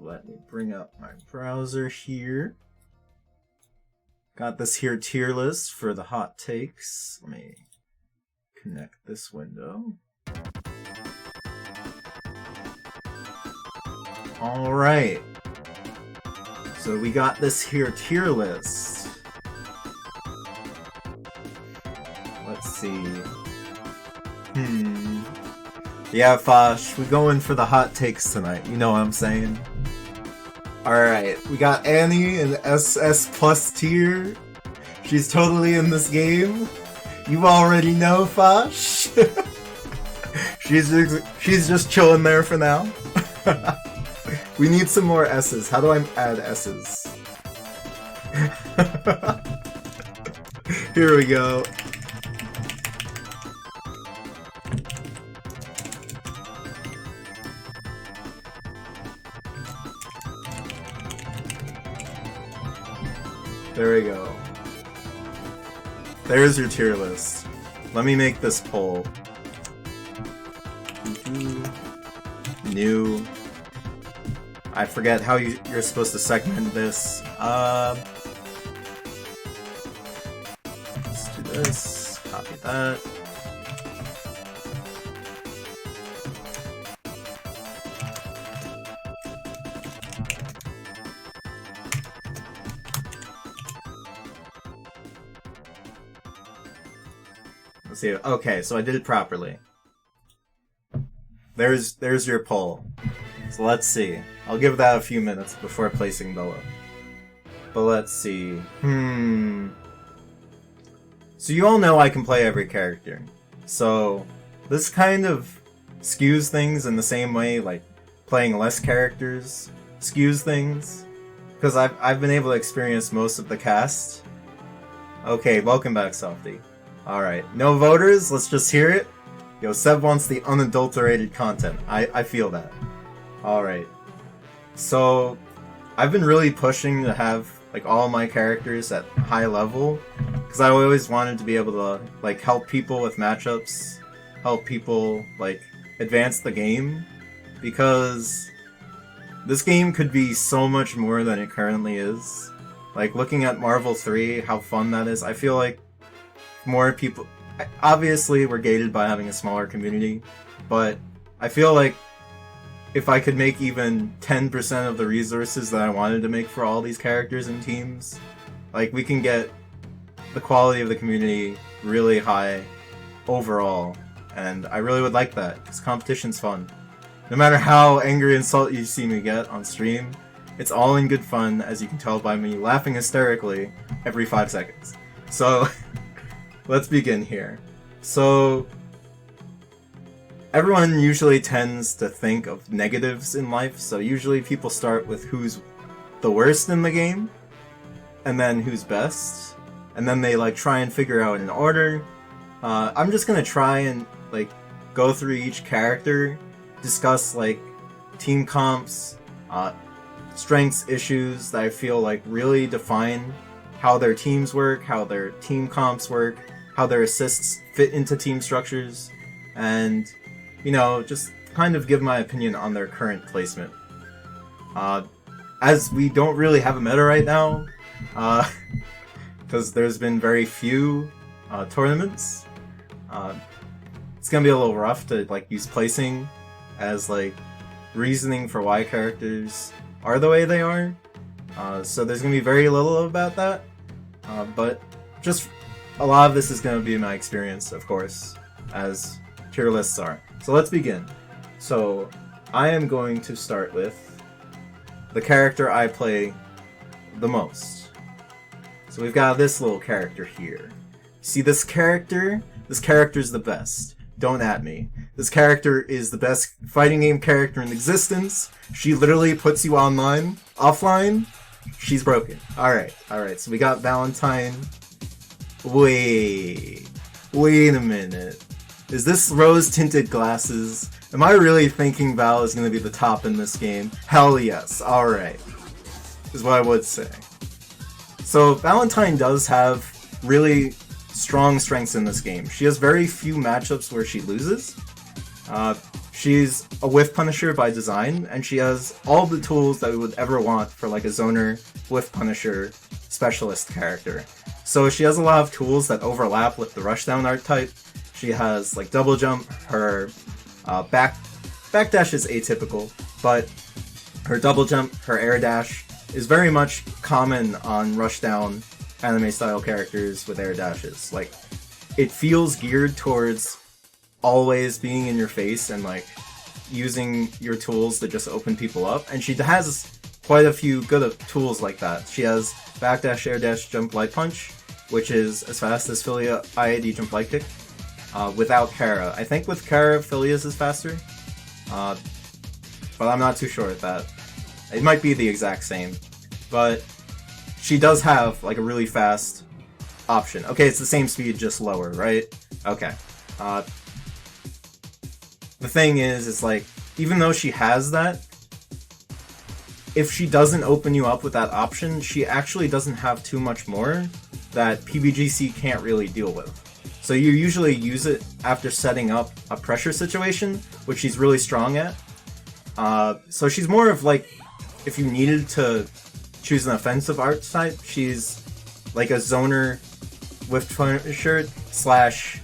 let me bring up my browser here. Got this here tier list for the hot takes. Let me connect this window. Alright. So we got this here tier list. Let's see. Yeah, Fosh, we going for the hot takes tonight. You know what I'm saying? Alright, we got Annie in SS plus tier. She's totally in this game. You already know, Fosh. She's just chilling there for now. We need some more S's. How do I add S's? Here we go. There we go. There's your tier list. Let me make this poll. New. I forget how you're supposed to segment this. Let's do this. Copy that. Let's see. Okay, so I did it properly. There's your poll. So let's see. I'll give that a few minutes before placing Bella. But let's see. So you all know I can play every character. So this kind of skews things in the same way like playing less characters skews things. Because I've been able to experience most of the cast. Okay, welcome back, Softy. Alright, no voters, let's just hear it. Yo, Seb wants the unadulterated content. I feel that. Alright. So, I've been really pushing to have like all my characters at high level. Because I always wanted to be able to like help people with matchups. Help people like advance the game. Because this game could be so much more than it currently is. Like looking at Marvel 3, how fun that is. I feel like more people... Obviously, we're gated by having a smaller community, but I feel like if I could make even 10% of the resources that I wanted to make for all these characters and teams, like we can get the quality of the community really high overall, and I really would like that, because competition's fun. No matter how angry and salty you see me get on stream, it's all in good fun, as you can tell by me laughing hysterically every 5 seconds. So... let's begin here. So, everyone usually tends to think of negatives in life, so usually people start with who's the worst in the game, and then who's best, and then they like try and figure out an order. I'm just gonna try and like go through each character, discuss like team comps, strengths, issues that I feel like really define how their teams work, how their team comps work, how their assists fit into team structures, and, you know, just kind of give my opinion on their current placement. As we don't really have a meta right now, because there's been very few tournaments, it's gonna be a little rough to like use placing as like reasoning for why characters are the way they are. So there's gonna be very little about that, but just a lot of this is going to be my experience, of course, as tier lists are. So let's begin. So, I am going to start with the character I play the most. So we've got this little character here. See this character? This character's the best. Don't at me. This character is the best fighting game character in existence. She literally puts you offline. She's broken. Alright, so we got Valentine. Wait a minute. Is this rose-tinted glasses? Am I really thinking Val is going to be the top in this game? Hell yes. Alright. Is what I would say. So, Valentine does have really strong strengths in this game. She has very few matchups where she loses. She's a whiff punisher by design, and she has all the tools that we would ever want for like a zoner whiff punisher specialist character. So she has a lot of tools that overlap with the rushdown archetype. She has like double jump, her backdash is atypical, but her double jump, her air dash is very much common on rushdown anime style characters with air dashes. Like, it feels geared towards always being in your face and like using your tools to just open people up, and she has quite a few good tools like that. She has backdash, air dash, jump, light punch, which is as fast as Philia IAD jump light kick, without Kara. I think with Kara, Philia's is faster, but I'm not too sure at that. It might be the exact same, but she does have like a really fast option. Okay, it's the same speed, just lower, right? Okay. The thing is like, even though she has that, if she doesn't open you up with that option, she actually doesn't have too much more that PBGC can't really deal with. So you usually use it after setting up a pressure situation, which she's really strong at. So she's more of like, if you needed to choose an offensive archetype, she's like a zoner whiff punisher slash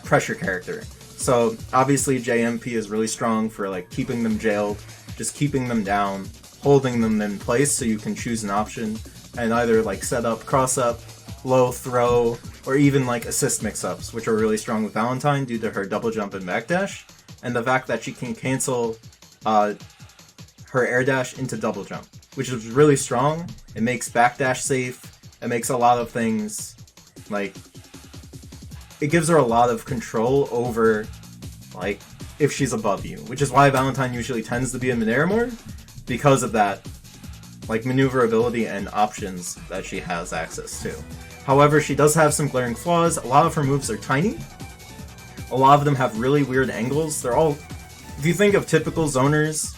pressure character. So obviously JMP is really strong for like keeping them jailed, just keeping them down, holding them in place so you can choose an option and either like set up, cross up, low throw, or even like assist mix-ups, which are really strong with Valentine due to her double jump and backdash, and the fact that she can cancel her air dash into double jump, which is really strong. It makes backdash safe, it makes a lot of things like, it gives her a lot of control over, like, if she's above you, which is why Valentine usually tends to be in midair more, because of that, like, maneuverability and options that she has access to. However, she does have some glaring flaws. A lot of her moves are tiny. A lot of them have really weird angles. They're all, if you think of typical zoners,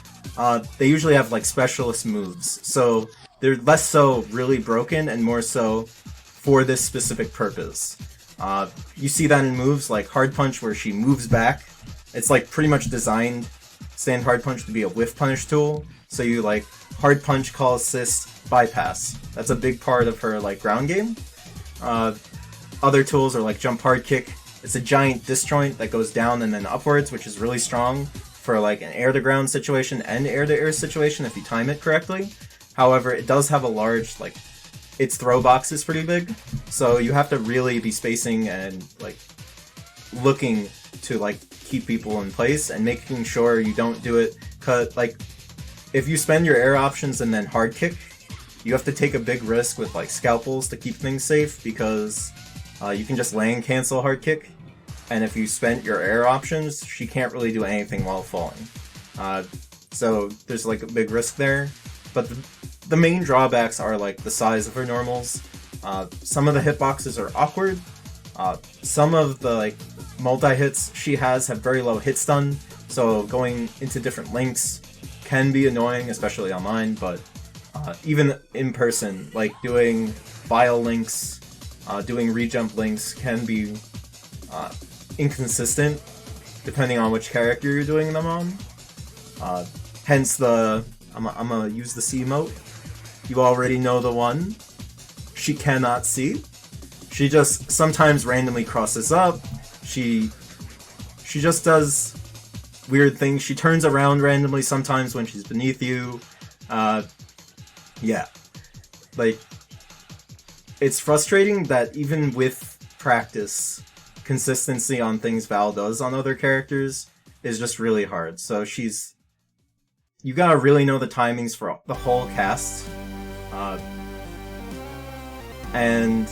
they usually have, like, specialist moves. So they're less so really broken and more so for this specific purpose. You see that in moves like Hard Punch where she moves back. It's like pretty much designed, stand Hard Punch, to be a whiff punish tool. So you like Hard Punch, call assist, bypass. That's a big part of her like ground game. Other tools are like Jump Hard Kick. It's a giant disjoint that goes down and then upwards, which is really strong for like an air to ground situation and air to air situation if you time it correctly. However, it does have a large like, its throw box is pretty big, so you have to really be spacing and like looking to like keep people in place and making sure you don't do it cut. Like, if you spend your air options and then hard kick, you have to take a big risk with like scalpels to keep things safe, because you can just lane cancel hard kick, and if you spent your air options, she can't really do anything while falling. So there's like a big risk there, but the main drawbacks are like the size of her normals. Some of the hitboxes are awkward. Some of the like multi-hits she has have very low hit stun, so going into different links can be annoying, especially online, but even in person, like doing file links, doing rejump links can be inconsistent depending on which character you're doing them on. Hence the, I'm gonna use the C emote. You already know the one. She cannot see. She just sometimes randomly crosses up. She just does weird things. She turns around randomly sometimes when she's beneath you. Yeah. Like, it's frustrating that even with practice, consistency on things Val does on other characters is just really hard. So you gotta really know the timings for the whole cast. And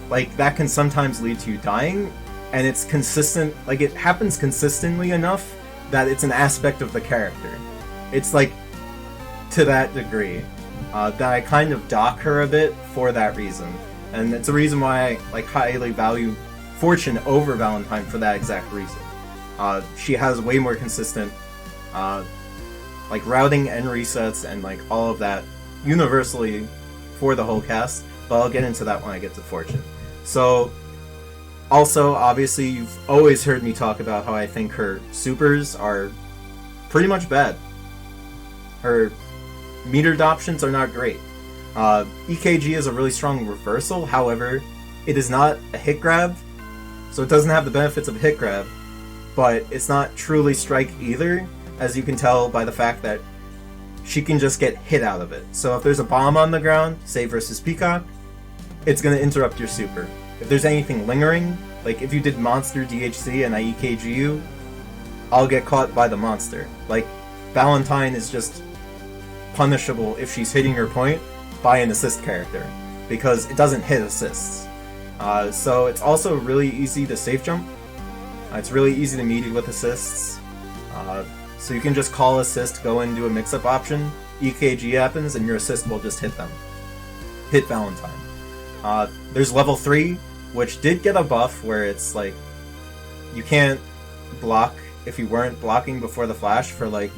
like that can sometimes lead to you dying, and it's consistent, like it happens consistently enough that it's an aspect of the character. It's like to that degree that I kind of dock her a bit for that reason, and it's a reason why I like highly value Fortune over Valentine for that exact reason. She has way more consistent like routing and resets and like all of that universally for the whole cast, but I'll get into that when I get to Fortune. So Also, obviously, you've always heard me talk about how I think her supers are pretty much bad. Her metered options are not great. EKG is a really strong reversal, however, it is not a hit grab, so it doesn't have the benefits of a hit grab, but it's not truly strike either, as you can tell by the fact that she can just get hit out of it. So if there's a bomb on the ground, say versus Peacock, it's going to interrupt your super. If there's anything lingering, like if you did monster DHC and I EKG you, I'll get caught by the monster. Like, Valentine is just punishable if she's hitting her point by an assist character, because it doesn't hit assists. So it's also really easy to safe jump. It's really easy to meet with assists. So you can just call assist, go and do a mix-up option, EKG happens, and your assist will just hit them. Hit Valentine. There's level 3, which did get a buff where it's like, you can't block if you weren't blocking before the flash for like,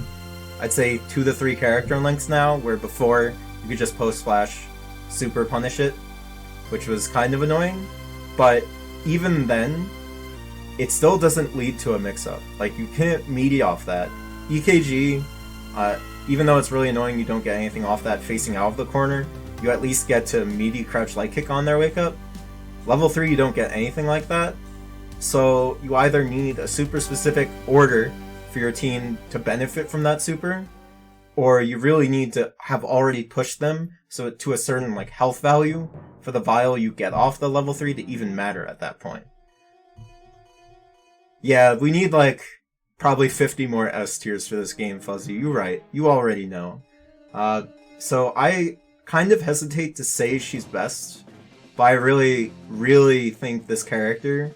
I'd say 2 to 3 character lengths now, where before you could just post-flash super punish it, which was kind of annoying. But even then, it still doesn't lead to a mix-up. Like, you can't meaty off that. EKG, even though it's really annoying you don't get anything off that facing out of the corner, you at least get to meaty crouch light kick on their wake up. Level 3 you don't get anything like that, so you either need a super specific order for your team to benefit from that super, or you really need to have already pushed them so to a certain like health value for the vial you get off the level 3 to even matter at that point. Yeah, we need like probably 50 more S tiers for this game, Fuzzy. You're right. You already know. So I kind of hesitate to say she's best, but I really, really think this character,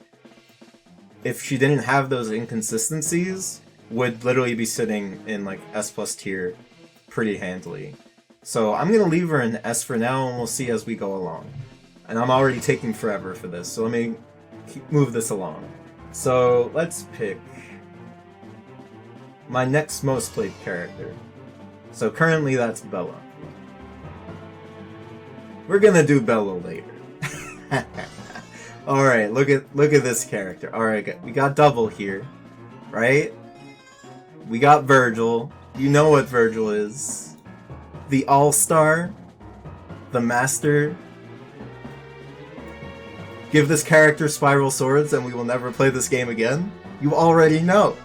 if she didn't have those inconsistencies, would literally be sitting in like S plus tier pretty handily. So I'm gonna leave her in S for now, and we'll see as we go along. And I'm already taking forever for this, so let me move this along. So let's pick my next most played character. So currently that's Bella. We're gonna do Bella later. Alright, look at this character. Alright, we got Double here, right? We got Virgil. You know what Virgil is. The All-Star. The Master. Give this character Spiral Swords and we will never play this game again? You already know.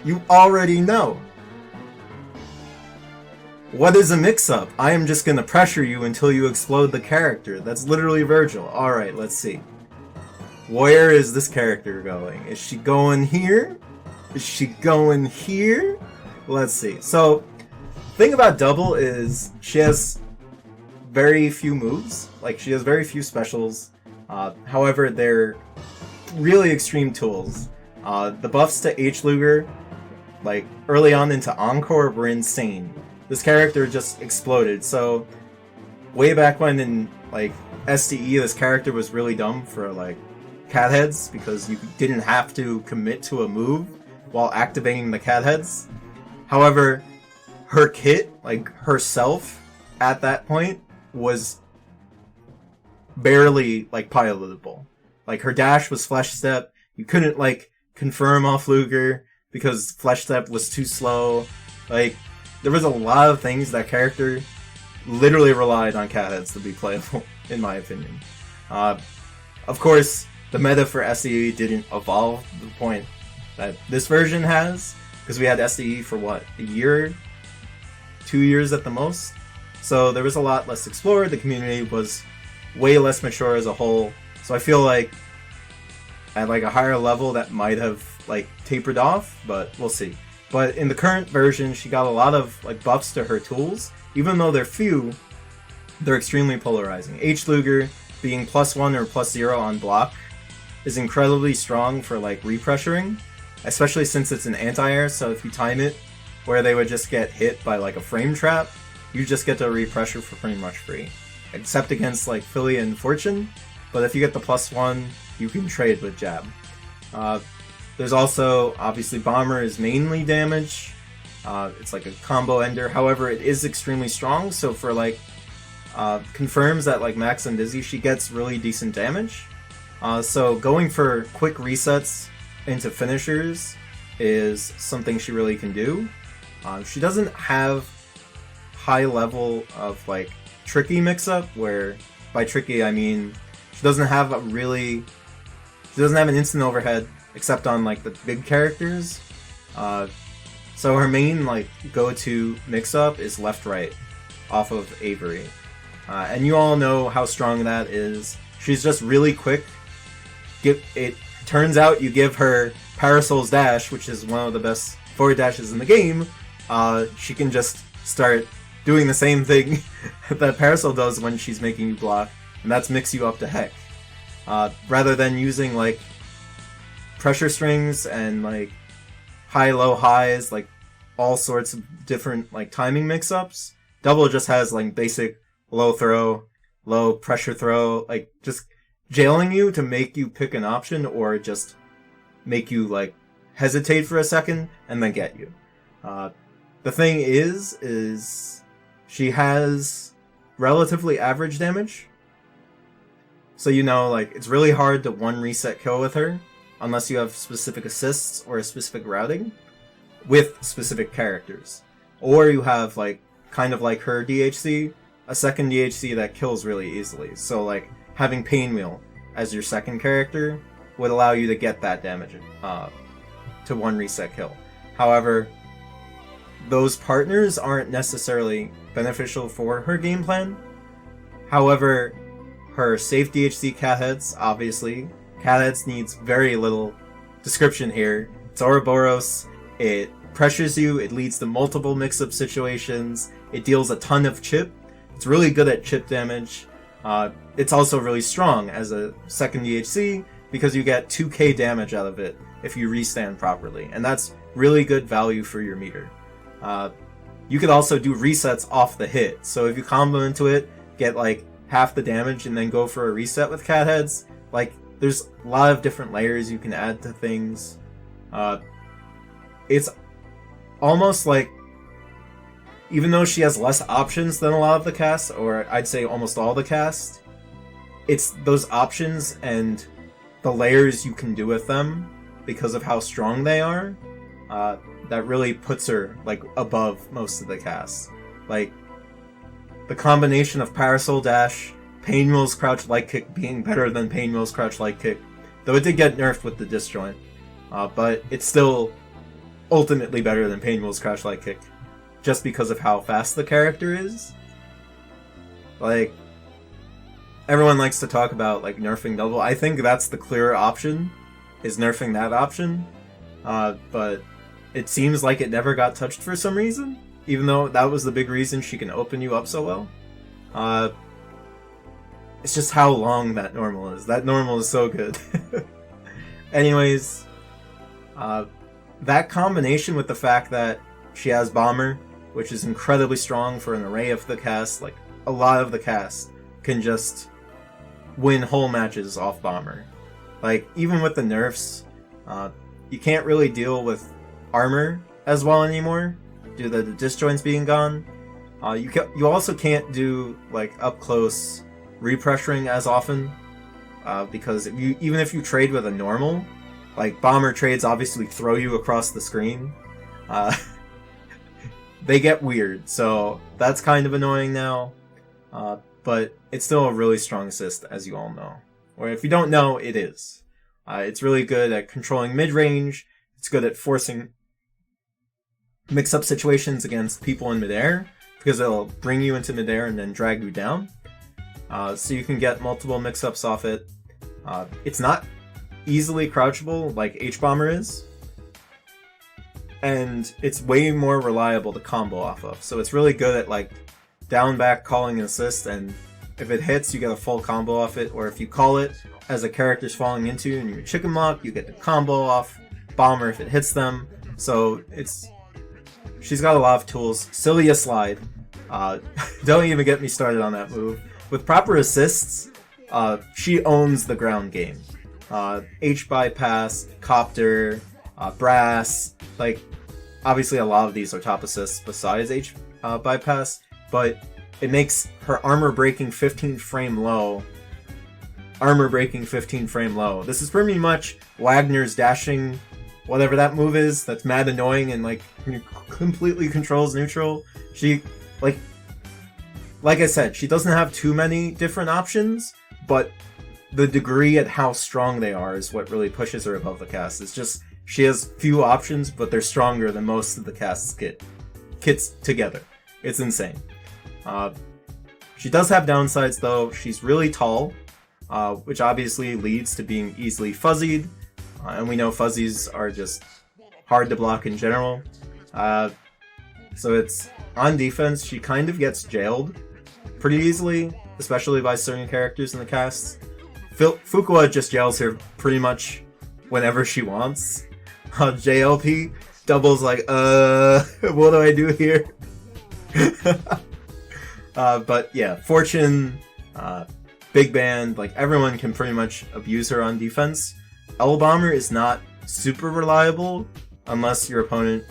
You already know. What is a mix-up? I am just gonna pressure you until you explode the character. That's literally Virgil. Alright, let's see. Where is this character going? Is she going here? Is she going here? Let's see. So, thing about Double is she has very few moves. Like, she has very few specials. However, they're really extreme tools. The buffs to H-Luger, like, early on into Encore were insane. This character just exploded. So, way back when in, like, SDE, this character was really dumb for, like, cat heads, because you didn't have to commit to a move while activating the cat heads. However, her kit, like, herself, at that point, was barely, like, pilotable. Like, her dash was Flesh Step. You couldn't, like, confirm off Luger because Flesh Step was too slow. Like, there was a lot of things that character literally relied on cat heads to be playable, in my opinion. Of course, the meta for SDE didn't evolve to the point that this version has, because we had SDE for, what, a year? 2 years at the most? So there was a lot less explored, the community was way less mature as a whole, so I feel like at like a higher level that might have like tapered off, but we'll see. But in the current version, she got a lot of like buffs to her tools. Even though they're few, they're extremely polarizing. H-Luger being +1 or +0 on block is incredibly strong for like repressuring, especially since it's an anti-air, so if you time it where they would just get hit by like a frame trap, you just get to repressure for pretty much free. Except against like Philly and Fortune, but if you get the +1, you can trade with jab. There's also, obviously, Bomber is mainly damage. It's like a combo ender, however, it is extremely strong, so for like confirms that like Max and Dizzy, she gets really decent damage. So going for quick resets into finishers is something she really can do. She doesn't have high level of like tricky mix-up, where by tricky I mean she doesn't have an instant overhead except on like the big characters. So her main like go-to mix-up is left-right off of Avery. And you all know how strong that is. She's just really quick. It turns out you give her Parasol's Dash, which is one of the best forward dashes in the game, she can just start doing the same thing that Parasol does when she's making you block, and that's mix you up to heck. Rather than using like pressure strings and like high-low highs, like all sorts of different like timing mix-ups, Double just has like basic low throw, low pressure throw, like just jailing you to make you pick an option or just make you like hesitate for a second and then get you. The thing is she has relatively average damage. So you know, like, it's really hard to one reset kill with her unless you have specific assists or a specific routing with specific characters. Or you have like kind of like her DHC, a second DHC that kills really easily. So like having Painwheel as your second character would allow you to get that damage to one reset kill. However, those partners aren't necessarily beneficial for her game plan. However, her safe DHC Catheads, obviously. Catheads needs very little description here. It's Ouroboros, it pressures you, it leads to multiple mix-up situations, it deals a ton of chip. It's really good at chip damage. It's also really strong as a second DHC because you get 2k damage out of it if you restand properly, and that's really good value for your meter. You could also do resets off the hit, so if you combo into it, get like half the damage and then go for a reset with Catheads, like there's a lot of different layers you can add to things. It's almost like, even though she has less options than a lot of the cast, or I'd say almost all the cast, it's those options and the layers you can do with them because of how strong they are, that really puts her like above most of the cast. Like, the combination of Parasol Dash, Painwheel's Crouch Light Kick being better than Painwheel's Crouch Light Kick, though it did get nerfed with the disjoint, but it's still ultimately better than Painwheel's Crouch Light Kick, just because of how fast the character is. Like, everyone likes to talk about like nerfing Double. I think that's the clearer option, is nerfing that option, but it seems like it never got touched for some reason, even though that was the big reason she can open you up so well. It's just how long that normal is. That normal is so good. Anyways, that combination with the fact that she has Bomber, which is incredibly strong for an array of the cast, like a lot of the cast can just win whole matches off Bomber. Like, even with the nerfs, you can't really deal with armor as well anymore due to the disjoints being gone. You also can't do like up close repressuring as often, because even if you trade with a normal, like Bomber trades obviously throw you across the screen. They get weird, so that's kind of annoying now. But it's still a really strong assist, as you all know. Or if you don't know, it is. It's really good at controlling mid-range. It's good at forcing mix-up situations against people in midair, because it'll bring you into midair and then drag you down. So you can get multiple mix-ups off it. It's not easily crouchable like H-Bomber is, and it's way more reliable to combo off of. So it's really good at like down back calling an assist, and if it hits, you get a full combo off it, or if you call it as a character's falling into and you chicken block, you get the combo off Bomber if it hits them. So she's got a lot of tools. Cilia Slide. Don't even get me started on that move. With proper assists, she owns the ground game. H bypass, copter, brass, like obviously a lot of these are top assists besides H bypass, but it makes her armor breaking 15 frame low armor breaking 15 frame low. This is pretty much Wagner's dashing, whatever that move is, that's mad annoying and like completely controls neutral. She, like I said, she doesn't have too many different options, but the degree at how strong they are is what really pushes her above the cast. It's just, she has few options, but they're stronger than most of the cast's kits together. It's insane. She does have downsides though. She's really tall, which obviously leads to being easily fuzzied, and we know fuzzies are just hard to block in general. So it's, on defense, she kind of gets jailed pretty easily, especially by certain characters in the cast. Fuqua just jails her pretty much whenever she wants. JLP doubles like, what do I do here? But yeah, Fortune, Big Band, like everyone can pretty much abuse her on defense. L-Bomber is not super reliable unless your opponent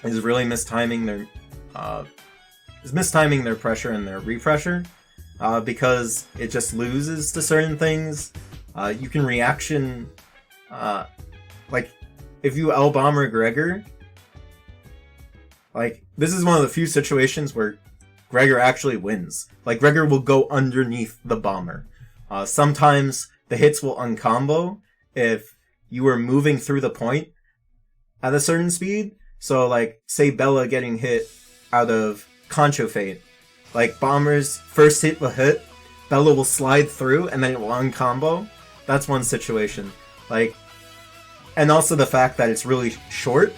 is really mistiming their pressure and their repressure, because it just loses to certain things. You can reaction, like if you L-Bomber Gregor, like this is one of the few situations where Gregor actually wins. Like Gregor will go underneath the bomber. Sometimes the hits will uncombo if you were moving through the point at a certain speed. So like, say Bella getting hit out of Concho Fate. Like, Bomber's first hit will hit, Bella will slide through, and then it will uncombo. That's one situation. Like, and also the fact that it's really short.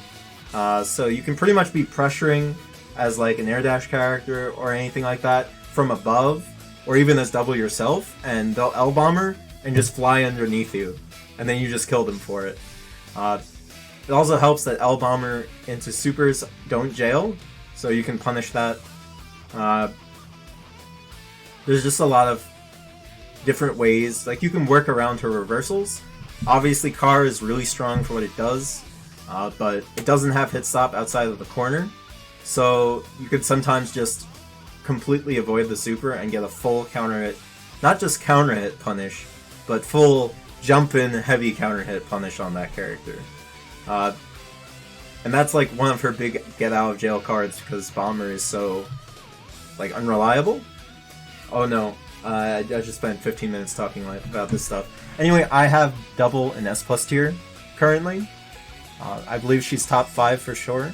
So you can pretty much be pressuring as like an air dash character or anything like that from above, or even as double yourself, and they'll L-Bomber and just fly underneath you. And then you just kill them for it. It also helps that L-Bomber into supers don't jail, so you can punish that. There's just a lot of different ways. Like, you can work around her reversals. Obviously, Car is really strong for what it does, but it doesn't have hit stop outside of the corner. So you could sometimes just completely avoid the super and get a full counter hit. Not just counter hit punish, but full jump in heavy counter hit punish on that character. And that's like one of her big get out of jail cards, because Bomber is so like unreliable. Oh no, I just spent 15 minutes talking about this stuff. Anyway, I have double an S+ tier currently. I believe she's top 5 for sure.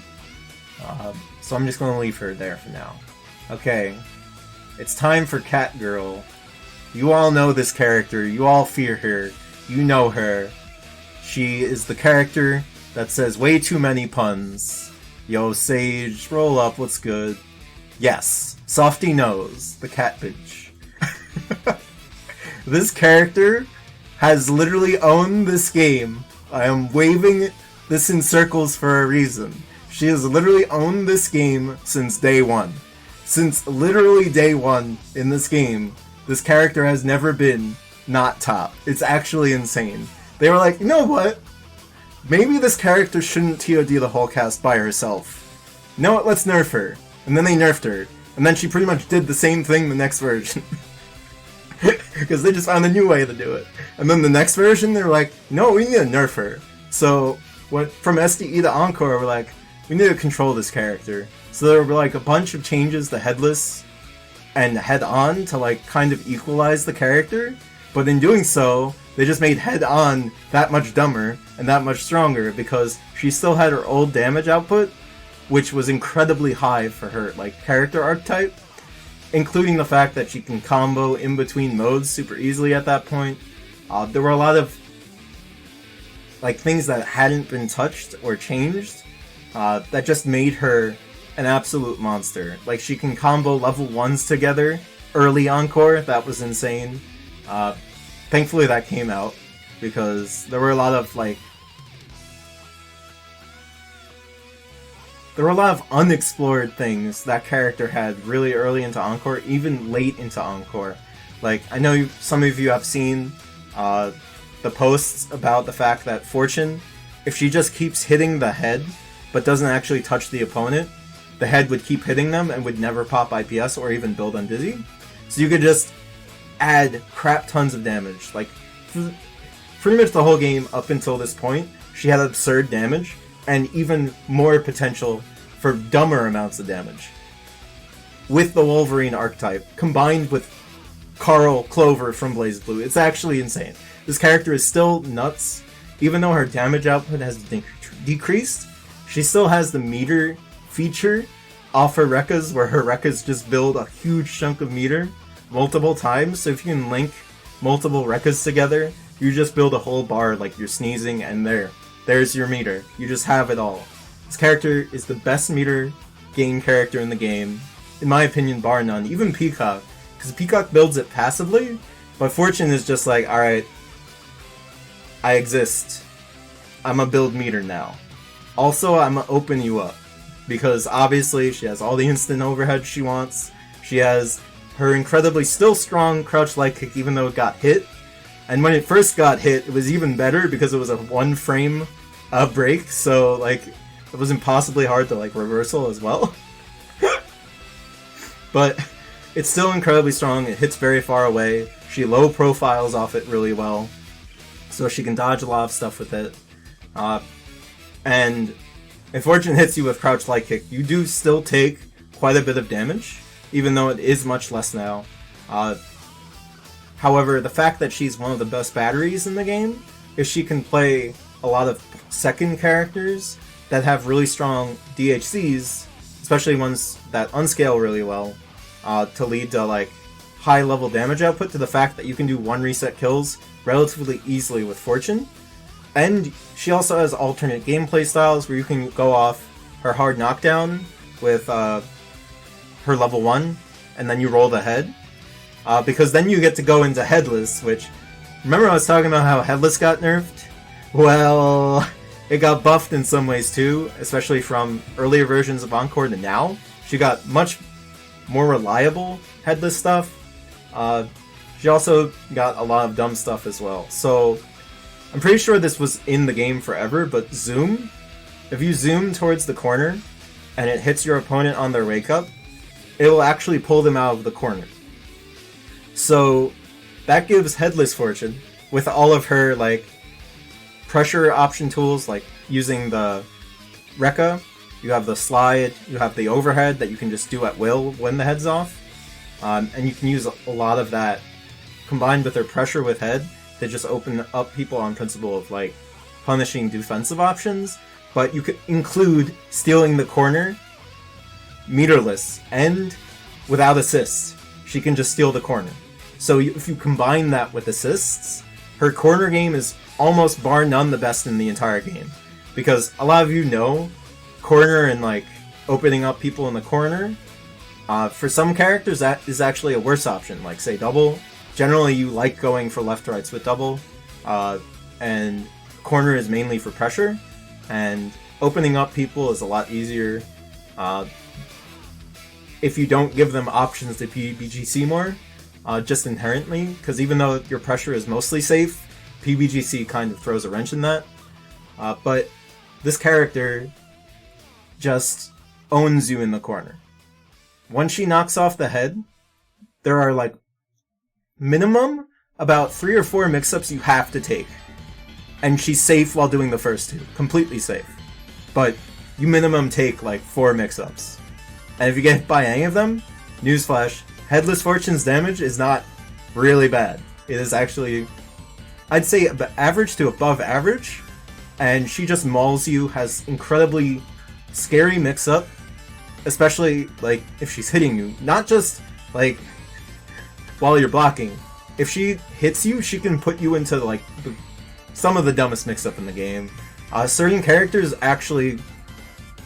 So I'm just going to leave her there for now. Okay, it's time for Cat Girl. You all know this character, you all fear her, you know her. She is the character that says way too many puns. Yo, Sage, roll up, what's good? Yes, Softy knows, the cat bitch. This character has literally owned this game. I am waving this in circles for a reason. She has literally owned this game since day one. Since literally day one in this game, this character has never been not top. It's actually insane. They were like, you know what? Maybe this character shouldn't TOD the whole cast by herself. You know what? Let's nerf her. And then they nerfed her. And then she pretty much did the same thing the next version. Because they just found a new way to do it. And then the next version, they're like, no, we need to nerf her. So, from SDE to Encore, we're like, we need to control this character. So there were like a bunch of changes to Headless and Head-On to like kind of equalize the character. But in doing so, they just made Head-On that much dumber and that much stronger, because she still had her old damage output, which was incredibly high for her like character archetype, including the fact that she can combo in between modes super easily at that point. There were a lot of like things that hadn't been touched or changed that just made her an absolute monster. Like, she can combo level 1s together early Encore. That was insane. Thankfully that came out, because there were a lot of like unexplored things that character had really early into Encore, even late into Encore. Like, I know some of you have seen the posts about the fact that Fortune, if she just keeps hitting the head but doesn't actually touch the opponent, the head would keep hitting them and would never pop IPS or even build on Dizzy. So you could just add crap tons of damage. Like, pretty much the whole game up until this point, she had absurd damage, and even more potential for dumber amounts of damage. With the Wolverine archetype, combined with Carl Clover from BlazBlue, it's actually insane. This character is still nuts. Even though her damage output has decreased, she still has the meter feature off her Rekkas, where her Rekkas just build a huge chunk of meter multiple times. So if you can link multiple Rekkas together, you just build a whole bar like you're sneezing, and there's your meter. You just have it all. This character is the best meter gain character in the game, in my opinion, bar none. Even Peacock, because Peacock builds it passively, but Fortune is just like, alright, I exist. I'm a build meter now. Also, I'm gonna open you up, because obviously she has all the instant overhead she wants. She has her incredibly still strong crouch light kick, even though it got hit. And when it first got hit, it was even better because it was a 1 frame break, so like it was impossibly hard to like reversal as well. But it's still incredibly strong. It hits very far away. She low profiles off it really well, so she can dodge a lot of stuff with it. And if Fortune hits you with crouch light kick, you do still take quite a bit of damage, even though it is much less now. However, the fact that she's one of the best batteries in the game is she can play a lot of second characters that have really strong DHCs, especially ones that unscale really well, to lead to like high level damage output, to the fact that you can do 1 reset kills relatively easily with Fortune. And she also has alternate gameplay styles where you can go off her hard knockdown with her level 1, and then you roll the head. Because then you get to go into Headless, which, remember I was talking about how Headless got nerfed? Well, it got buffed in some ways too, especially from earlier versions of Encore to now. She got much more reliable Headless stuff. She also got a lot of dumb stuff as well. So, I'm pretty sure this was in the game forever, but zoom. If you zoom towards the corner, and it hits your opponent on their wake up, it will actually pull them out of the corner. So that gives Headless Fortune, with all of her like pressure option tools, like using the Rekka, you have the slide, you have the overhead that you can just do at will when the head's off, and you can use a lot of that combined with her pressure with head to just open up people on principle of like punishing defensive options. But you could include stealing the corner meterless and without assists. She can just steal the corner. So if you combine that with assists, her corner game is almost bar none the best in the entire game. Because a lot of you know, corner and like opening up people in the corner, for some characters that is actually a worse option, like say double. Generally you like going for left rights with double, and corner is mainly for pressure, and opening up people is a lot easier if you don't give them options to PBGC more, just inherently, because even though your pressure is mostly safe, PBGC kind of throws a wrench in that. But this character just owns you in the corner. Once she knocks off the head, there are like minimum about 3 or 4 mix-ups you have to take. And she's safe while doing the first 2. Completely safe. But you minimum take like 4 mix-ups. And if you get hit by any of them, newsflash, Headless Fortune's damage is not really bad. It is actually, I'd say, average to above average. And she just mauls you, has incredibly scary mix-up. Especially, like, if she's hitting you. Not just, like, while you're blocking. If she hits you, she can put you into, like, some of the dumbest mix-up in the game. Certain characters actually,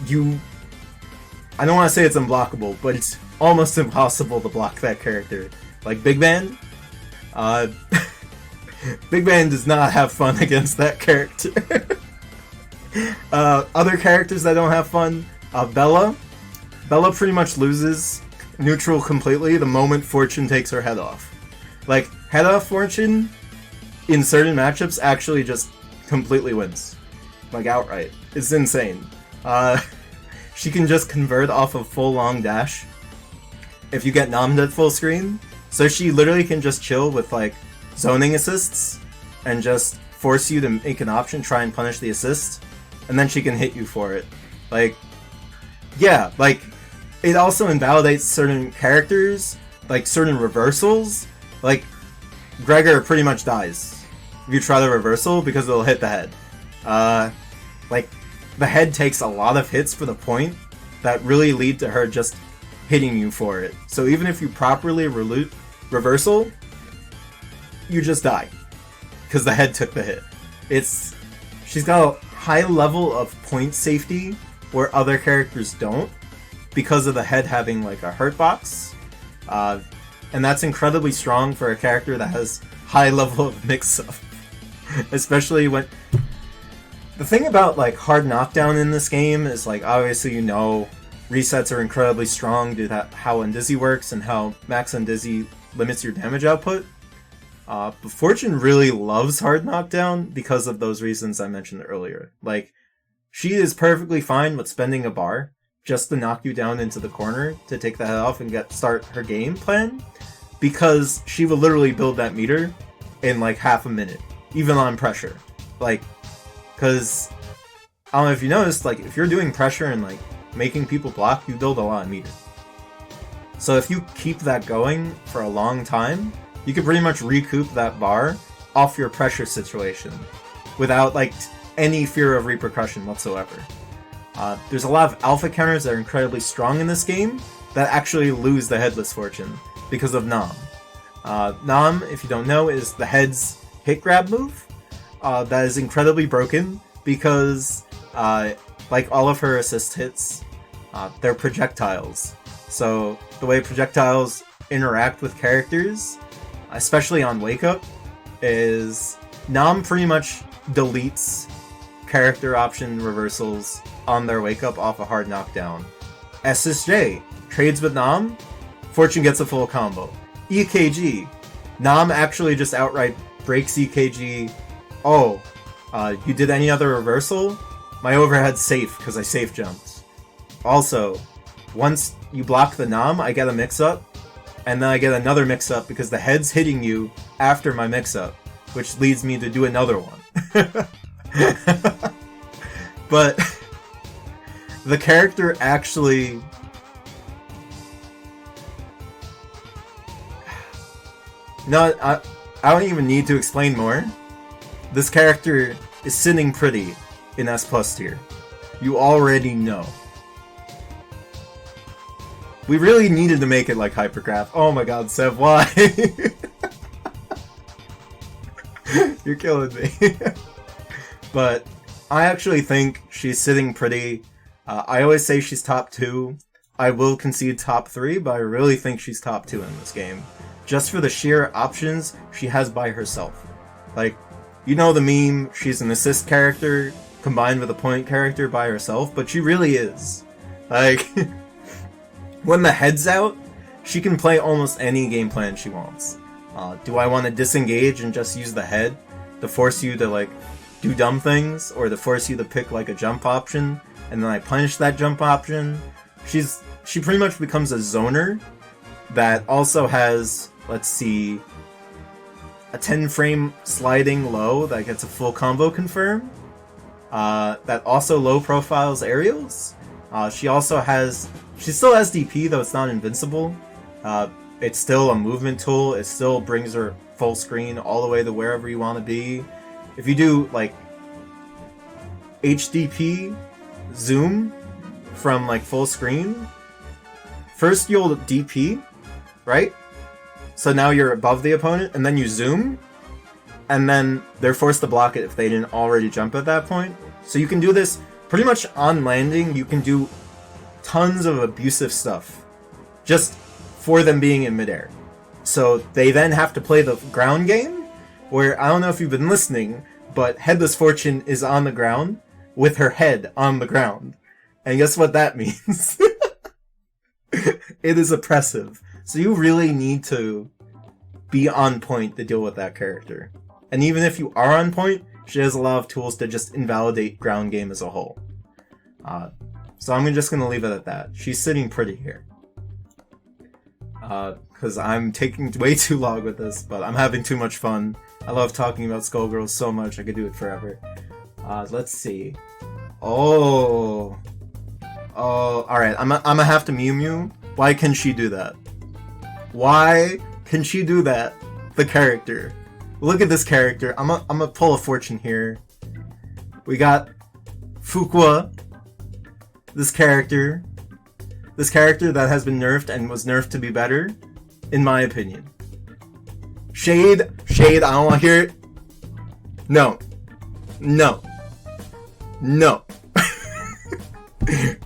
I don't want to say it's unblockable, but it's almost impossible to block that character. Like Big Band. Big Band does not have fun against that character. Other characters that don't have fun, Bella. Bella pretty much loses neutral completely the moment Fortune takes her head off. Like, head off Fortune in certain matchups actually just completely wins. Like, outright. It's insane. She can just convert off of full long dash if you get nommed at full screen. So she literally can just chill with like zoning assists and just force you to make an option, try and punish the assist, and then she can hit you for it. Like, yeah, like, it also invalidates certain characters, like certain reversals. Like, Gregor pretty much dies if you try the reversal because it'll hit the head. Like, the head takes a lot of hits for the point that really lead to her just hitting you for it. So even if you properly reversal, you just die because the head took the hit. She's got a high level of point safety where other characters don't because of the head having like a hurt box, and that's incredibly strong for a character that has high level of mix-up. Especially when the thing about like hard knockdown in this game is like, obviously, you know, resets are incredibly strong due to how Undizzy works and how max Undizzy limits your damage output. But Fortune really loves hard knockdown because of those reasons I mentioned earlier. Like, she is perfectly fine with spending a bar just to knock you down into the corner to take the head off and start her game plan, because she will literally build that meter in like half a minute, even on pressure. Like, because I don't know if you noticed, like, if you're doing pressure and like making people block, you build a lot of meter. So if you keep that going for a long time, you can pretty much recoup that bar off your pressure situation without like any fear of repercussion whatsoever. There's a lot of alpha counters that are incredibly strong in this game that actually lose the Headless Fortune because of Nam. Nam, if you don't know, is the head's hit grab move that is incredibly broken because like all of her assist hits, they're projectiles. So the way projectiles interact with characters, especially on Wake Up, is Nam pretty much deletes character option reversals on their Wake Up off a hard knockdown. SSJ trades with Nam, Fortune gets a full combo. EKG, Nam actually just outright breaks EKG. Oh, you did any other reversal? My overhead's safe because I safe jumped. Also, once you block the Nam, I get a mix-up, and then I get another mix-up because the head's hitting you after my mix-up, which leads me to do another one. But the character actually... No, I don't even need to explain more. This character is sitting pretty in S+ tier. You already know. We really needed to make it like Hypercraft. Oh my god, Sev, why? You're killing me. But I actually think she's sitting pretty. I always say she's top 2. I will concede top 3, but I really think she's top 2 in this game. Just for the sheer options she has by herself. Like, you know the meme, she's an assist character combined with a point character by herself, but she really is. Like, when the head's out, she can play almost any game plan she wants. Do I want to disengage and just use the head to force you to, like, do dumb things, or to force you to pick, like, a jump option, and then I punish that jump option? She pretty much becomes a zoner that also has, let's see, a 10-frame sliding low that gets a full combo confirm. That also low profiles aerials. She still has DP, though it's not invincible. It's still a movement tool. It still brings her full screen all the way to wherever you want to be. If you do like HDP zoom from like full screen, first you'll DP, right? So now you're above the opponent, and then you zoom, and then they're forced to block it if they didn't already jump at that point. So you can do this pretty much on landing. You can do tons of abusive stuff just for them being in midair. So they then have to play the ground game, where, I don't know if you've been listening, but Headless Fortune is on the ground with her head on the ground. And guess what that means? It is oppressive. So you really need to be on point to deal with that character. And even if you are on point, she has a lot of tools to just invalidate ground game as a whole. So I'm just going to leave it at that. She's sitting pretty here. because I'm taking way too long with this, but I'm having too much fun. I love talking about Skullgirls so much, I could do it forever. Let's see. Oh, alright, I'm gonna have to Mew Mew. Why can she do that? Why can she do that? The character. Look at this character. I'm gonna pull a fortune here. We got Fuqua. This character that has been nerfed and was nerfed to be better, in my opinion. Shade, I don't want to hear it. No.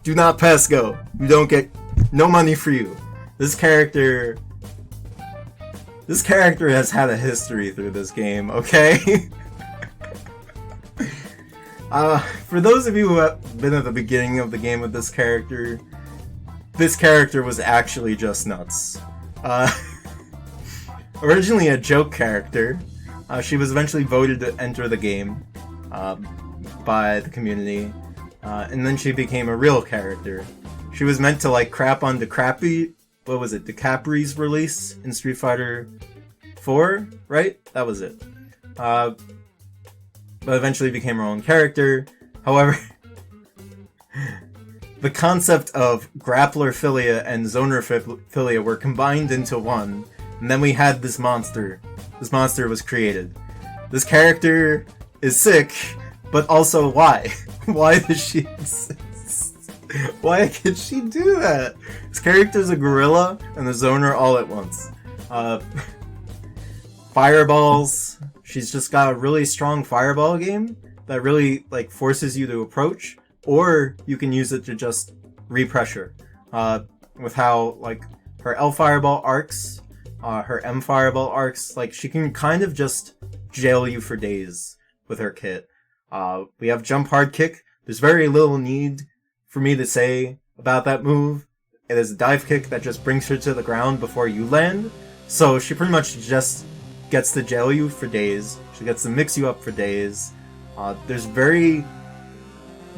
Do not pass go. You don't get no money for you. This character has had a history through this game, okay? For those of you who have been at the beginning of the game with this character was actually just nuts. Originally a joke character, she was eventually voted to enter the game by the community, and then she became a real character. She was meant to like crap on DiCapri's release in Street Fighter 4, right? That was it. But eventually became her own character. However, the concept of Grapplerphilia and Zonerphilia were combined into one, and then we had this monster. This monster was created. This character is sick, but also why? Why does she exist? Why can she do that? This character's a gorilla and a zoner all at once. Fireballs. She's just got a really strong fireball game that really like forces you to approach, or you can use it to just repressure. With how like her L fireball arcs, her M fireball arcs, like she can kind of just jail you for days with her kit. We have jump hard kick. There's very little need for me to say about that move. It is a dive kick that just brings her to the ground before you land. So she pretty much just gets to jail you for days. She gets to mix you up for days.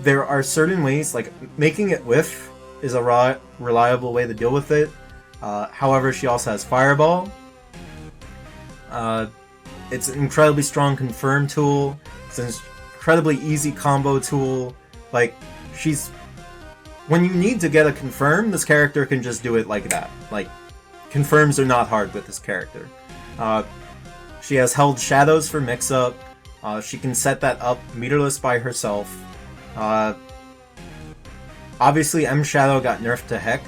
There are certain ways, like making it whiff is a reliable way to deal with it. However, she also has fireball. It's an incredibly strong confirm tool. It's an incredibly easy combo tool. Like, when you need to get a confirm, this character can just do it like that. Like, confirms are not hard with this character. She has held shadows for mix-up. She can set that up meterless by herself. Obviously, M Shadow got nerfed to heck.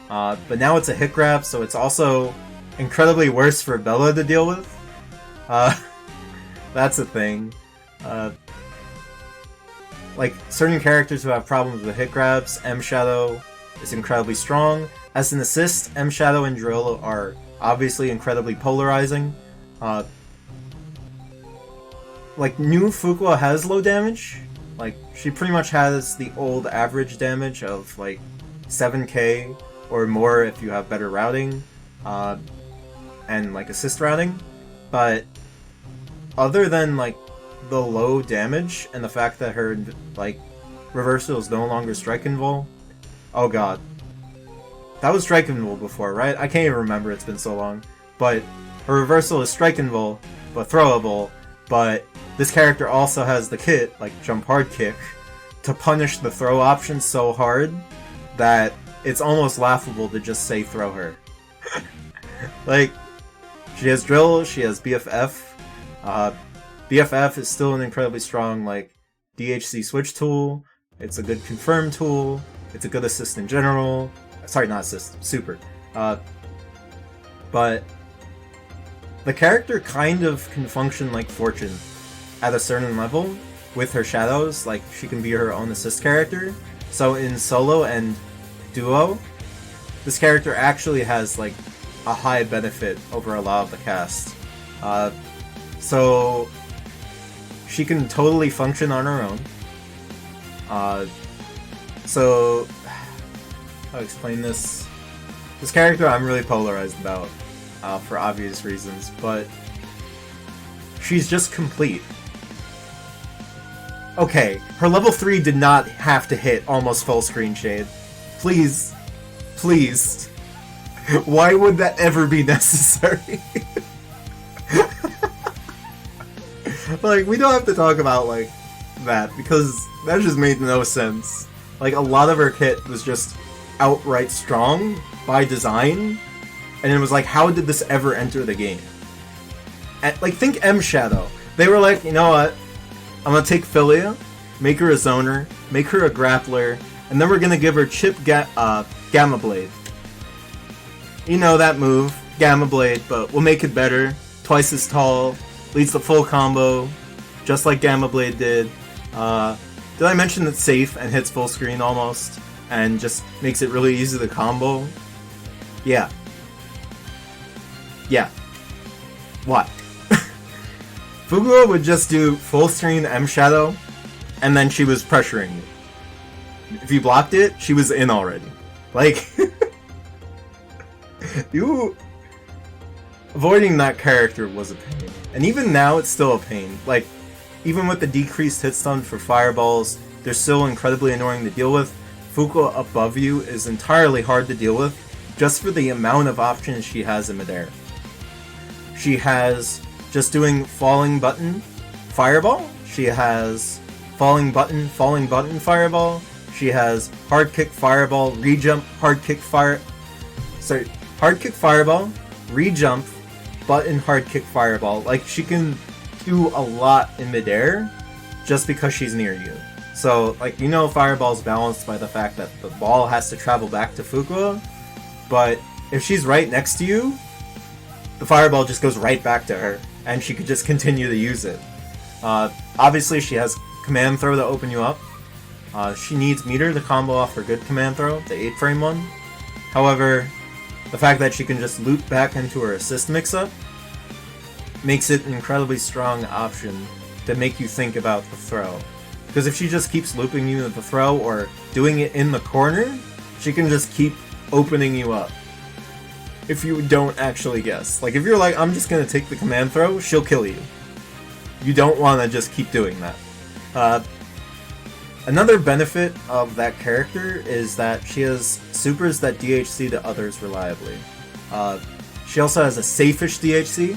But now it's a hit grab, so it's also incredibly worse for Bella to deal with. That's a thing. Like, certain characters who have problems with hit grabs, M Shadow is incredibly strong. As an assist, M Shadow and Drill are obviously incredibly polarizing. Like, new Fuqua has low damage. Like, she pretty much has the old average damage of, like, 7k or more if you have better routing, and, like, assist routing. But, other than, like, the low damage and the fact that her, like, reversal is no longer strike invul. Oh god. That was strike invul before, right? I can't even remember, it's been so long. But, her reversal is strike invul, but throwable, but this character also has the kit, like jump hard kick, to punish the throw option so hard that it's almost laughable to just say throw her. Like, she has drill, she has BFF. BFF is still an incredibly strong, like, DHC switch tool. It's a good confirm tool. It's a good assist in general. Sorry, not assist, super. But the character kind of can function like Fortune at a certain level with her shadows. Like, she can be her own assist character. So in solo and duo, this character actually has, like, a high benefit over a lot of the cast. So she can totally function on her own. So how to explain this? This character I'm really polarized about, for obvious reasons, but she's just complete. Okay, her level 3 did not have to hit almost full screen shade. Please. Please. Why would that ever be necessary? Like, we don't have to talk about, like, that, because that just made no sense. Like, a lot of her kit was just outright strong by design, and it was like, how did this ever enter the game? And, like, think M Shadow. They were like, you know what? I'm gonna take Philia, make her a zoner, make her a grappler, and then we're gonna give her Chip Gamma Blade. You know that move, Gamma Blade, but we'll make it better. Twice as tall, leads to full combo, just like Gamma Blade did. Did I mention it's safe and hits full screen almost, and just makes it really easy to combo? Yeah. Yeah. What? Fuguo would just do full screen M Shadow, and then she was pressuring you. If you blocked it, she was in already. Like, avoiding that character was a pain. And even now, it's still a pain. Like, even with the decreased hit stun for fireballs, they're still incredibly annoying to deal with. Fuguo above you is entirely hard to deal with, just for the amount of options she has in midair. She has just doing falling button fireball. She has falling button fireball. She has hard kick fireball, rejump, hard kick fireball, rejump, button, hard kick fireball. Like, she can do a lot in midair just because she's near you. So, like, you know, fireball's balanced by the fact that the ball has to travel back to Fuguo, but if she's right next to you, the fireball just goes right back to her, and she could just continue to use it. Obviously, she has command throw to open you up. She needs meter to combo off her good command throw, the 8-frame one. However, the fact that she can just loop back into her assist mix-up makes it an incredibly strong option to make you think about the throw. Because if she just keeps looping you at the throw, or doing it in the corner, she can just keep opening you up. If you don't actually guess. Like, if you're like, I'm just gonna take the command throw, she'll kill you. You don't want to just keep doing that. Another benefit of that character is that she has supers that DHC to others reliably. She also has a safe-ish DHC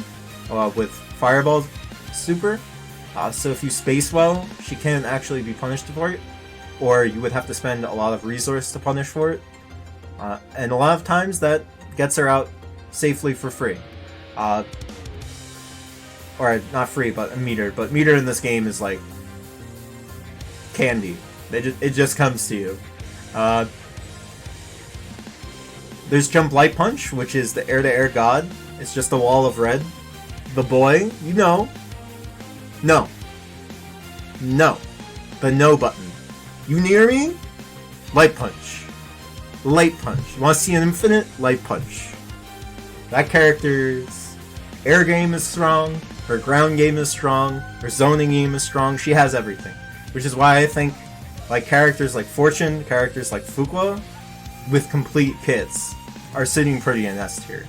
with Fireball super, so if you space well, she can't actually be punished for it, or you would have to spend a lot of resource to punish for it, and a lot of times that gets her out safely for free. Or not free, but metered. But metered in this game is like candy. It just comes to you. There's Jump Light Punch, which is the air-to-air god. It's just a wall of red. The boy, you know. No. No. The no button. You near me? Light Punch. Light Punch. You want to see an infinite? Light Punch. That character's air game is strong. Her ground game is strong. Her zoning game is strong. She has everything. Which is why I think like characters like Fortune, characters like Fuqua, with complete kits, are sitting pretty in S tier.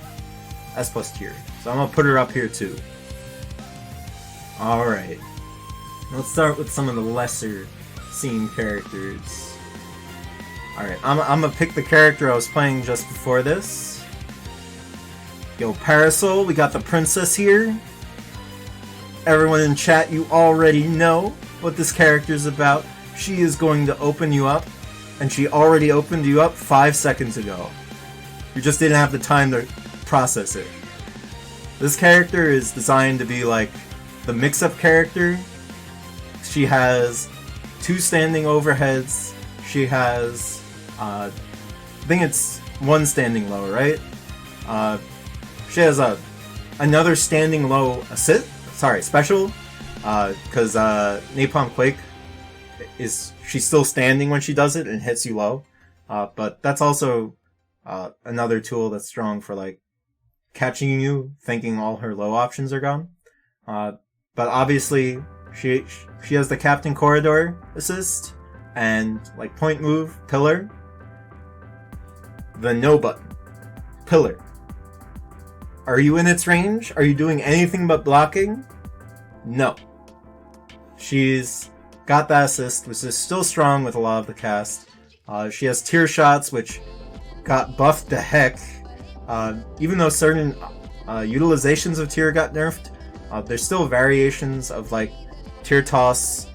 S plus tier. So I'm gonna put her up here too. Alright. Let's start with some of the lesser seen characters. Alright, I'm gonna pick the character I was playing just before this. Yo, Parasol, we got the princess here. Everyone in chat, you already know what this character is about. She is going to open you up, and she already opened you up 5 seconds ago. You just didn't have the time to process it. This character is designed to be like the mix-up character. She has 2 standing overheads. She has, I think it's 1 standing low, right? She has another standing low assist. Sorry, special. Because Napalm Quake she's still standing when she does it and hits you low. But that's also another tool that's strong for like catching you thinking all her low options are gone. But obviously she has the Captain Corridor assist and like point move, pillar. The no button. Pillar. Are you in its range? Are you doing anything but blocking? No. She's got that assist, which is still strong with a lot of the cast. She has tear shots, which got buffed to heck Even though certain utilizations of tier got nerfed, there's still variations of like tier toss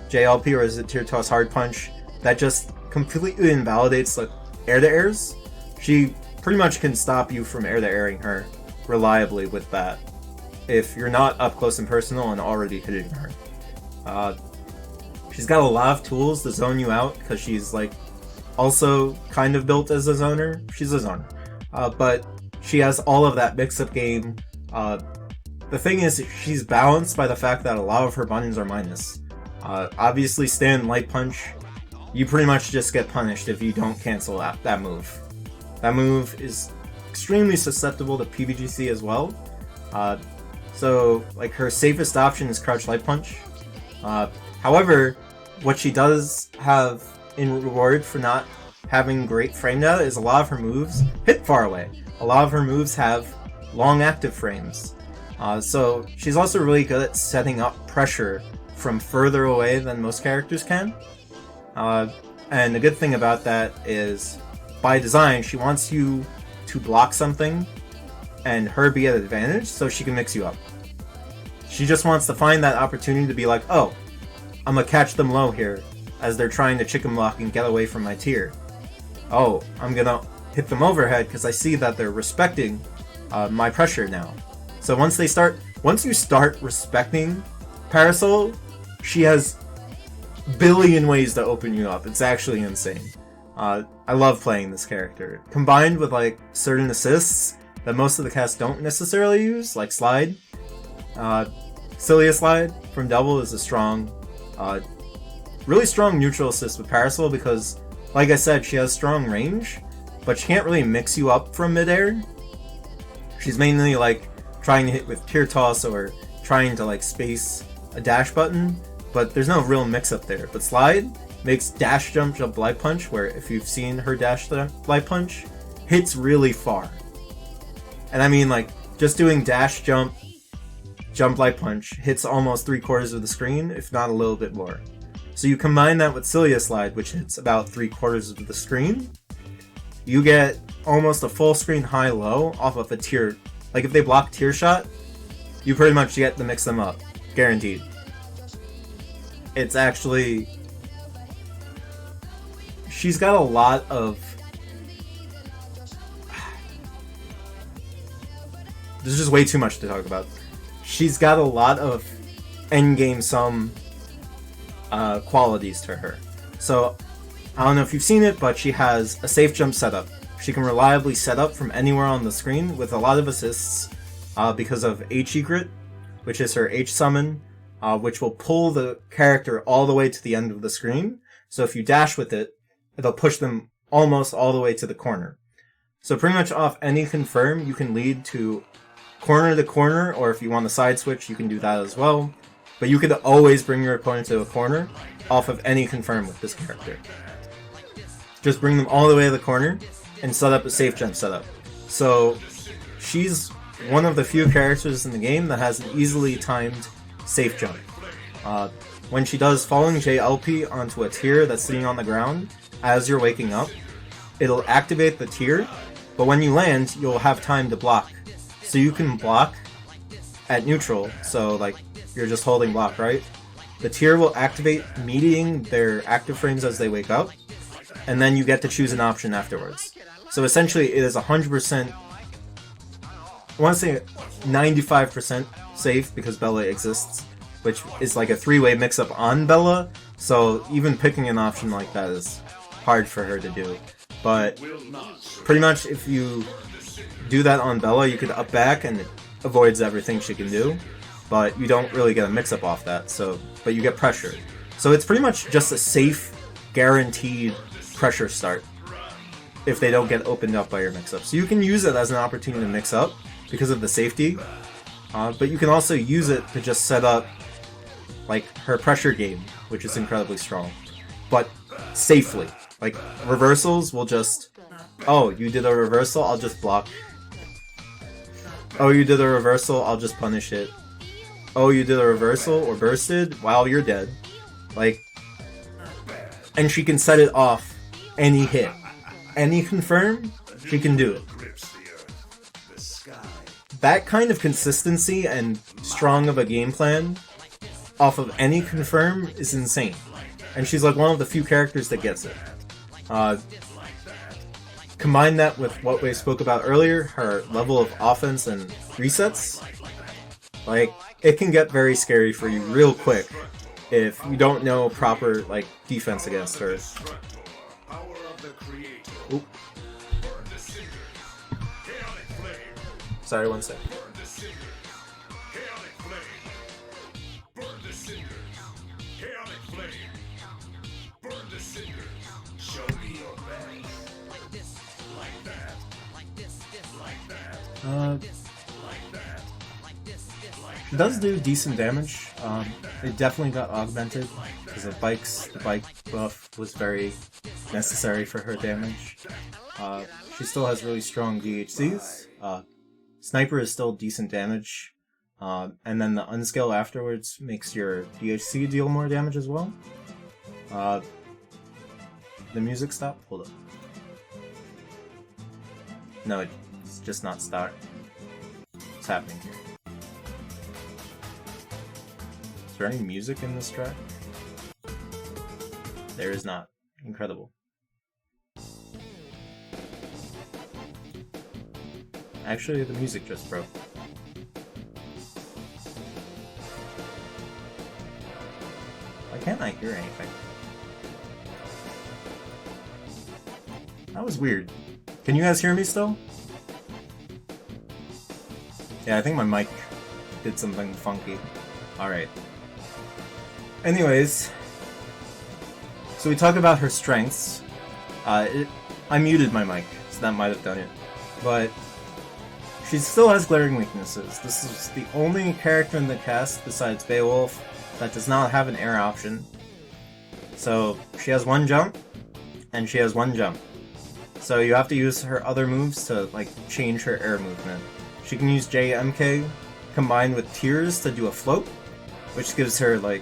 JLP, or is it tier toss hard punch, that just completely invalidates like air to airs. She pretty much can stop you from air to airing her reliably with that if you're not up close and personal and already hitting her. She's got a lot of tools to zone you out because she's like also kind of built as a zoner. She's a zoner, but she has all of that mix-up game. The thing is, she's balanced by the fact that a lot of her buttons are minus. Obviously, stand light punch, you pretty much just get punished if you don't cancel that move. That move is extremely susceptible to PVGC as well. So, like, her safest option is crouch light punch. However, what she does have in reward for not having great frame data is a lot of her moves hit far away. A lot of her moves have long active frames. So she's also really good at setting up pressure from further away than most characters can. And the good thing about that is, by design, she wants you to block something and her be at advantage so she can mix you up. She just wants to find that opportunity to be like, oh, I'm gonna catch them low here as they're trying to chicken block and get away from my tier. Oh, I'm gonna hit them overhead because I see that they're respecting my pressure now. So once you start respecting Parasol, she has billion ways to open you up. It's actually insane. I love playing this character. Combined with like certain assists that most of the cast don't necessarily use, like Slide. Cilia Slide from Double is a strong, really strong neutral assist with Parasol because, like I said, she has strong range, but she can't really mix you up from midair. She's mainly like trying to hit with tier toss or trying to like space a dash button, but there's no real mix up there. But Slide makes dash jump light punch, where if you've seen her dash light punch, hits really far. And I mean, like, just doing dash jump light punch hits almost 3/4 of the screen, if not a little bit more. So you combine that with Cilia Slide, which hits about 3/4 of the screen, you get almost a full screen high-low off of a tier. Like, if they block tier shot, you pretty much get to mix them up. Guaranteed. It's actually... She's got a lot of... There's just way too much to talk about. She's got a lot of endgame sum qualities to her. So, I don't know if you've seen it, but she has a safe jump setup. She can reliably set up from anywhere on the screen with a lot of assists because of H-Egret, which is her H-Summon, which will pull the character all the way to the end of the screen. So if you dash with it, it'll push them almost all the way to the corner. So pretty much off any confirm, you can lead to corner to corner, or if you want to side switch, you can do that as well. But you could always bring your opponent to a corner off of any confirm with this character. Just bring them all the way to the corner and set up a safe jump setup. So she's one of the few characters in the game that has an easily timed safe jump. When she does falling JLP onto a tier that's sitting on the ground as you're waking up, it'll activate the tier, but when you land, you'll have time to block. So you can block at neutral, so like you're just holding block, right? The tier will activate meeting their active frames as they wake up, and then you get to choose an option afterwards. So essentially it is 100%, I want to say 95% safe because Bella exists, which is like a three-way mix-up on Bella, so even picking an option like that is hard for her to do. But pretty much if you do that on Bella, you could up back and it avoids everything she can do, but you don't really get a mix-up off that, so but you get pressure. So it's pretty much just a safe, guaranteed pressure start if they don't get opened up by your mix-up. So you can use it as an opportunity to mix up because of the safety, but you can also use it to just set up like her pressure game, which is incredibly strong, but safely. Like reversals will just, oh, you did a reversal, I'll just block. Oh, you did a reversal, I'll just punish it. Oh, you did a reversal or bursted, wow, you're dead. Like, and she can set it off any hit. Any confirm, she can do it. that kind of consistency and strong of a game plan off of any confirm is insane. And she's like one of the few characters that gets it. Combine that with what we spoke about earlier, her level of offense and resets. Like, it can get very scary for you real quick if you don't know proper, like, defense against her. Oop. Sorry, one sec. It does do decent damage. It definitely got augmented because of bikes. The bike buff was very necessary for her damage. She still has really strong DHCs. Sniper is still decent damage. And then the unscale afterwards makes your DHC deal more damage as well. The music stopped? Hold up. No, it's just not start. What's happening here? Is there any music in this track? There is not. Incredible. Actually, the music just broke. Why can't I hear anything? That was weird. Can you guys hear me still? Yeah, I think my mic did something funky. Alright. Anyways, so we talk about her strengths. I muted my mic, so that might have done it. But she still has glaring weaknesses. This is the only character in the cast besides Beowulf that does not have an air option. So she has one jump, and she has one jump. So you have to use her other moves to like change her air movement. She can use JMK combined with Tears to do a float, which gives her like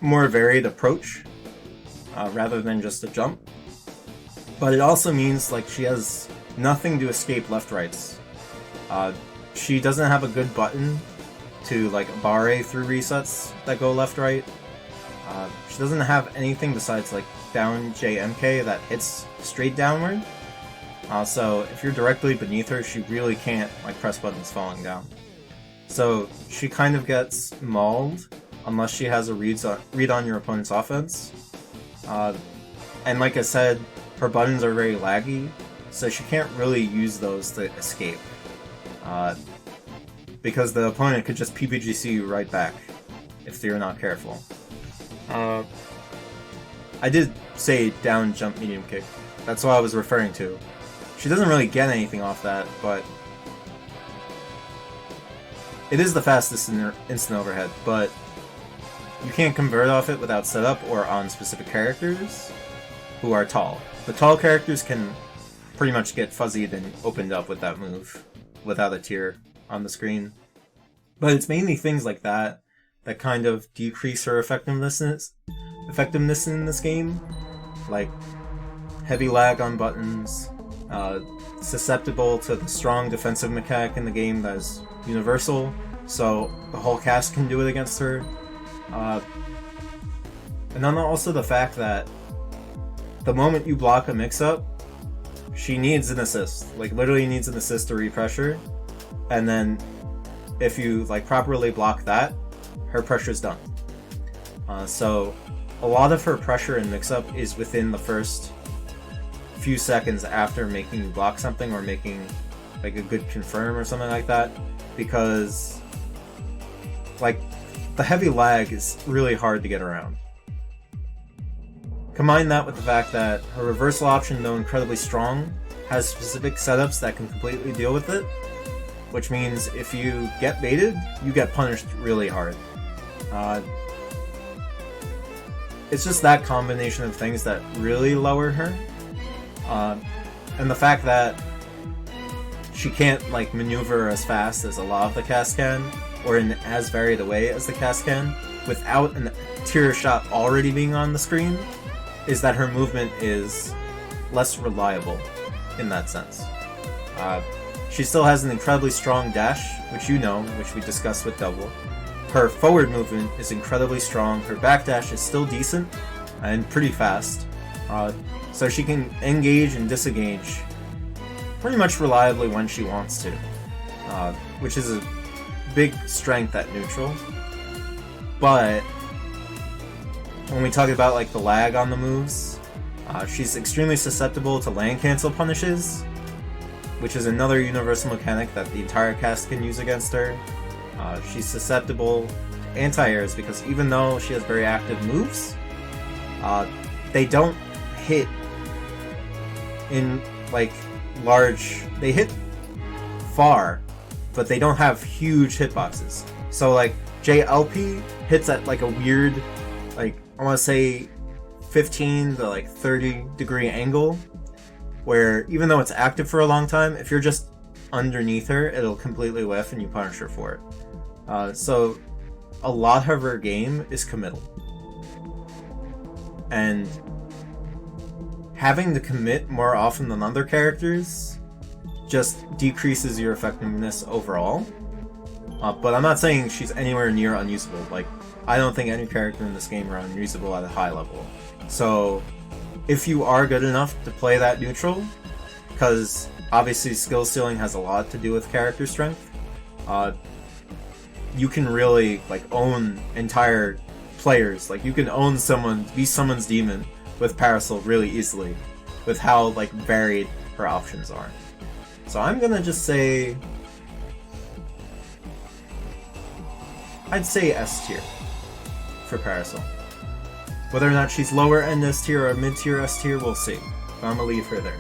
more varied approach rather than just a jump. But it also means like she has nothing to escape left-rights. She doesn't have a good button to like barre through resets that go left-right. She doesn't have anything besides like down JMK that hits straight downward. So if you're directly beneath her, she really can't like press buttons falling down. So she kind of gets mauled unless she has a read on your opponent's offense. And like I said, her buttons are very laggy, so she can't really use those to escape. Because the opponent could just PPGC you right back if you're not careful. I did say down, jump, medium kick. That's what I was referring to. She doesn't really get anything off that, but it is the fastest instant overhead, but you can't convert off it without setup or on specific characters who are tall. The tall characters can pretty much get fuzzied and opened up with that move without a tier on the screen. But it's mainly things like that that kind of decrease her effectiveness in this game, like heavy lag on buttons, susceptible to the strong defensive mechanic in the game that is universal, so the whole cast can do it against her. And then also the fact that the moment you block a mix-up, she needs an assist. Like, literally needs an assist to repressure, and then if you like properly block that, her pressure's done. So a lot of her pressure and mix-up is within the first few seconds after making you block something or making like a good confirm or something like that, because like the heavy lag is really hard to get around. Combine that with the fact that her reversal option, though incredibly strong, has specific setups that can completely deal with it, which means if you get baited, you get punished really hard. It's just that combination of things that really lower her. And the fact that she can't like maneuver as fast as a lot of the cast can, or in as varied a way as the cast can, without a tier shot already being on the screen, is that her movement is less reliable in that sense. She still has an incredibly strong dash, which you know, which we discussed with Double. Her forward movement is incredibly strong, her backdash is still decent, and pretty fast. So she can engage and disengage pretty much reliably when she wants to, which is a big strength at neutral. But when we talk about like the lag on the moves, she's extremely susceptible to land cancel punishes, which is another universal mechanic that the entire cast can use against her. She's susceptible to anti-airs because even though she has very active moves, they don't hit in like large. They hit far, but they don't have huge hitboxes. So like JLP hits at like a weird, like I want to say 15 to like 30 degree angle, where even though it's active for a long time, if you're just underneath her, it'll completely whiff and you punish her for it. So a lot of her game is committal. And having to commit more often than other characters just decreases your effectiveness overall. But I'm not saying she's anywhere near unusable. Like, I don't think any character in this game are unusable at a high level. So if you are good enough to play that neutral, because obviously skill ceiling has a lot to do with character strength, you can really like own entire players. Like you can own someone, be someone's demon with Parasol really easily, with how like varied her options are. So I'm gonna just say, I'd say S tier for Parasol. Whether or not she's lower end S tier or mid tier S tier, we'll see. But I'm gonna leave her there.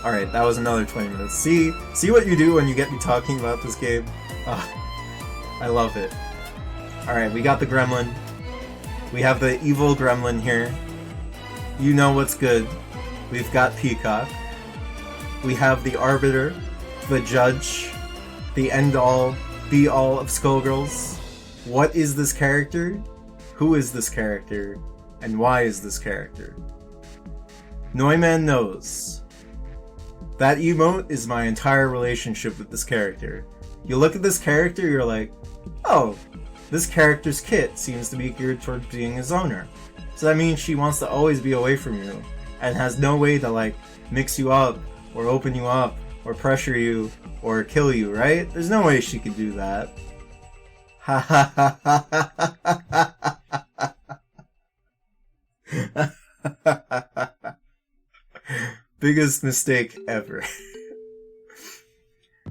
Alright, that was another 20 minutes. See what you do when you get me talking about this game? I love it. Alright, we got the gremlin. We have the evil gremlin here. You know what's good. We've got Peacock. We have the Arbiter, the Judge, the end-all, be-all of Skullgirls. What is this character? Who is this character? And why is this character? Neumann knows. That emote is my entire relationship with this character. You look at this character, you're like, oh, this character's kit seems to be geared towards being a zoner. So that means she wants to always be away from you, and has no way to like mix you up, or open you up, or pressure you, or kill you, right? There's no way she could do that. Ha ha ha ha ha ha ha. Biggest mistake ever.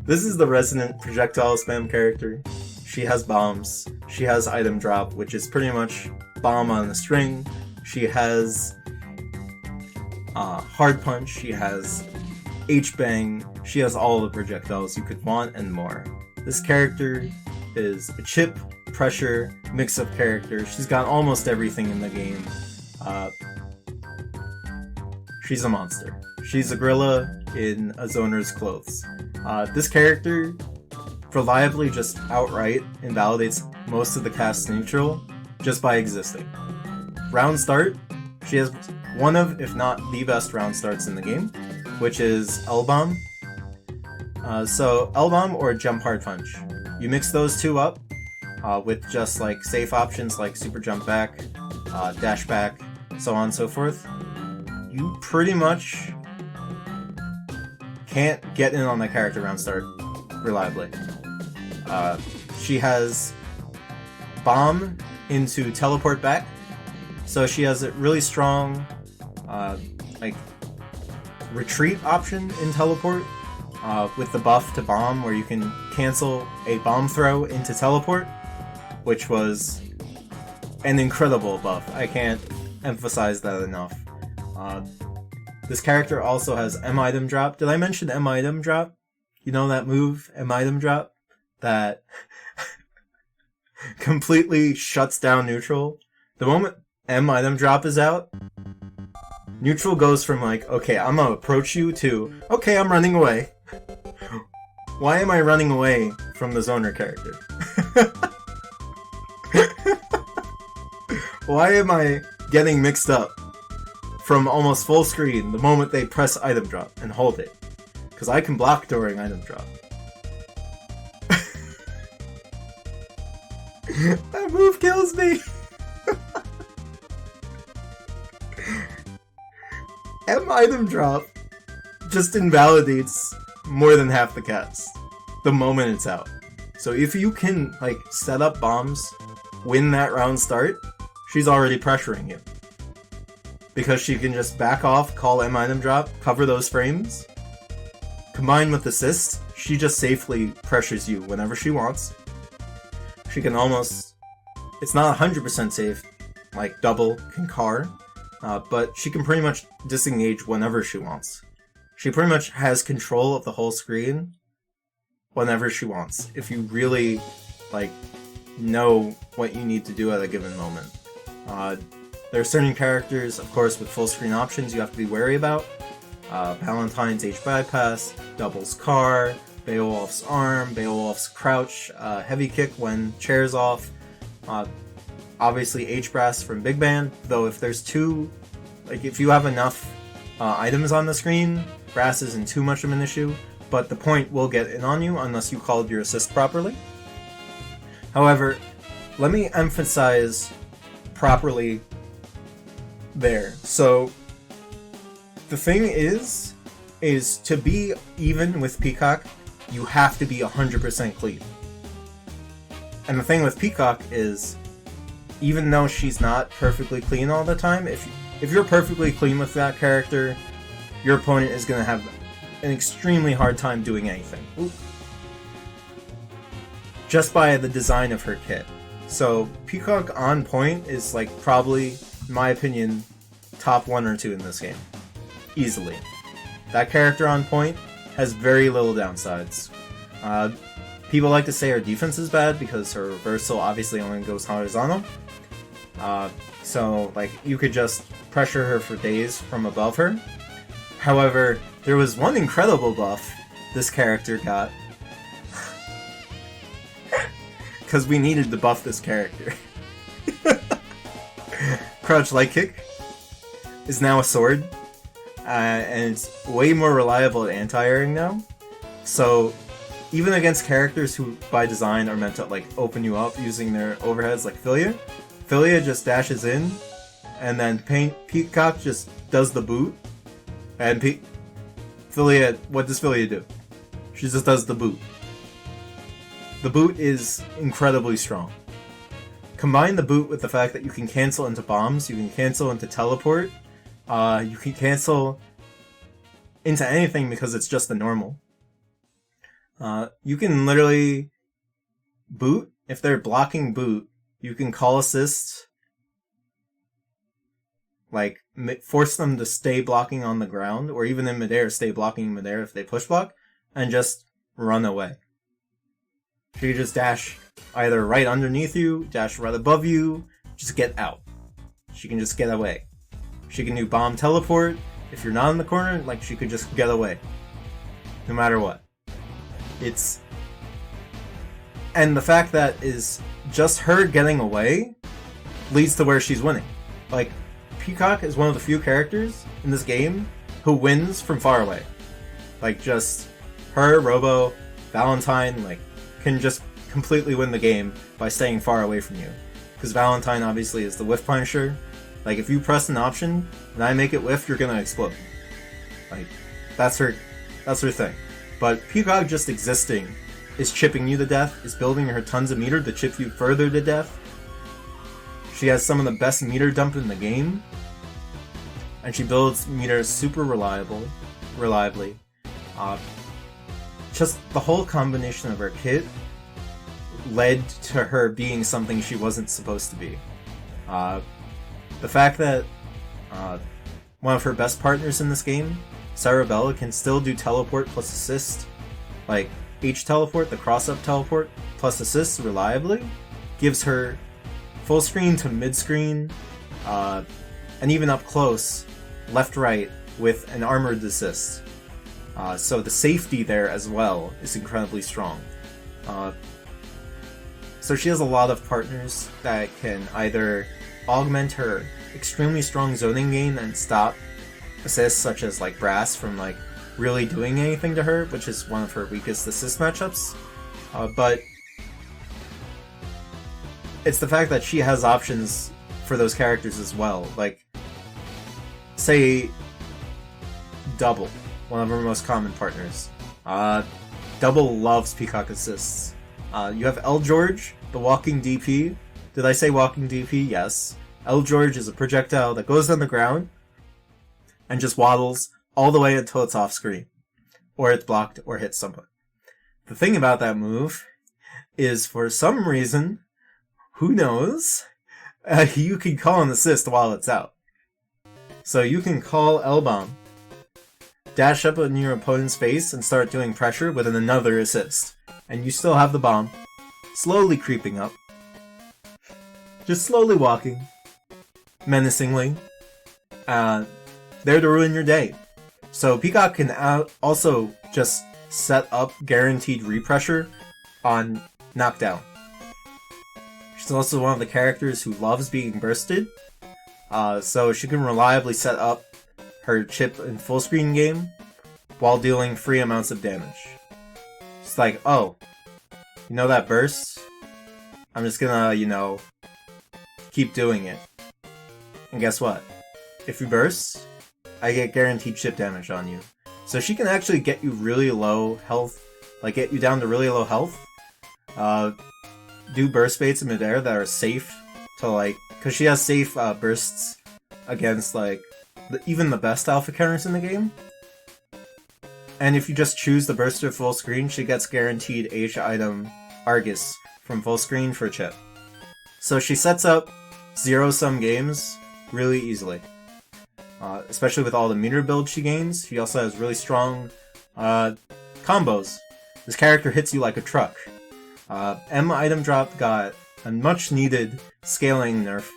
This is the resident projectile spam character. She has bombs. She has item drop, which is pretty much bomb on a string. She has hard punch. She has H-bang. She has all the projectiles you could want and more. This character is a chip, pressure, mix-up character. She's got almost everything in the game. She's a monster. She's a gorilla in a zoner's clothes. This character reliably just outright invalidates most of the cast's neutral just by existing. Round start, she has one of, if not the best round starts in the game, which is L-Bomb. So L-Bomb or Jump Hard Punch. You mix those two up with just like safe options like Super Jump Back, Dash Back, so on and so forth. You pretty much can't get in on that character round start reliably. She has Bomb into Teleport Back, so she has a really strong like retreat option in Teleport with the buff to Bomb, where you can cancel a bomb throw into Teleport, which was an incredible buff. I can't emphasize that enough. This character also has M-Item Drop. Did I mention M-Item Drop? You know that move, M-Item Drop? That completely shuts down neutral. The moment M-Item Drop is out, neutral goes from like, okay, I'm gonna approach you, to, okay, I'm running away. Why am I running away from the zoner character? Why am I getting mixed up from almost full screen the moment they press item drop and hold it? because I can block during item drop. That move kills me! M item drop just invalidates more than half the cast the moment it's out. So if you can, like, set up bombs, win that round start, she's already pressuring you. Because she can just back off, call M item drop, cover those frames. Combined with assist, she just safely pressures you whenever she wants. She can almost... It's not 100% safe, like double can car, but she can pretty much disengage whenever she wants. She pretty much has control of the whole screen whenever she wants, if you really, like, know what you need to do at a given moment. There are certain characters, of course, with full screen options you have to be wary about. Valentine's H bypass, Double's car, Beowulf's arm, Beowulf's crouch, heavy kick when chair's off. Obviously H-Brass from Big Band, though if there's two, like if you have enough items on the screen, Brass isn't too much of an issue, but the point will get in on you unless you called your assist properly. However, let me emphasize properly there. So, the thing is to be even with Peacock, you have to be 100% clean. And the thing with Peacock is, even though she's not perfectly clean all the time, if you're perfectly clean with that character, your opponent is going to have an extremely hard time doing anything. Oop. Just by the design of her kit. So, Peacock on point is like probably, in my opinion, top 1 or 2 in this game. Easily. That character on point has very little downsides. People like to say her defense is bad because her reversal obviously only goes horizontal. So, like, you could just pressure her for days from above her. However, there was one incredible buff this character got. Because we needed to buff this character. Crouch Light Kick is now a sword. And it's way more reliable at anti-airing now. So, even against characters who, by design, are meant to, like, open you up using their overheads like Philia, Philia just dashes in, and then Peacock just does the boot, and Philia, what does Philia do? She just does the boot. The boot is incredibly strong. Combine the boot with the fact that you can cancel into bombs, you can cancel into teleport, you can cancel into anything because it's just the normal. You can literally boot, if they're blocking boot, you can call assist, like, force them to stay blocking on the ground, or even in midair, stay blocking in midair if they push block, and just run away. She can just dash either right underneath you, dash right above you, just get out. She can just get away. She can do bomb teleport. If you're not in the corner, like, she could just get away. No matter what. And the fact that is just her getting away leads to where she's winning. Like, Peacock is one of the few characters in this game who wins from far away. Like, just her, Robo, Valentine, like, can just completely win the game by staying far away from you. Because Valentine obviously is the whiff punisher. Like, if you press an option and I make it whiff, you're gonna explode. Like, that's her thing. But Peacock just existing is chipping you to death, is building her tons of meter to chip you further to death. She has some of the best meter dump in the game. And she builds meter super reliably. Just the whole combination of her kit led to her being something she wasn't supposed to be. The fact that one of her best partners in this game, Sarabella, can still do teleport plus assist, like H-teleport, the cross-up teleport, plus assist reliably, gives her full screen to mid-screen, and even up close, left-right, with an armored assist. So the safety there as well is incredibly strong. So she has a lot of partners that can either augment her extremely strong zoning game and stop assists such as like Brass from like really doing anything to her, which is one of her weakest assist matchups. But it's the fact that she has options for those characters as well. Like, say, Double, one of our most common partners. Double loves Peacock assists. You have L. George, the walking DP. Did I say walking DP? Yes. L. George is a projectile that goes on the ground and just waddles all the way until it's off screen, or it's blocked or hits someone. The thing about that move is, for some reason, who knows, you can call an assist while it's out. So you can call L-Bomb, dash up in your opponent's face, and start doing pressure with another assist. And you still have the bomb, slowly creeping up, just slowly walking, menacingly, there to ruin your day. So Peacock can also just set up guaranteed repressure on knockdown. She's also one of the characters who loves being bursted, so she can reliably set up her chip in full screen game while dealing free amounts of damage. It's like, oh, you know that burst? I'm just gonna, keep doing it. And guess what? If you burst, I get guaranteed chip damage on you. So she can actually get you really low health, like get you down to really low health. Do burst baits in midair that are safe to because she has safe bursts against even the best alpha counters in the game. And if you just choose the burster full screen, she gets guaranteed H item Argus from full screen for chip. So she sets up zero-sum games really easily. Especially with all the meter builds she gains. She also has really strong combos. This character hits you like a truck. M item drop got a much needed scaling nerf,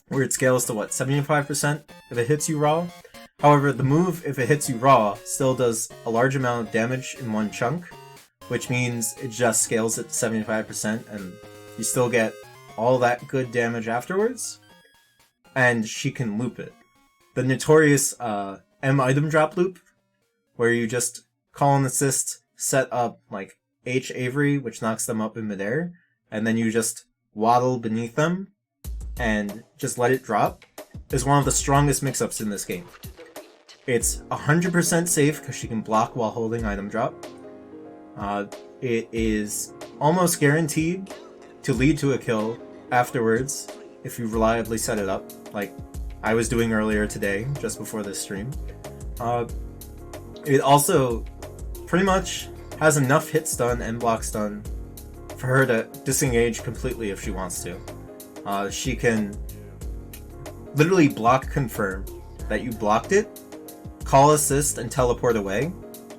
where it scales to 75% if it hits you raw. However, the move, if it hits you raw, still does a large amount of damage in one chunk, which means it just scales it to 75% and you still get all that good damage afterwards. And she can loop it. The notorious M item drop loop, where you just call an assist, set up H Avery, which knocks them up in midair, and then you just waddle beneath them and just let it drop, is one of the strongest mix-ups in this game. It's 100% safe because she can block while holding item drop. It is almost guaranteed to lead to a kill afterwards if you reliably set it up, like I was doing earlier today, just before this stream. It also pretty much has enough hit stun and block stun for her to disengage completely if she wants to. She can literally block confirm that you blocked it, call assist, and teleport away,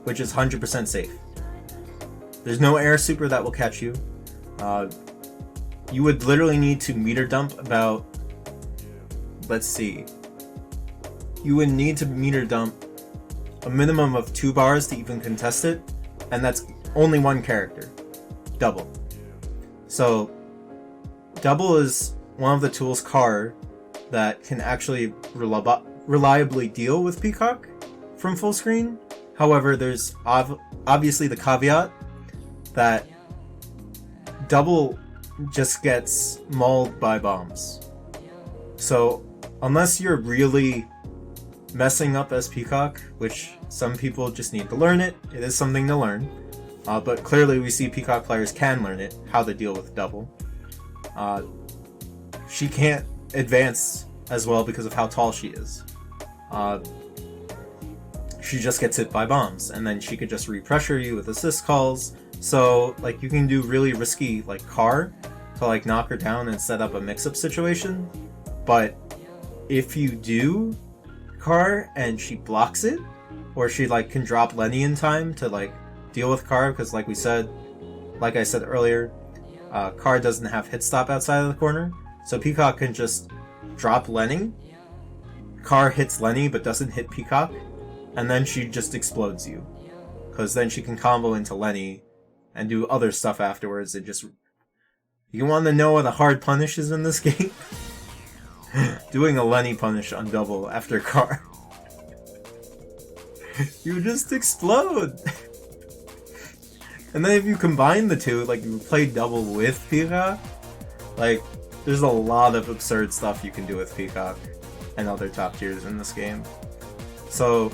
which is 100% safe. There's no air super that will catch you. You would literally need to meter dump about... Let's see. You would need to meter dump a minimum of 2 bars to even contest it, and that's only one character, Double. So, Double is one of the tools that can actually reliably deal with Peacock from full screen. However, there's obviously the caveat that Double just gets mauled by bombs. So, unless you're really messing up as Peacock, which some people just need to learn it is something to learn. But clearly we see Peacock players can learn it, how to deal with Double. She can't advance as well because of how tall she is. She just gets hit by bombs, and then she could just repressure you with assist calls. So, you can do really risky, Car, to, knock her down and set up a mix-up situation. But if you do Car and she blocks it, or she, can drop Lenny in time to, deal with Car, because like I said earlier, Car doesn't have hit stop outside of the corner, so Peacock can just drop Lenny, Car hits Lenny but doesn't hit Peacock, and then she just explodes you. Because then she can combo into Lenny and do other stuff afterwards and just... You want to know what a hard punish is in this game? Doing a Lenny punish on Double after Car. You just explode! And then if you combine the two, like you play double with Peacock, like there's a lot of absurd stuff you can do with Peacock and other top tiers in this game. So,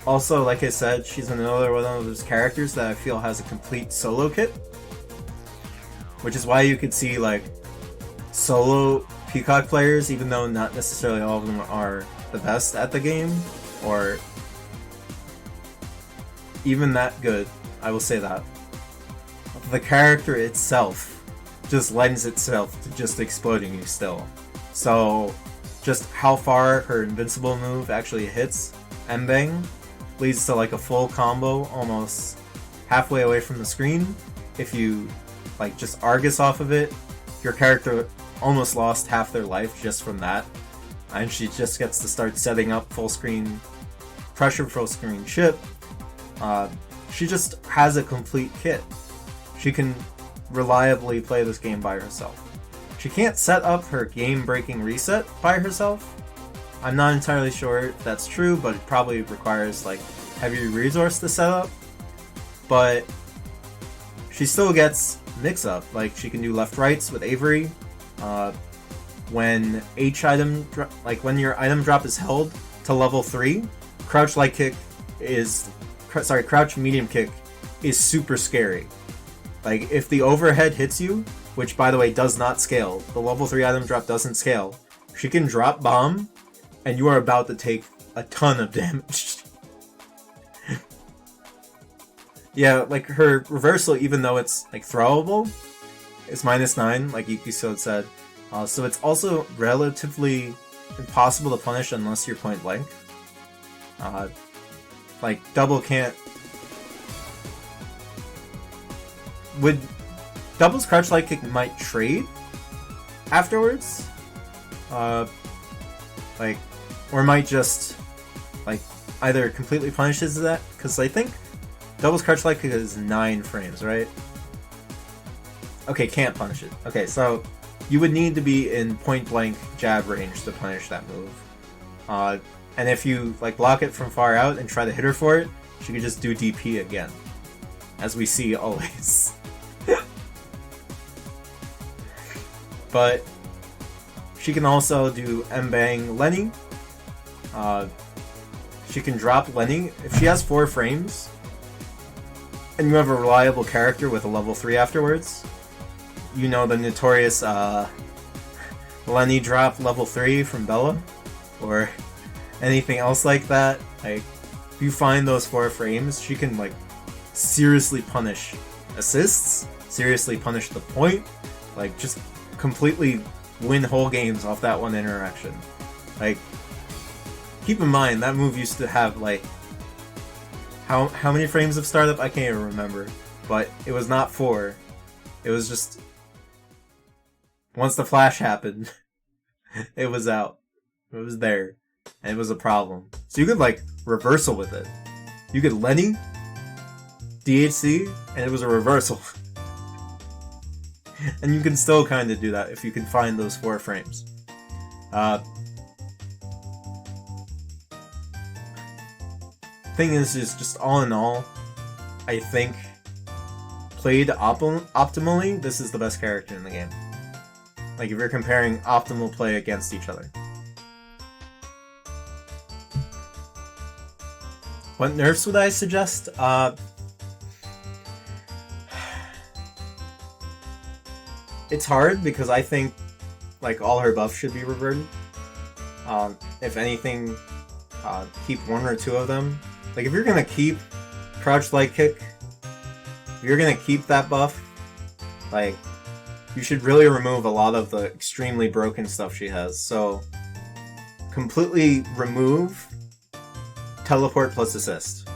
also, like I said, she's another one of those characters that I feel has a complete solo kit. Which is why you could see, like, solo Peacock players, even though not necessarily all of them are the best at the game, or even that good, I will say that. The character itself just lends itself to just exploding you still. So, just how far her invincible move actually hits M-Bang leads to like a full combo almost halfway away from the screen. If you like just Argus off of it, your character almost lost half their life just from that. And she just gets to start setting up full screen pressure, full screen chip. She just has a complete kit. She can reliably play this game by herself. She can't set up her game-breaking reset by herself. I'm not entirely sure if that's true, but it probably requires like heavy resource to set up. But she still gets mix-up. Like she can do left-rights with Avery. When when your item drop is held to level 3, crouch light kick is crouch medium kick is super scary. Like if the overhead hits you, which by the way does not scale, the level 3 item drop doesn't scale, she can drop bomb and you are about to take a ton of damage. Yeah, like her reversal, even though it's like throwable, is -9, like Yukiso said. So it's also relatively impossible to punish unless you're point blank. Like double can't. Would Double's crouch light kick might trade afterwards, like, or might just like either completely punishes that, because I think Double's crouch light kick is 9 frames, right? Okay, can't punish it. Okay, so you would need to be in point blank jab range to punish that move. And if you like block it from far out and try to hit her for it, she could just do DP again, as we see always. But she can also do M-Bang Lenny. She can drop Lenny. If she has 4 frames, and you have a reliable character with a level 3 afterwards, you know the notorious Lenny drop level 3 from Bella, or anything else like that. Like, if you find those 4 frames, she can like seriously punish assists, seriously punish the point, like just completely win whole games off that one interaction. Like, keep in mind that move used to have like how many frames of startup? I can't even remember, but it was not 4. It was just once the flash happened, it was out. It was there, and it was a problem. So you could like reversal with it. You could Lenny, DHC, and it was a reversal. And you can still kind of do that if you can find those 4 frames. Thing is just all in all, I think played optimally, this is the best character in the game. Like if you're comparing optimal play against each other. What nerfs would I suggest? It's hard because I think like all her buffs should be reverted. If anything, keep 1 or 2 of them. Like if you're gonna keep crouch light kick, if you're gonna keep that buff, like you should really remove a lot of the extremely broken stuff she has. So completely remove teleport plus assist.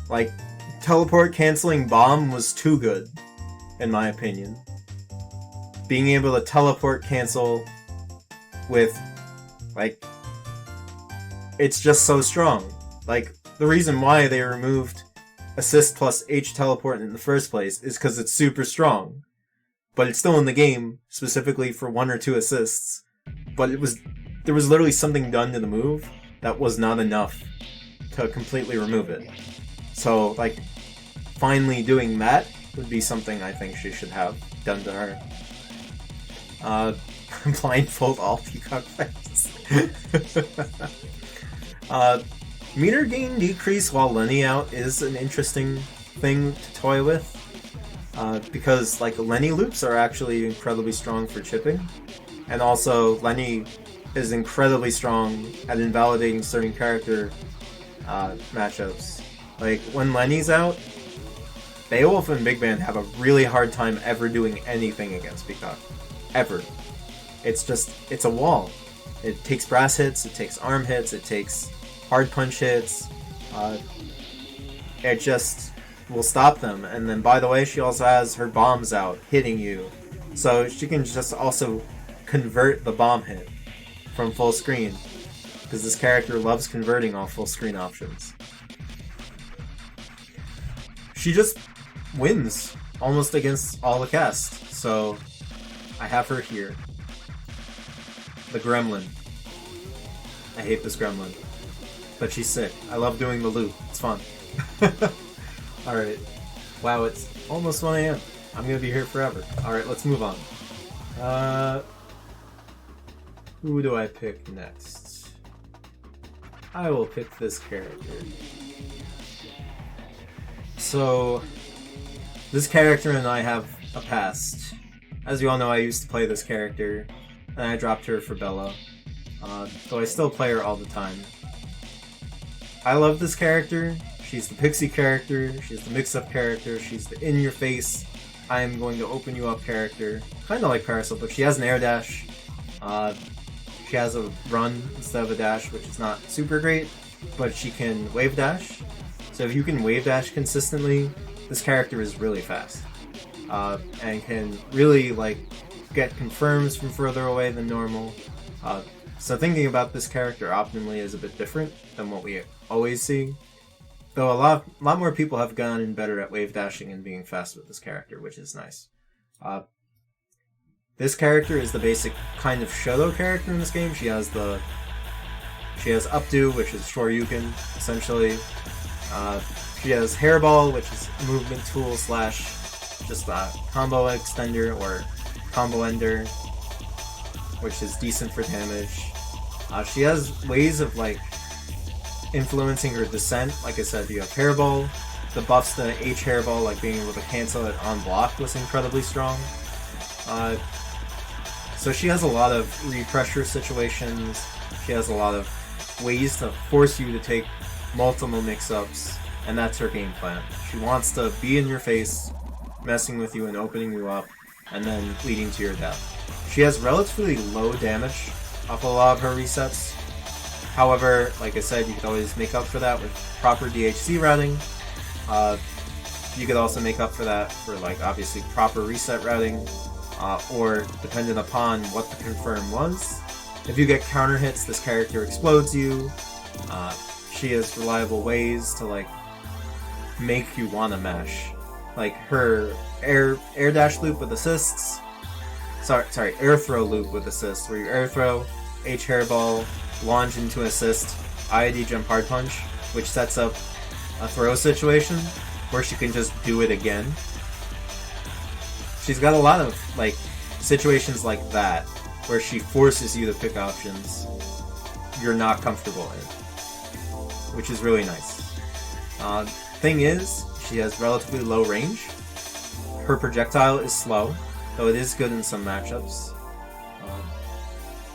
Like teleport canceling bomb was too good, in my opinion. Being able to teleport cancel with, like, it's just so strong. Like, the reason why they removed assist plus H teleport in the first place is because it's super strong. But it's still in the game, specifically for 1 or 2 assists. But there was literally something done to the move that was not enough to completely remove it. So, like, finally doing that would be something I think she should have done to her. Blindfold all Peacock fights. Meter gain decrease while Lenny out is an interesting thing to toy with. Because, like, Lenny loops are actually incredibly strong for chipping. And also, Lenny is incredibly strong at invalidating certain character matchups. Like, when Lenny's out, Beowulf and Big Band have a really hard time ever doing anything against Peacock. Ever. It's a wall. It takes brass hits, it takes arm hits, it takes hard punch hits. It just will stop them. And then, by the way, she also has her bombs out, hitting you. So she can just also convert the bomb hit from full screen. Because this character loves converting off full screen options. She just wins almost against all the cast. So I have her here. The Gremlin. I hate this Gremlin. But she's sick. I love doing the loop. It's fun. Alright. Wow, it's almost 1 AM. I'm gonna be here forever. Alright, let's move on. Who do I pick next? I will pick this character. So, this character and I have a past. As you all know, I used to play this character, and I dropped her for Bella. Though I still play her all the time. I love this character. She's the pixie character, she's the mix-up character, she's the in-your-face, I am going to open you up character. Kinda like Parasol, but she has an air dash. She has a run instead of a dash, which is not super great, but she can wave dash. So if you can wave dash consistently, this character is really fast. And can really, like, get confirms from further away than normal. So thinking about this character optimally is a bit different than what we always see. Though a lot more people have gotten better at wave dashing and being fast with this character, which is nice. This character is the basic kind of Shoto character in this game. She has updo, which is Shoryuken, essentially. She has Hairball, which is a movement tool slash just a combo extender or combo ender, which is decent for damage. She has ways of, like, influencing her descent. Like I said, you have Hairball. The buffs to H Hairball, like being able to cancel it on block, was incredibly strong. So she has a lot of repressure situations. She has a lot of ways to force you to take multiple mix-ups, and that's her game plan. She wants to be in your face, messing with you and opening you up, and then leading to your death. She has relatively low damage off a lot of her resets. However, like I said, you could always make up for that with proper DHC routing. You could also make up for that for, like, obviously proper reset routing, or depending upon what the confirm was. If you get counter hits, this character explodes you. She has reliable ways to, like, make you want to mash. Like her air dash loop with assists. Sorry, air throw loop with assists, where you air throw, H Hairball, launch into assist, IID jump hard punch, which sets up a throw situation where she can just do it again. She's got a lot of, like, situations like that where she forces you to pick options you're not comfortable in, which is really nice. Thing is, she has relatively low range. Her projectile is slow, though it is good in some matchups.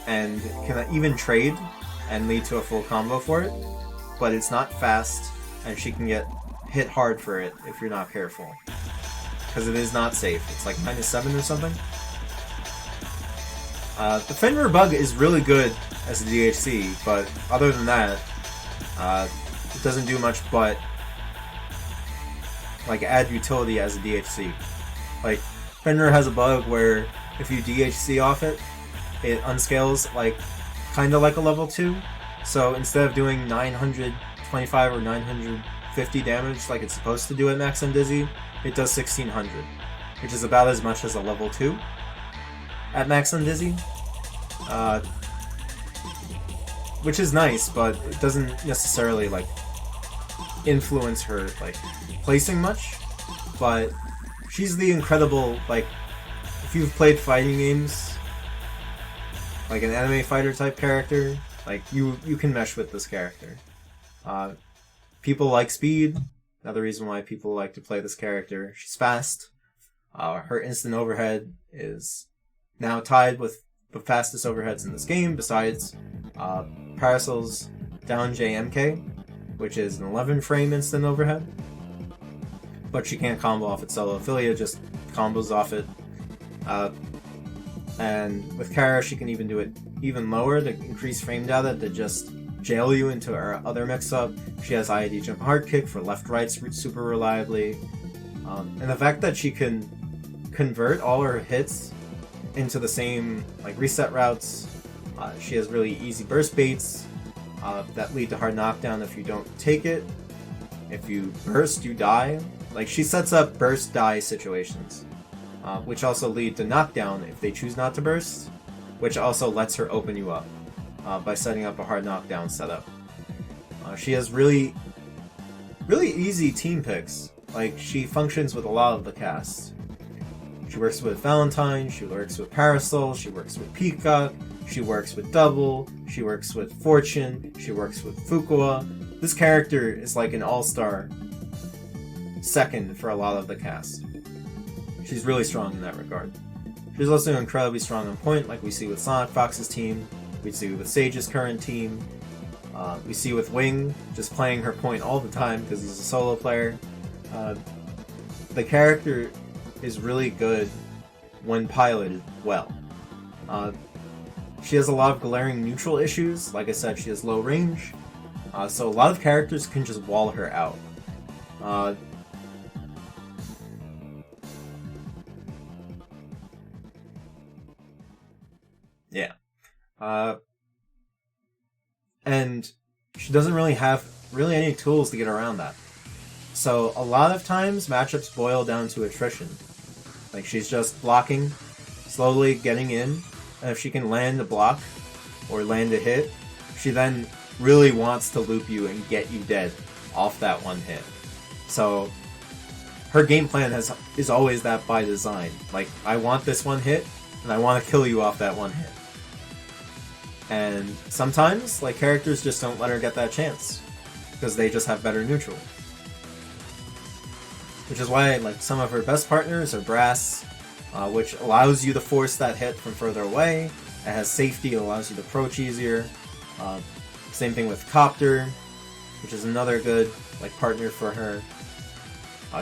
And can even trade and lead to a full combo for it, but it's not fast, and she can get hit hard for it if you're not careful. Because it is not safe. It's like -7 or something. The Fenrir bug is really good as a DHC, but other than that, it doesn't do much but, like, add utility as a DHC. Like, Fenrir has a bug where if you DHC off it, it unscales, like, kinda like a level 2. So instead of doing 925 or 950 damage like it's supposed to do at Max and Dizzy, it does 1600, which is about as much as a level 2 at Max and Dizzy. Which is nice, but it doesn't necessarily, like, influence her like placing much, but she's the incredible, like, if you've played fighting games, like an anime fighter type character, like you can mesh with this character. People like speed. Another reason why people like to play this character. She's fast. Her instant overhead is now tied with the fastest overheads in this game, besides Parasol's down JMK, which is an 11 frame instant overhead. But she can't combo off it solo. Philia just combos off it. And with Kara, she can even do it even lower to increase frame data to just jail you into her other mix-up. She has IID jump hard kick for left-right super reliably. And the fact that she can convert all her hits into the same like reset routes. She has really easy burst baits that lead to hard knockdown if you don't take it. If you burst, you die. Like, she sets up burst die situations, which also lead to knockdown if they choose not to burst, which also lets her open you up by setting up a hard knockdown setup. She has really easy team picks. Like, she functions with a lot of the cast. She works with Valentine, she works with Parasol, she works with Peacock, she works with Double, she works with Fortune, she works with Fuqua. This character is like an all-star second for a lot of the cast. She's really strong in that regard. She's also incredibly strong on point, like we see with Sonic Fox's team, we see with Sage's current team, we see with Wing, just playing her point all the time because he's a solo player. The character is really good when piloted well. She has a lot of glaring neutral issues. Like I said, she has low range, so a lot of characters can just wall her out. Yeah. And she doesn't really have any tools to get around that. So a lot of times matchups boil down to attrition. Like, she's just blocking, slowly getting in, and if she can land a block or land a hit, she then really wants to loop you and get you dead off that one hit. So her game plan is always that by design. Like, I want this one hit, and I want to kill you off that one hit. And sometimes, like, characters just don't let her get that chance, because they just have better neutral. Which is why, like, some of her best partners are Brass, which allows you to force that hit from further away. It has safety, it allows you to approach easier. Same thing with Copter, which is another good like partner for her.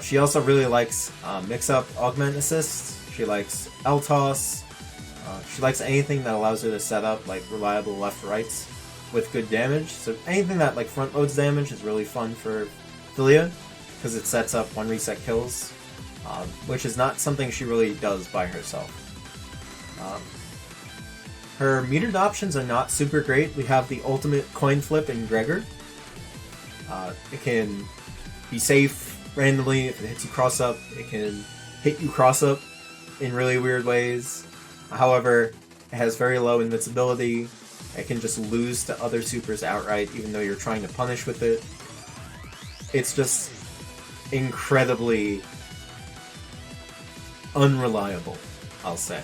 She also really likes mix-up augment assists. She likes L-Toss. She likes anything that allows her to set up like reliable left-rights with good damage. So anything that like front loads damage is really fun for Philia, because it sets up one reset kills, which is not something she really does by herself. Her metered options are not super great. We have the ultimate coin flip in Gregor. It can be safe randomly if it hits you cross up. It can hit you cross up in really weird ways. However, it has very low invincibility. It can just lose to other supers outright even though you're trying to punish with it. It's just incredibly unreliable, I'll say.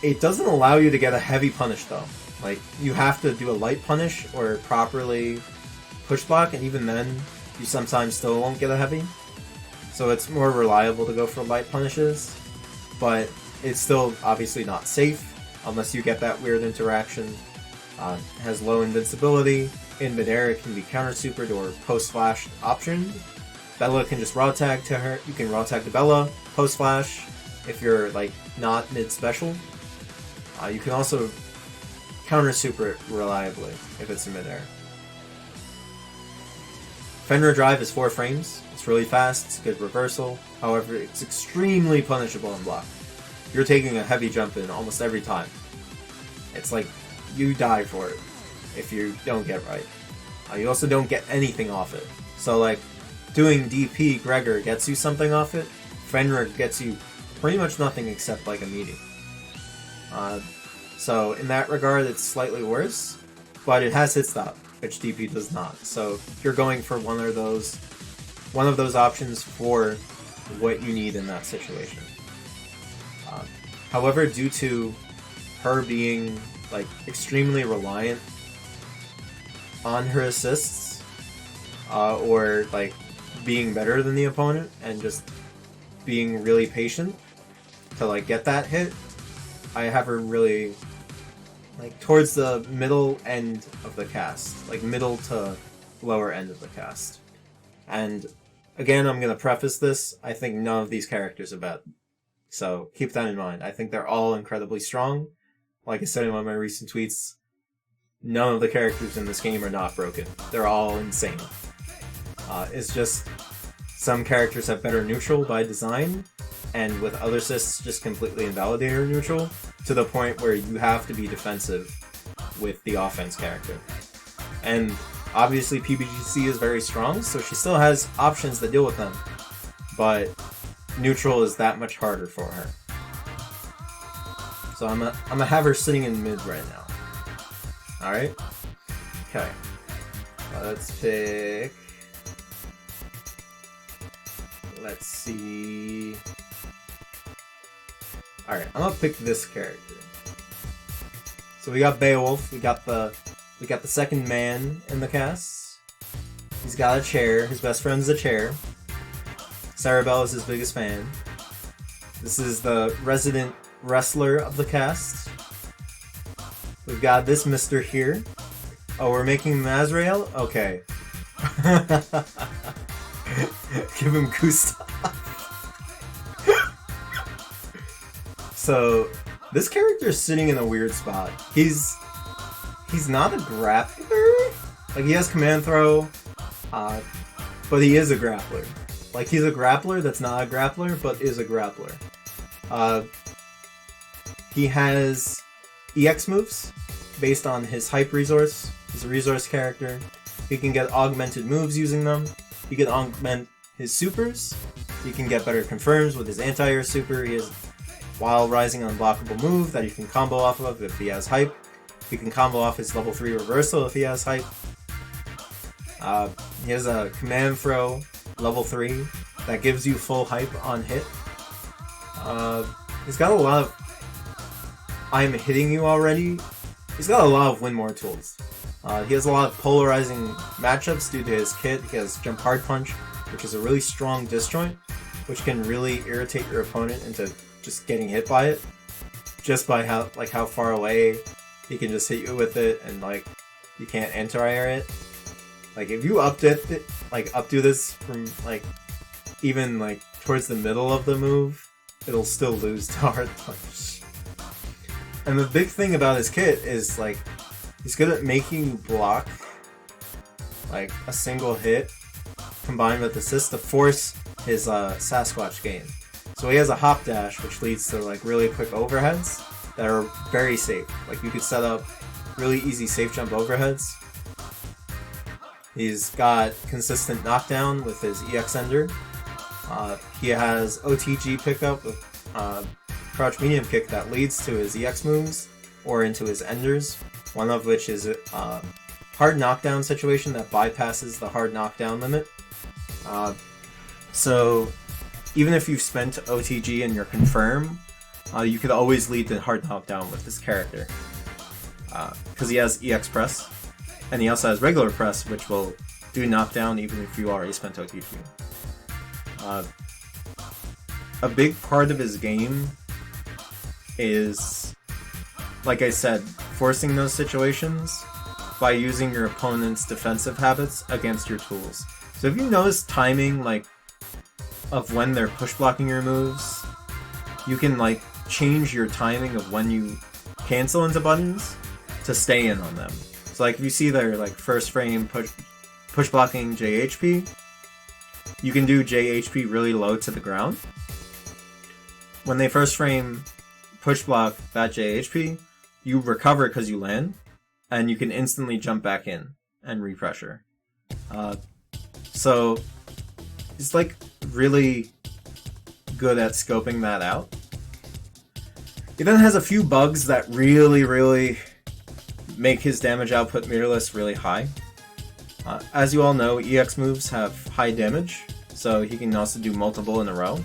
It doesn't allow you to get a heavy punish though. Like, you have to do a light punish or properly push block, and even then, you sometimes still won't get a heavy. So it's more reliable to go for light punishes, but it's still obviously not safe unless you get that weird interaction. It has low invincibility. In midair, it can be counter-supered or post-flash optioned. Bella can just raw tag to her. You can raw tag to Bella, post-flash, if you're like not mid-special. You can also counter-super it reliably if it's in midair. Fenrir Drive is 4 frames. It's really fast, it's a good reversal. However, it's extremely punishable in block. You're taking a heavy jump in almost every time. It's like, you die for it if you don't get right. You also don't get anything off it. So like, doing DP Gregor gets you something off it. Fenrir gets you pretty much nothing except like a meaty. So in that regard, it's slightly worse, but it has hit stop. which DP does not. So you're going for one of those options for what you need in that situation. However, due to her being like extremely reliant on her assists, or like being better than the opponent and just being really patient to like get that hit, I have her really like towards the middle end of the cast, like middle to lower end of the cast. And again, I'm gonna preface this, I think none of these characters are bad. So keep that in mind. I think they're all incredibly strong. Like I said in one of my recent tweets, none of the characters in this game are not broken. They're all insane. It's just some characters have better neutral by design, and with other assists just completely invalidate her neutral, to the point where you have to be defensive with the offense character. And obviously PBGC is very strong, so she still has options to deal with them. But neutral is that much harder for her. So I'm gonna have her sitting in mid right now. Alright? Okay. Let's pick... Let's see... Alright, I'm gonna pick this character. So we got Beowulf, we got the second man in the cast. He's got a chair, his best friend's a chair. Sarabelle is his biggest fan. This is the resident wrestler of the cast. We've got this mister here. Oh, we're making him Azrael? Okay. Give him Gustav. So, this character is sitting in a weird spot. He's not a grappler. Like, he has command throw, but he is a grappler. Like, he's a grappler that's not a grappler, but is a grappler. He has EX moves based on his hype resource. He's a resource character. He can get augmented moves using them. He can augment his supers. He can get better confirms with his anti-air super. He has Wild Rising unblockable move that he can combo off of if he has hype. He can combo off his level 3 reversal if he has hype. He has a command throw level 3 that gives you full hype on hit. He's got a lot of I'm hitting you already. He's got a lot of win more tools. He has a lot of polarizing matchups due to his kit. He has Jump Hard Punch, which is a really strong disjoint, which can really irritate your opponent into just getting hit by it. Just by how far away he can just hit you with it, and like you can't anti-air it. Like if you updo this from like even like towards the middle of the move, it'll still lose to Hard Punch. And the big thing about his kit is like he's good at making you block like a single hit combined with assist to force his Sasquatch game. So he has a hop dash, which leads to like really quick overheads that are very safe. Like you could set up really easy safe jump overheads. He's got consistent knockdown with his EX Ender. He has OTG pickup with crouch medium kick that leads to his EX moves or into his Enders. One of which is a hard knockdown situation that bypasses the hard knockdown limit. So even if you've spent OTG and you're confirm, you could always lead to hard knockdown with this character. Because he has EX press, and he also has regular press, which will do knockdown even if you already spent OTG. A big part of his game is, like I said, forcing those situations by using your opponent's defensive habits against your tools. So if you notice timing of when they're push blocking your moves, you can like change your timing of when you cancel into buttons to stay in on them. So like if you see their like first frame push blocking JHP, you can do JHP really low to the ground. When they first frame push block that JHP, you recover because you land, and you can instantly jump back in and repressure. So it's like really good at scoping that out. He then has a few bugs that really make his damage output mirrorless really high. As you all know, EX moves have high damage, so he can also do multiple in a row.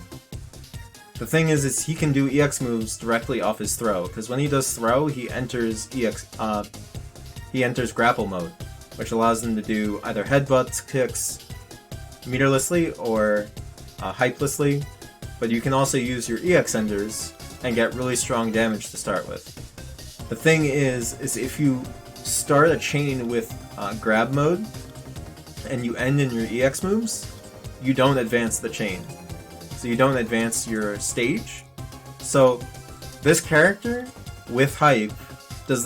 The thing is he can do EX moves directly off his throw, because when he does throw, he enters grapple mode, which allows him to do either headbutts, kicks, meterlessly, or hypelessly, but you can also use your EX enders and get really strong damage to start with. The thing is if you start a chain with grab mode, and you end in your EX moves, you don't advance the chain. So you don't advance your stage. So this character, with hype, does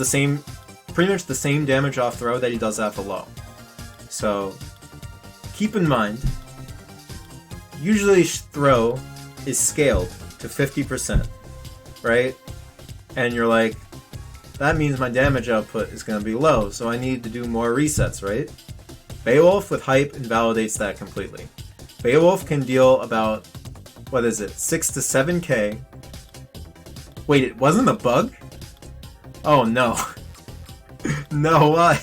pretty much the same damage off throw that he does at the low. So keep in mind, usually throw is scaled to 50%, right? And you're like, that means my damage output is going to be low, so I need to do more resets, right? Beowulf with hype invalidates that completely. Beowulf can deal about, 6 to 7k. Wait, it wasn't a bug? Oh no. No, why?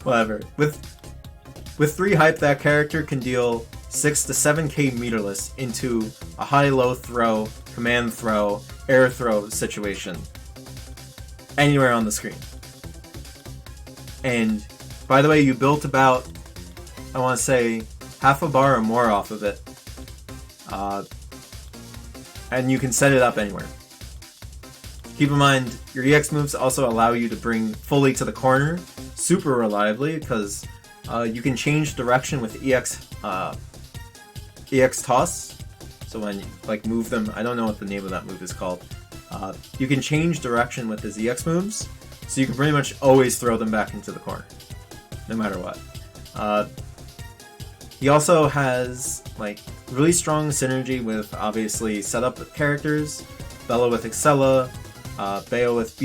Whatever. With 3 hype, that character can deal 6 to 7k meterless into a high-low throw, command throw, air throw situation. Anywhere on the screen. And by the way, you built about, I want to say, half a bar or more off of it. And you can set it up anywhere. Keep in mind, your EX moves also allow you to bring fully to the corner super reliably, because you can change direction with EX toss. So when you move them, I don't know what the name of that move is called. You can change direction with his EX moves, so you can pretty much always throw them back into the corner, no matter what. He also has really strong synergy with obviously setup characters, Bella with Excella, Bayo with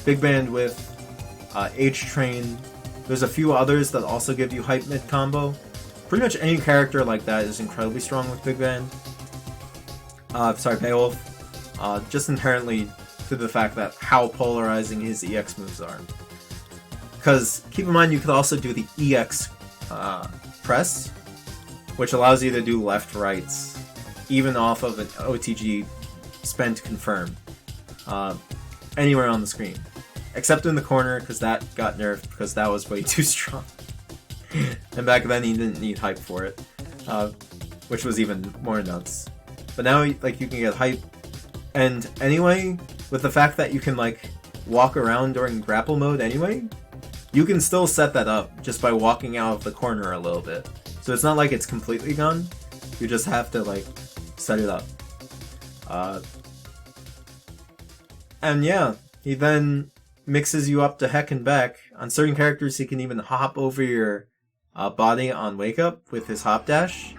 Big Band with H-Train. There's a few others that also give you hype mid combo. Pretty much any character like that is incredibly strong with Big Band. Beowulf. Just inherently to the fact that how polarizing his EX moves are. Because keep in mind, you could also do the EX press, which allows you to do left-rights, even off of an OTG spent confirm, anywhere on the screen. Except in the corner, because that got nerfed, because that was way too strong. And back then he didn't need hype for it, which was even more nuts. But now you can get hype. And anyway, with the fact that you can walk around during grapple mode anyway, you can still set that up just by walking out of the corner a little bit. So it's not like it's completely gone, you just have to set it up. And yeah, he then mixes you up to heck and back. On certain characters he can even hop over your body on wake up with his hop dash.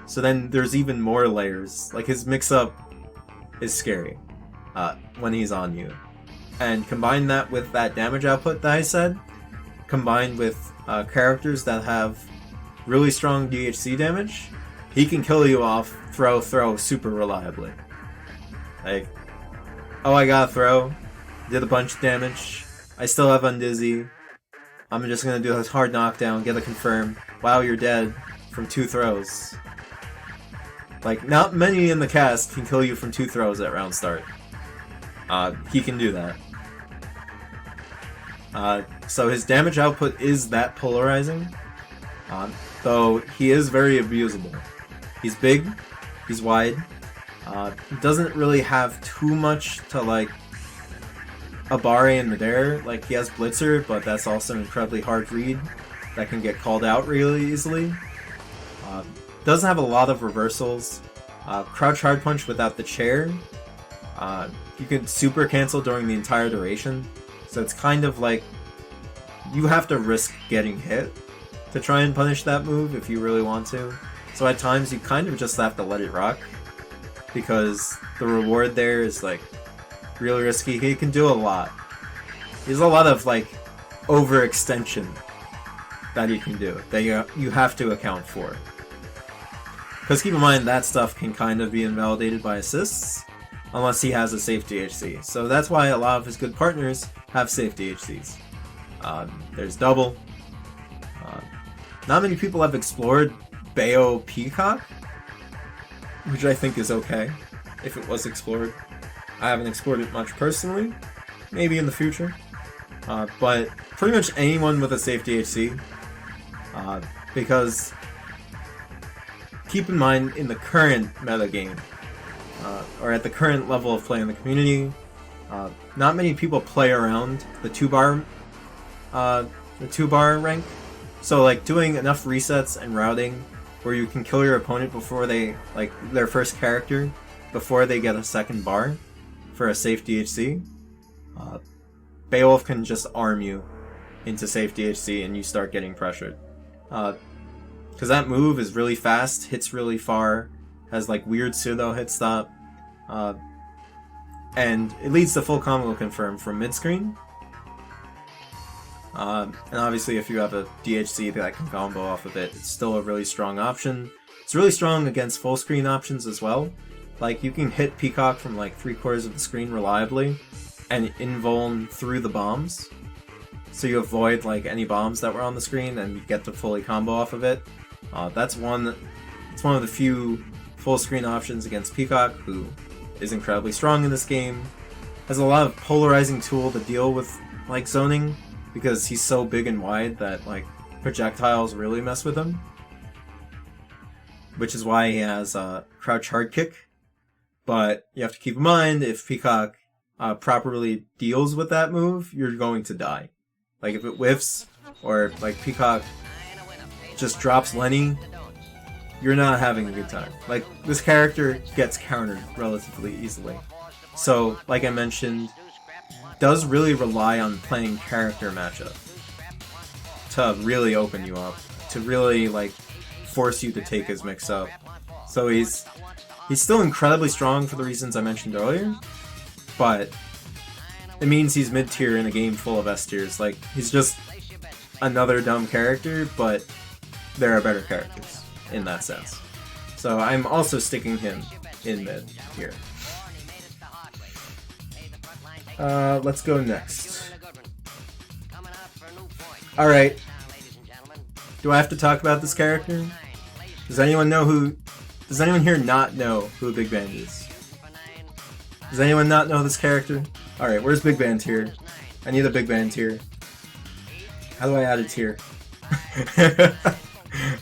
So then there's even more layers. His mix up is scary when he's on you. And combine that with that damage output that I said, combined with characters that have really strong DHC damage, he can kill you off throw super reliably. Oh, I got a throw, did a bunch of damage, I still have Undizzy, I'm just gonna do this hard knockdown, get a confirm, wow, you're dead, from 2 throws. Not many in the cast can kill you from 2 throws at round start. He can do that. So his damage output is that polarizing, though he is very abusable. He's big, he's wide, he doesn't really have too much to Abare and Midair. He has Blitzer, but that's also an incredibly hard read that can get called out really easily. Doesn't have a lot of reversals. Crouch hard punch without the chair. You can super cancel during the entire duration. So it's kind of you have to risk getting hit to try and punish that move if you really want to. So at times you kind of just have to let it rock, because the reward there is really risky. He can do a lot. There's a lot of overextension that he can do that you have to account for. Because keep in mind, that stuff can kind of be invalidated by assists, unless he has a safe DHC. So that's why a lot of his good partners have safe DHCs. There's double. Not many people have explored Bayo Peacock, which I think is okay, if it was explored. I haven't explored it much personally, maybe in the future. But pretty much anyone with a safe DHC, because keep in mind, in the current metagame, or at the current level of play in the community, not many people play around the 2-bar rank. So like doing enough resets and routing where you can kill your opponent before they, like, their first character, before they get a second bar for a safe DHC. Beowulf can just arm you into safe DHC and you start getting pressured. Because that move is really fast, hits really far, has like weird pseudo hit stop, and it leads to full combo confirm from mid-screen. And obviously if you have a DHC that can combo off of it, it's still a really strong option. It's really strong against full screen options as well. Like, you can hit Peacock from like 3/4 of the screen reliably and invuln through the bombs. So you avoid like any bombs that were on the screen and you get to fully combo off of it. It's one of the few full screen options against Peacock, who is incredibly strong in this game. Has a lot of polarizing tool to deal with like zoning, because he's so big and wide that like projectiles really mess with him. Which is why he has crouch hard kick. But you have to keep in mind, if Peacock properly deals with that move, you're going to die. Like if it whiffs, or like Peacock just drops Lenny, you're not having a good time. Like, this character gets countered relatively easily. So, like I mentioned, does really rely on playing character matchup to really open you up, to really like force you to take his mix up. So he's still incredibly strong for the reasons I mentioned earlier, but it means he's mid-tier in a game full of S-tiers. Like, he's just another dumb character, but there are better characters in that sense. So I'm also sticking him in mid here. Let's go next. Alright. Do I have to talk about this character? Does anyone here not know who Big Band is? Does anyone not know this character? Alright, where's Big Band tier? I need a Big Band tier. How do I add a tier?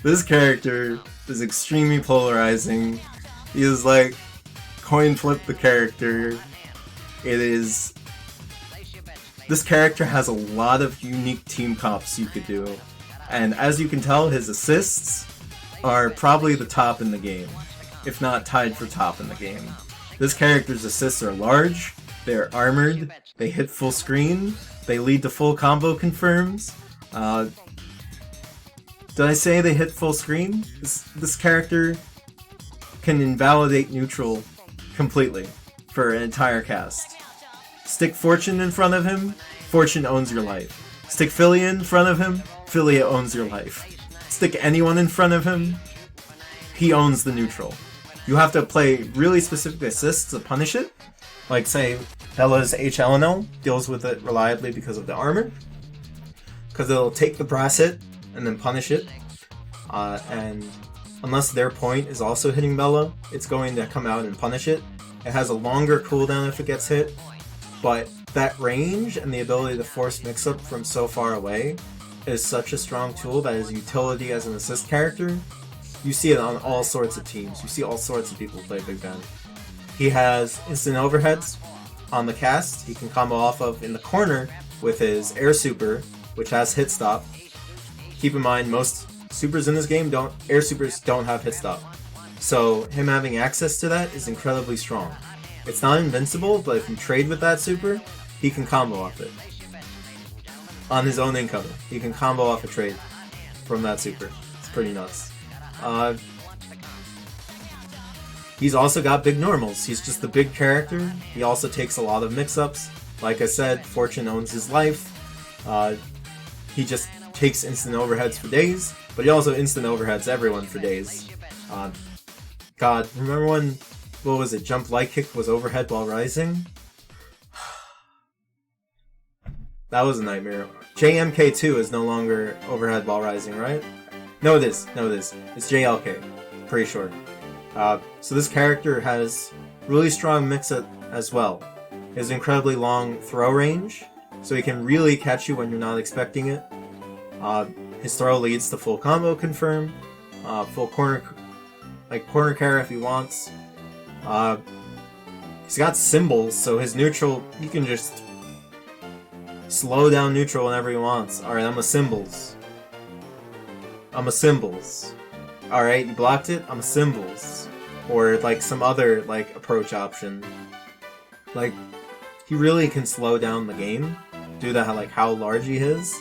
This character is extremely polarizing. He is like coin flip the character. This character has a lot of unique team comps you could do. And as you can tell, his assists are probably the top in the game, if not tied for top in the game. This character's assists are large, they're armored, they hit full screen, they lead to full combo confirms. Did I say they hit full screen? This character can invalidate neutral completely for an entire cast. Stick Fortune in front of him, Fortune owns your life. Stick Philia in front of him, Philia owns your life. Stick anyone in front of him, he owns the neutral. You have to play really specific assists to punish it. Like, say, Bella's HLNL deals with it reliably because of the armor. Because it'll take the brass hit and then punish it. And unless their point is also hitting Bella, it's going to come out and punish it. It has a longer cooldown if it gets hit, but that range and the ability to force mix-up from so far away is such a strong tool that his utility as an assist character, you see it on all sorts of teams. You see all sorts of people play Big Ben. He has instant overheads on the cast he can combo off of in the corner with his air super, which has hit stop. Keep in mind, most supers in this game air supers don't have hit stop. So him having access to that is incredibly strong. It's not invincible, but if you trade with that super, he can combo off it. On his own incomer, he can combo off a trade from that super. It's pretty nuts. He's also got big normals. He's just a big character. He also takes a lot of mix-ups. Like I said, Fortune owns his life. He just takes instant overheads for days, but he also instant overheads everyone for days. God, remember when, what was it, Jump Light Kick was overhead while rising? That was a nightmare. JMK2 is no longer overhead while rising, right? No, it is. No, it is. It's JLK. Pretty sure. So this character has really strong mix-up as well. He has incredibly long throw range, so he can really catch you when you're not expecting it. His throw leads to full combo confirm, full corner carry if he wants. He's got symbols, so his neutral, he can just slow down neutral whenever he wants. Alright, I'm a symbols. I'm a symbols. Alright, you blocked it? I'm a symbols. Or like some other like approach option. Like, he really can slow down the game due to how large he is.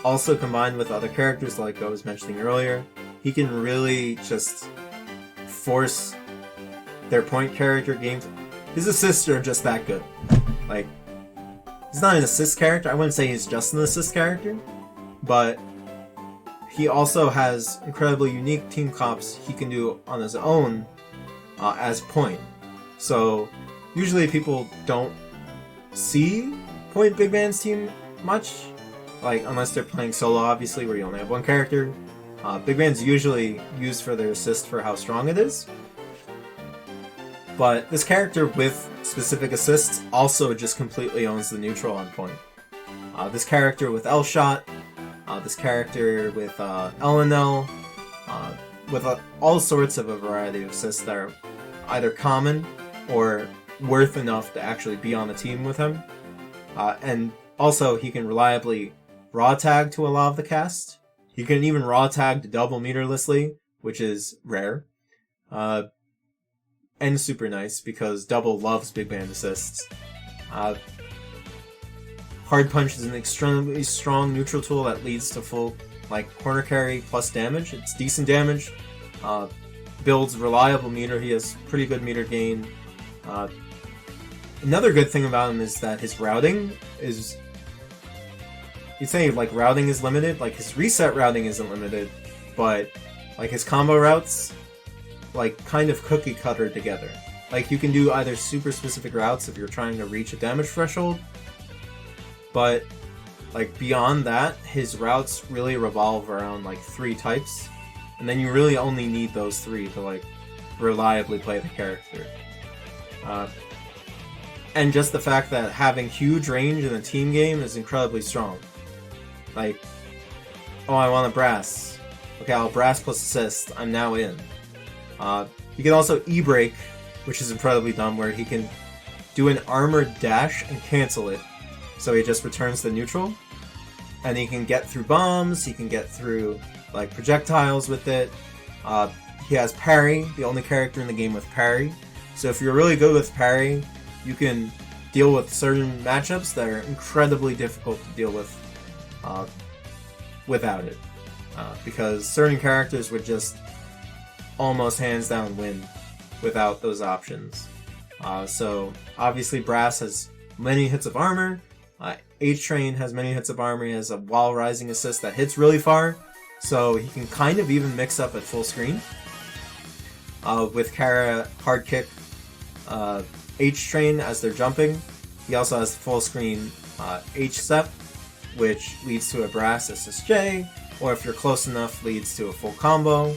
Also combined with other characters like I was mentioning earlier, he can really just force their point character games. His assists are just that good. Like, he's not an assist character. I wouldn't say he's just an assist character, but he also has incredibly unique team comps he can do on his own as point. So usually people don't see point big man's team much, like unless they're playing solo, obviously, where you only have one character. Big man's usually used for their assist for how strong it is. But this character with specific assists also just completely owns the neutral on point. This character with L-Shot, this character with LNL, with all sorts of a variety of assists that are either common or worth enough to actually be on the team with him. And also he can reliably raw tag to a lot of the cast. He can even raw tag to double meterlessly, which is rare. And super nice, because double loves big man assists. Hard Punch is an extremely strong neutral tool that leads to full corner carry plus damage. It's decent damage. Builds reliable meter. He has pretty good meter gain. Another good thing about him is that his routing is... You'd say routing is limited. His reset routing isn't limited, but his combo routes kind of cookie cutter together. You can do either super specific routes if you're trying to reach a damage threshold, but beyond that, his routes really revolve around 3 types, and then you really only need those 3 to reliably play the character. And just the fact that having huge range in a team game is incredibly strong. Oh, I want a brass. Okay, I'll brass plus assist. I'm now in. You can also E-break, which is incredibly dumb, where he can do an armored dash and cancel it. So he just returns the neutral. And he can get through bombs, he can get through projectiles with it. He has parry, the only character in the game with parry. So if you're really good with parry, you can deal with certain matchups that are incredibly difficult to deal with without it. Because certain characters would just almost hands down win without those options. So obviously Brass has many hits of armor. H-Train has many hits of armor. He has a wall rising assist that hits really far, so he can kind of even mix up at full screen. With Kara hard kick H-Train as they're jumping. He also has full screen H-Step, which leads to a Brass SSJ, or if you're close enough, leads to a full combo.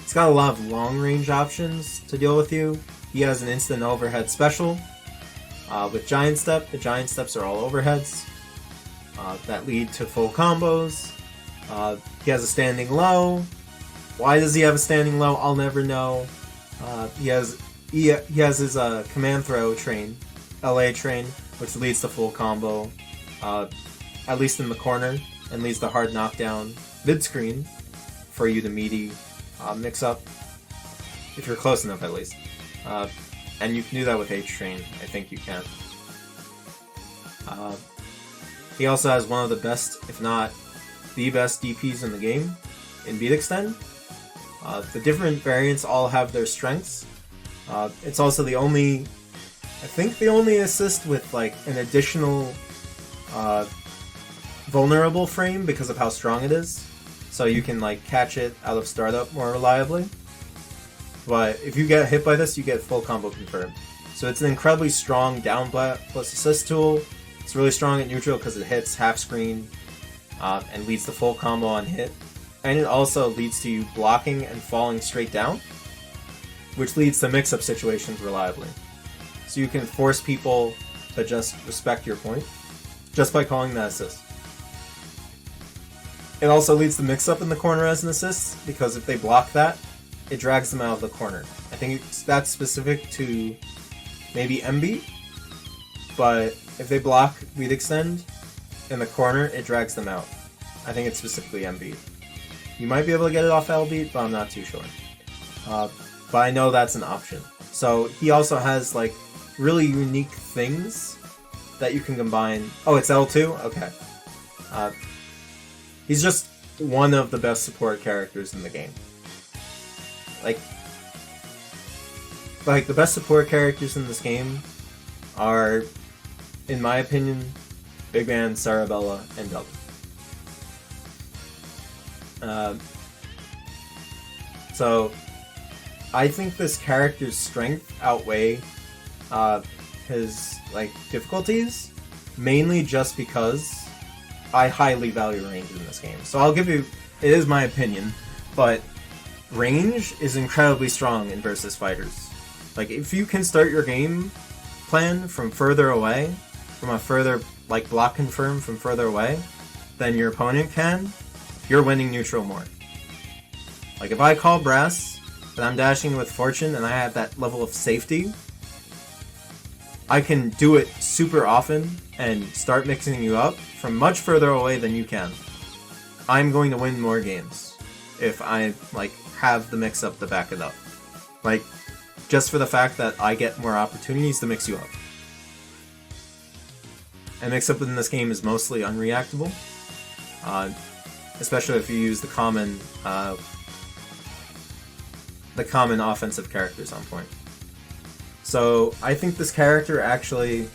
He's got a lot of long-range options to deal with you. He has an instant overhead special. With Giant Step, the Giant Steps are all overheads that lead to full combos. He has a standing low. Why does he have a standing low? I'll never know. He has his command throw train, LA train, which leads to full combo, at least in the corner, and leads to hard knockdown mid-screen for you to meaty mix up, if you're close enough at least. And you can do that with H-Train, I think you can. He also has one of the best, if not the best DPs in the game, in Beat Extend. The different variants all have their strengths. It's also the only assist with an additional vulnerable frame because of how strong it is. So you can catch it out of startup more reliably. But if you get hit by this, you get full combo confirmed. So it's an incredibly strong down plus assist tool. It's really strong at neutral because it hits half screen and leads to full combo on hit. And it also leads to you blocking and falling straight down, which leads to mix-up situations reliably. So you can force people to just respect your point just by calling that assist. It also leads to mix-up in the corner as an assist, because if they block that, it drags them out of the corner. I think that's specific to maybe M-beat, but if they block lead extend in the corner, it drags them out. I think it's specifically M-beat. You might be able to get it off L-beat, but I'm not too sure. But I know that's an option. So he also has like really unique things that you can combine. Oh, it's L2? Okay. He's just one of the best support characters in the game. Like the best support characters in this game are, in my opinion, Big Man, Sarabella, and Double. So I think this character's strength outweigh his like difficulties, mainly just because I highly value range in this game. So I'll give you, it is my opinion, but range is incredibly strong in versus fighters. Like, if you can start your game plan from further away, from a further, like, block confirm from further away than your opponent can, you're winning neutral more. Like, if I call brass, and I'm dashing with fortune, and I have that level of safety, I can do it super often and start mixing you up from much further away than you can. I'm going to win more games if I, like, have the mix-up to back it up. Like, just for the fact that I get more opportunities to mix you up. And mix-up in this game is mostly unreactable. Especially if you use the common offensive characters on point. So I think this character actually,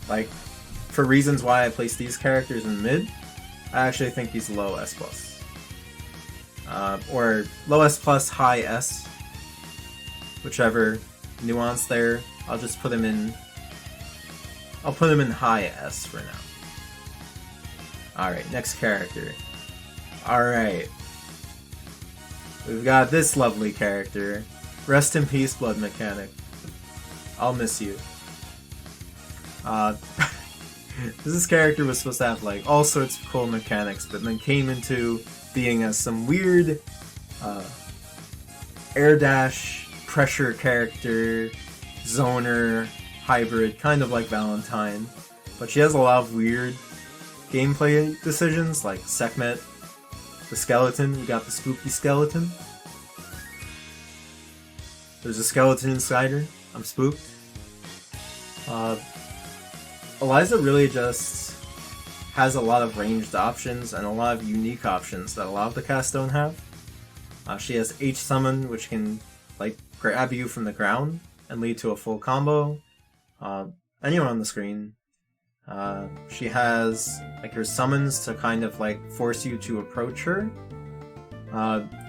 like, for reasons why I place these characters in mid, I actually think he's low S+. Or low S+, high S. Whichever nuance there. I'll just put him in... I'll put him in high S for now. Alright, next character. Alright. We've got this lovely character. Rest in peace, Blood Mechanic. I'll miss you. This character was supposed to have like all sorts of cool mechanics, but then came into being as some weird air dash pressure character, zoner, hybrid, kind of like Valentine. But she has a lot of weird gameplay decisions, like Sekhmet, the skeleton. We got the spooky skeleton. There's a skeleton inside her. I'm spooked. Eliza really just has a lot of ranged options and a lot of unique options that a lot of the cast don't have. She has H-Summon, which can like grab you from the ground and lead to a full combo. Anyone on the screen. She has like her summons to kind of like force you to approach her.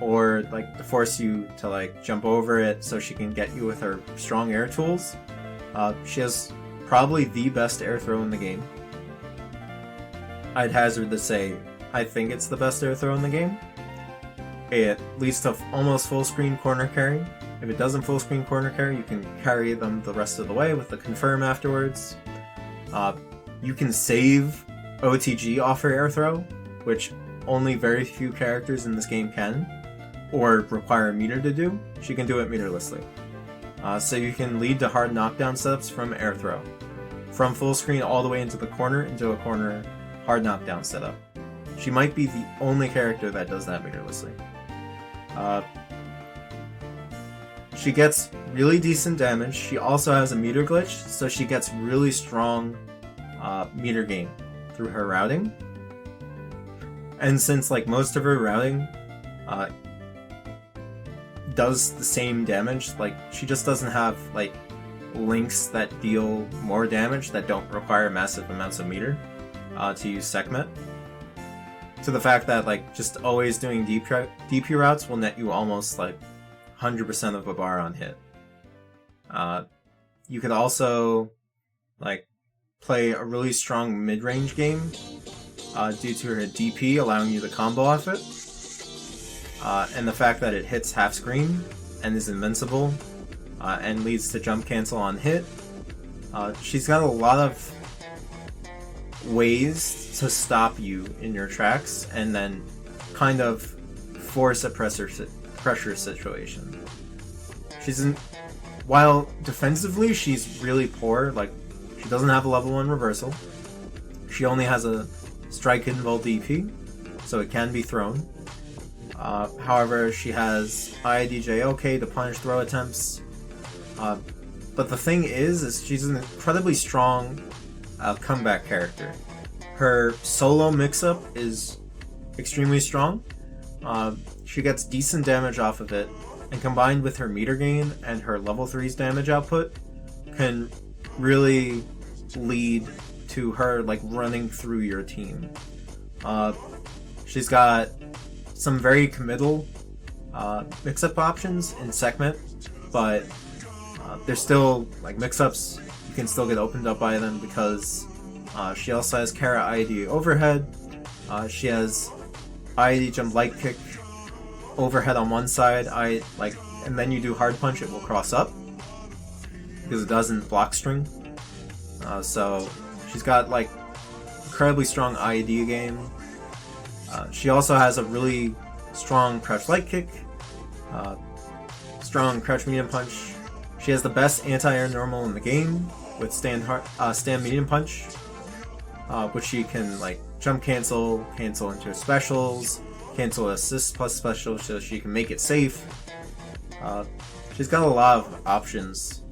Or like to force you to like jump over it so she can get you with her strong air tools. She has probably the best air throw in the game. I'd hazard to say I think it's the best air throw in the game. It leads to almost full screen corner carry. If it doesn't full screen corner carry, you can carry them the rest of the way with the confirm afterwards. You can save OTG off her air throw, which only very few characters in this game can, or require a meter to do. She can do it meterlessly. So you can lead to hard knockdown setups from air throw. From full screen all the way into the corner, into a corner hard knockdown setup. She might be the only character that does that meterlessly. She gets really decent damage. She also has a meter glitch, so she gets really strong meter gain through her routing. And since like most of her routing does the same damage, like she just doesn't have like links that deal more damage that don't require massive amounts of meter to use Sekhmet. To the fact that like just always doing DP routes will net you almost like 100% of a bar on hit. You could also like play a really strong mid-range game due to her DP allowing you to combo off it, and the fact that it hits half screen and is invincible and leads to jump cancel on hit. She's got a lot of ways to stop you in your tracks and then kind of force a pressure situation. While defensively she's really poor, like she doesn't have a level 1 reversal. She only has a strike invul DP, so it can be thrown. However, she has IIDJ OK to punish throw attempts. But the thing is she's an incredibly strong comeback character. Her solo mix-up is extremely strong. She gets decent damage off of it, and combined with her meter gain and her level 3's damage output, can really lead to her like running through your team. She's got some very committal mix-up options in segment, but there's still like mix-ups you can still get opened up by them because she also has Kara IED overhead. She has IED jump light kick overhead on one side, and then you do hard punch, it will cross up because it doesn't block string. So she's got like incredibly strong IED game. She also has a really strong crouch light kick, strong crouch medium punch. She has the best anti-air normal in the game with stand medium punch, which she can like jump cancel into her specials, cancel assist plus special, so she can make it safe. She's got a lot of options,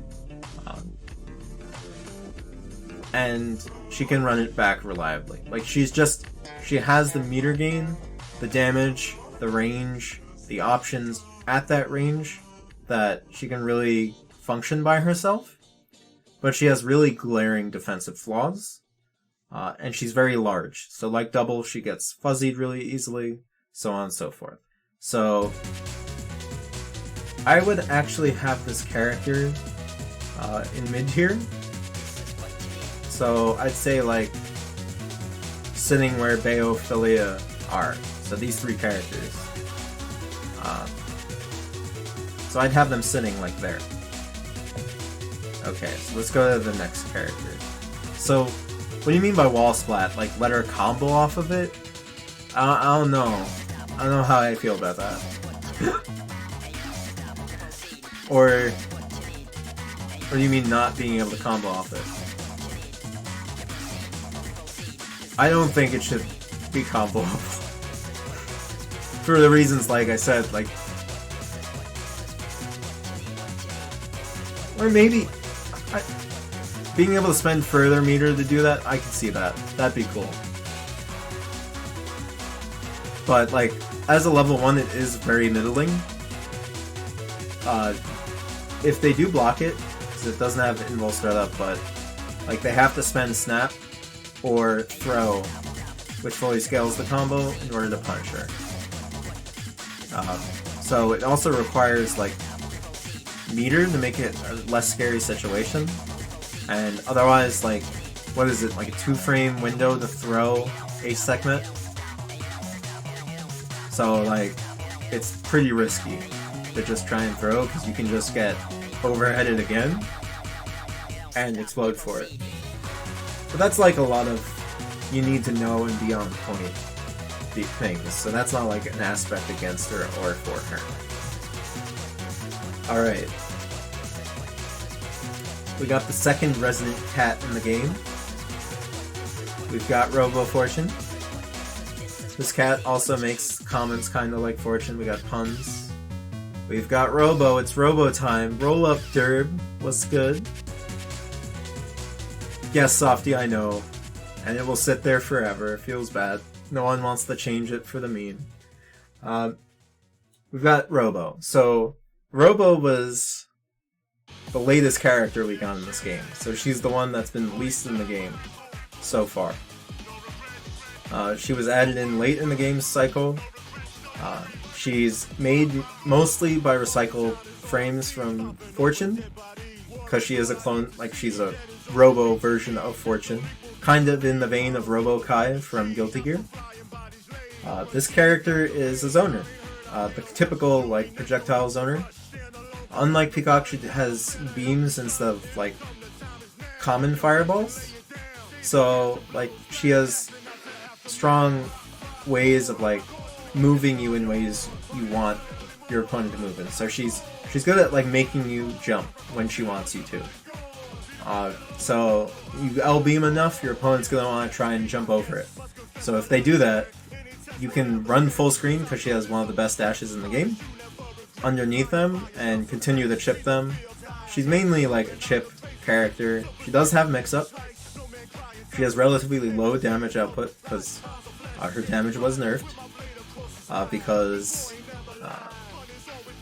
and she can run it back reliably. Like she has the meter gain, the damage, the range, the options at that range that she can really function by herself, but she has really glaring defensive flaws, and she's very large. So like double, she gets fuzzied really easily, so on and so forth. So I would actually have this character in mid tier. So I'd say like sitting where Bayo, Philia are. So these three characters. So I'd have them sitting like there. Okay, so let's go to the next character. So, what do you mean by wall splat? Like, let her combo off of it? I don't know. I don't know how I feel about that. Or do you mean not being able to combo off it? I don't think it should be comboable. For the reasons like I said, like... Or maybe... being able to spend further meter to do that, I can see that. That'd be cool. But, like, as a level 1, it is very middling. If they do block it, because it doesn't have invul startup, but, like, they have to spend snap or throw, which fully scales the combo in order to punish her. So it also requires, like, meter to make it a less scary situation. And otherwise, like, what is it, like a 2-frame window to throw a segment? So, like, it's pretty risky to just try and throw, because you can just get overheaded again and explode for it. But that's like a lot of you need to know and be on point things, so that's not like an aspect against her or for her. Alright. We got the second resident cat in the game. We've got Robo Fortune. This cat also makes comments kind of like Fortune. We got puns. We've got Robo. It's Robo time. Roll up, Derb. What's good? Yes, Softy, I know. And it will sit there forever. It feels bad. No one wants to change it for the meme. We've got Robo. So, Robo was the latest character we got in this game. So she's the one that's been least in the game so far. She was added in late in the game's cycle. She's made mostly by recycled frames from Fortune, because she is a clone, like she's a Robo version of Fortune, kind of in the vein of Robo Kai from Guilty Gear. This character is a zoner, the typical like projectile zoner. Unlike Peacock, she has beams instead of like common fireballs. So like she has strong ways of like moving you in ways you want your opponent to move in. So she's good at like making you jump when she wants you to. So you L beam enough, your opponent's gonna want to try and jump over it. So if they do that, you can run full screen because she has one of the best dashes in the game underneath them and continue to chip them. She's mainly like a chip character. She does have mix-up. She has relatively low damage output because her damage was nerfed. Because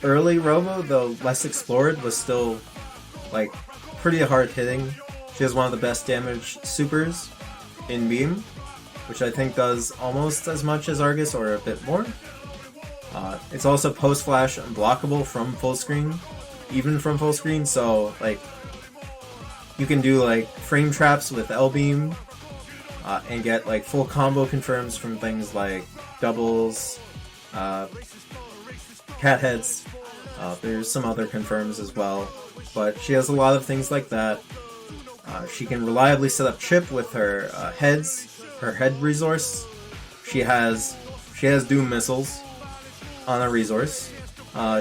early Robo, though less explored, was still like pretty hard hitting. She has one of the best damage supers in Beam, which I think does almost as much as Argus or a bit more. It's also post-flash unblockable from full screen, even from full screen, so like you can do like frame traps with L-Beam and get like full combo confirms from things like doubles, cat heads. There's some other confirms as well, but she has a lot of things like that. She can reliably set up chip with her heads, her head resource. She has Doom missiles on a resource.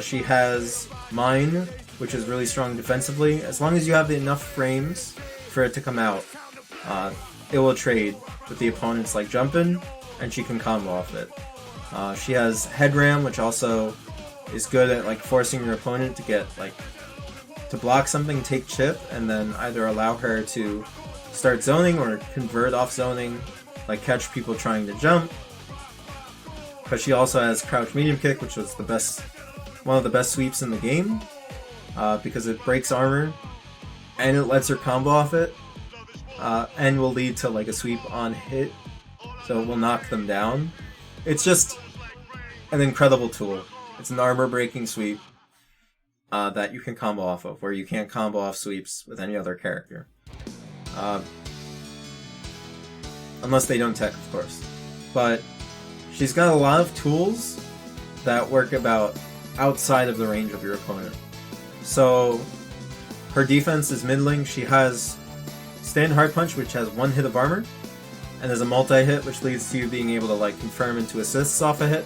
She has Mine, which is really strong defensively. As long as you have enough frames for it to come out, it will trade with the opponent's like jumping, and she can combo off it. She has Head Ram, which also is good at like forcing your opponent to get like to block something, take chip, and then either allow her to start zoning or convert off zoning, like catch people trying to jump. But she also has Crouch Medium Kick, which was one of the best sweeps in the game, because it breaks armor and it lets her combo off it, and will lead to like a sweep on hit, so it will knock them down. It's just an incredible tool. It's an armor breaking sweep that you can combo off of, where you can't combo off sweeps with any other character. Unless they don't tech, of course. But she's got a lot of tools that work about outside of the range of your opponent. So her defense is middling. She has Stand Hard Punch, which has one hit of armor, and is a multi-hit, which leads to you being able to like confirm into assists off a hit.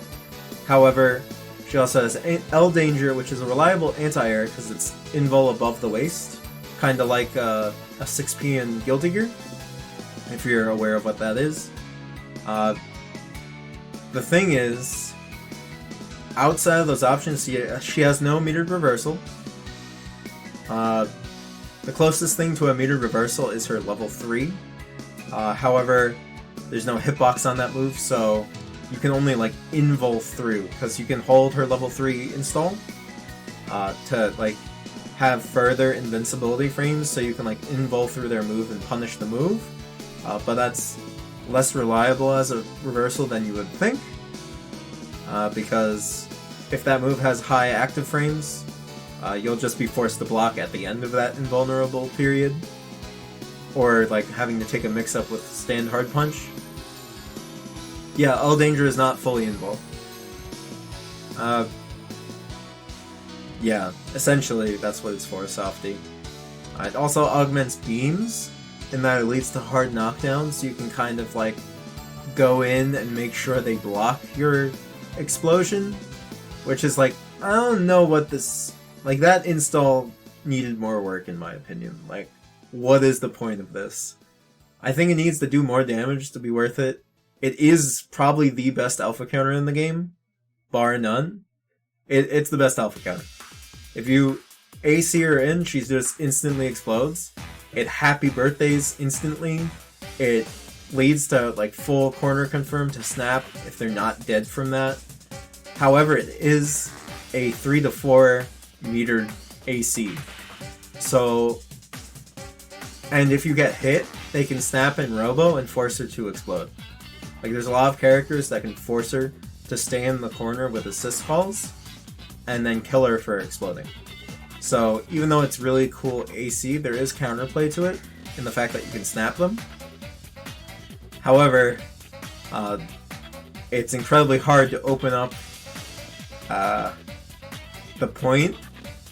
However, she also has L Danger, which is a reliable anti-air because it's invul above the waist, kind of like a 6P in Guilty Gear, if you're aware of what that is. The thing is, outside of those options, she has no metered reversal. The closest thing to a metered reversal is her level 3. However, there's no hitbox on that move, so you can only like invul through, because you can hold her level 3 install to like have further invincibility frames, so you can like invul through their move and punish the move. But that's less reliable as a reversal than you would think, because if that move has high active frames, you'll just be forced to block at the end of that invulnerable period, or like having to take a mix-up with Stand Hard Punch. Yeah, L Danger is not fully invul. Yeah, essentially that's what it's for, Softy. It also augments beams, in that it leads to hard knockdowns, so you can kind of like go in and make sure they block your explosion, which is like, I don't know what this, like that install needed more work in my opinion. Like, what is the point of this? I think it needs to do more damage to be worth it. It is probably the best alpha counter in the game, bar none. It's the best alpha counter. If you AC her in, she just instantly explodes. It happy birthdays instantly. It leads to like full corner confirm to snap if they're not dead from that. However, it is a 3 to 4 metered AC. So, and if you get hit, they can snap in Robo and force her to explode. Like, there's a lot of characters that can force her to stay in the corner with assist calls and then kill her for exploding. So even though it's really cool AC, there is counterplay to it in the fact that you can snap them. However, it's incredibly hard to open up the point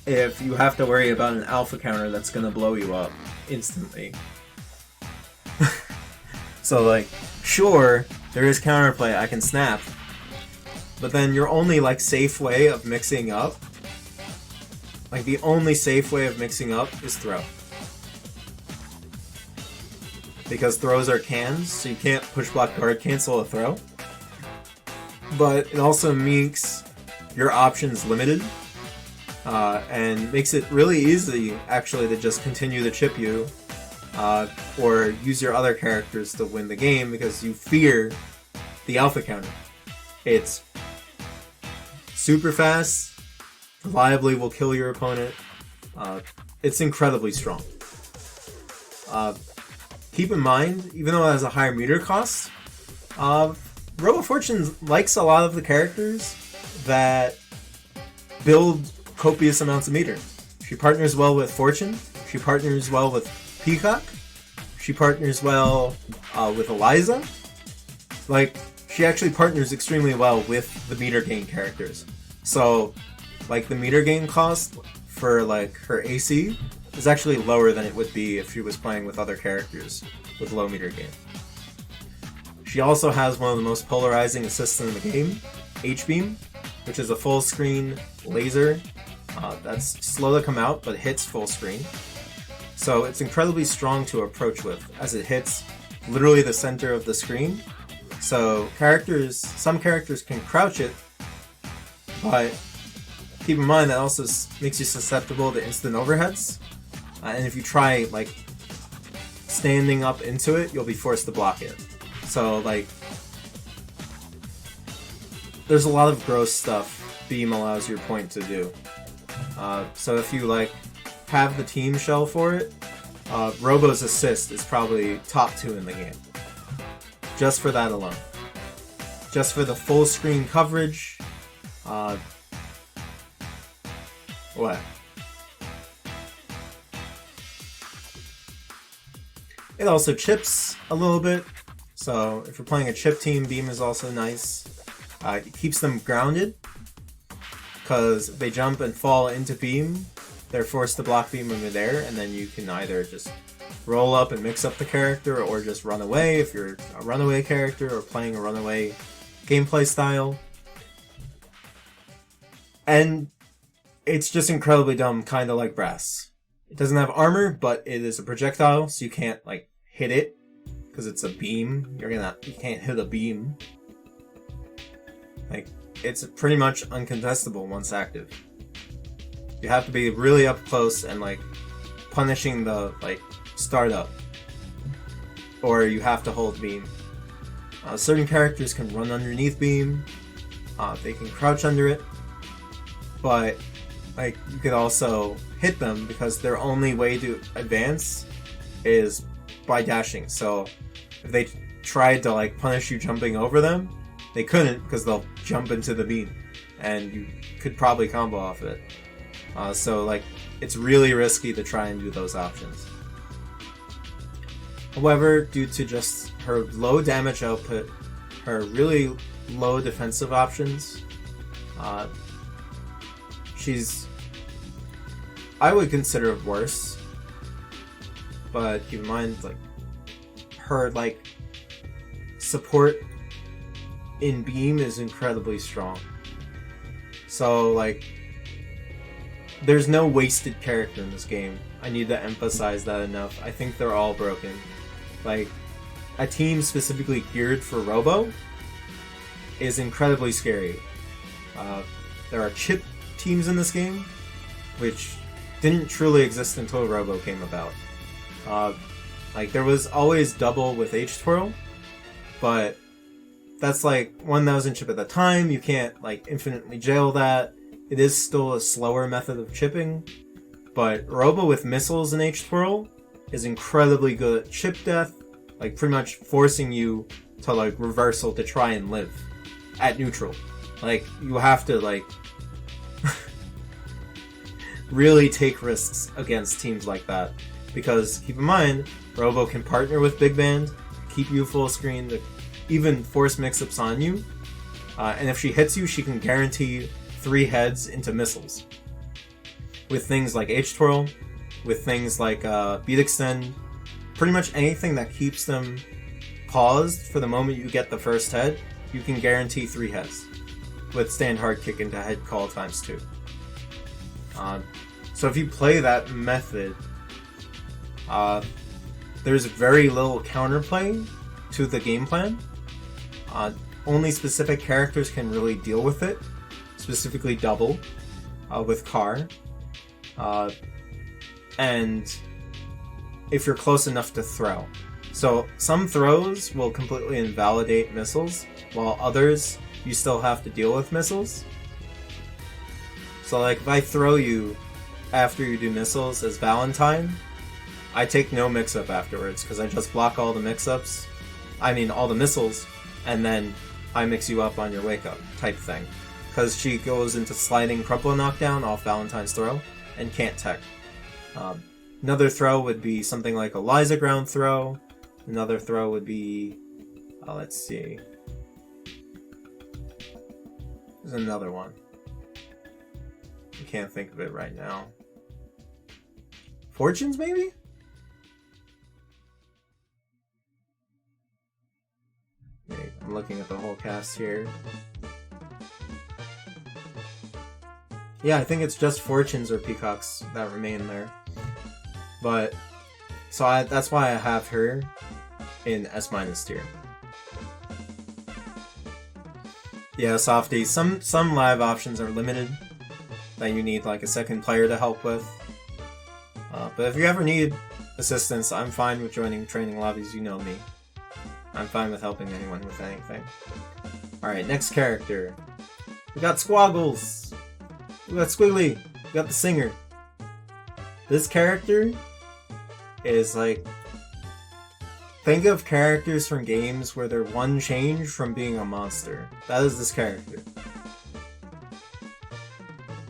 if you have to worry about an alpha counter that's gonna blow you up instantly. So like, sure, there is counterplay, I can snap, but then your only like safe way of mixing up, like the only safe way of mixing up is throw. Because throws are cans, so you can't push block guard cancel a throw. But it also makes your options limited, and makes it really easy actually to just continue to chip you, or use your other characters to win the game because you fear the alpha counter. It's super fast, reliably will kill your opponent. It's incredibly strong. Keep in mind, even though it has a higher meter cost, Robo Fortune likes a lot of the characters that build copious amounts of meter. She partners well with Fortune, she partners well with Peacock, she partners well with Eliza. Like, she actually partners extremely well with the meter gain characters. So, like, the meter gain cost for, like, her AC is actually lower than it would be if she was playing with other characters with low meter gain. She also has one of the most polarizing assists in the game, H-Beam, which is a full screen laser that's slow to come out but hits full screen. So it's incredibly strong to approach with, as it hits literally the center of the screen. So some characters can crouch it, but keep in mind that also makes you susceptible to instant overheads. And if you try like standing up into it, you'll be forced to block it. So like, there's a lot of gross stuff Beam allows your point to do. So if you like have the team shell for it, Robo's assist is probably top 2 in the game. Just for that alone. Just for the full screen coverage. What? It also chips a little bit, so if you're playing a chip team, Beam is also nice. It keeps them grounded, because if they jump and fall into Beam, they're forced to block Beam in midair, and then you can either just roll up and mix up the character, or just run away if you're a runaway character or playing a runaway gameplay style. And it's just incredibly dumb, kind of like Brass. It doesn't have armor, but it is a projectile, so you can't like hit it because it's a beam. You can't hit a beam. Like, it's pretty much uncontestable once active. You have to be really up close and like punishing the like startup, or you have to hold beam. Certain characters can run underneath beam. They can crouch under it, but like you could also hit them because their only way to advance is by dashing. So if they tried to like punish you jumping over them, they couldn't because they'll jump into the beam and you could probably combo off it. So like, it's really risky to try and do those options. However, due to just her low damage output, her really low defensive options, I would consider it worse. But keep in mind, like, her like support in Beam is incredibly strong. So like, there's no wasted character in this game. I need to emphasize that enough. I think they're all broken. Like, a team specifically geared for Robo is incredibly scary. There are chip teams in this game, which didn't truly exist until Robo came about. Like, there was always double with H-Twirl, but that's like 1000 chip at the time. You can't like infinitely jail that. It is still a slower method of chipping, but Robo with missiles and H-Twirl is incredibly good at chip death, like pretty much forcing you to like reversal to try and live at neutral. Like, you have to like really take risks against teams like that. Because keep in mind, Robo can partner with Big Band, keep you full screen, to even force mix-ups on you. And if she hits you, she can guarantee 3 heads into missiles. With things like H-Twirl, with things like Beat Extend, pretty much anything that keeps them paused for the moment you get the first head, you can guarantee 3 heads. With Stand Hard Kick into head call times 2. So if you play that method, there's very little counterplay to the game plan. Only specific characters can really deal with it, specifically Double, with Car. And if you're close enough to throw. So some throws will completely invalidate missiles, while others you still have to deal with missiles. So like if I throw you after you do missiles as Valentine, I take no mix-up afterwards, because I just block all the mix-ups, all the missiles, and then I mix you up on your wake-up type thing. Because she goes into sliding crumple knockdown off Valentine's throw, and can't tech. Another throw would be something like a Liza ground throw. Another throw would be, let's see. There's another one. I can't think of it right now. Fortunes, maybe? Wait, I'm looking at the whole cast here. Yeah, I think it's just Fortunes or Peacocks that remain there. But, so that's why I have her in S- tier. Yeah, Softy, some live options are limited that you need like a second player to help with. But if you ever need assistance, I'm fine with joining training lobbies, you know me. I'm fine with helping anyone with anything. Alright, next character. We got Squaggles! We got Squiggly! We got the singer. This character is like... Think of characters from games where they're one change from being a monster. That is this character.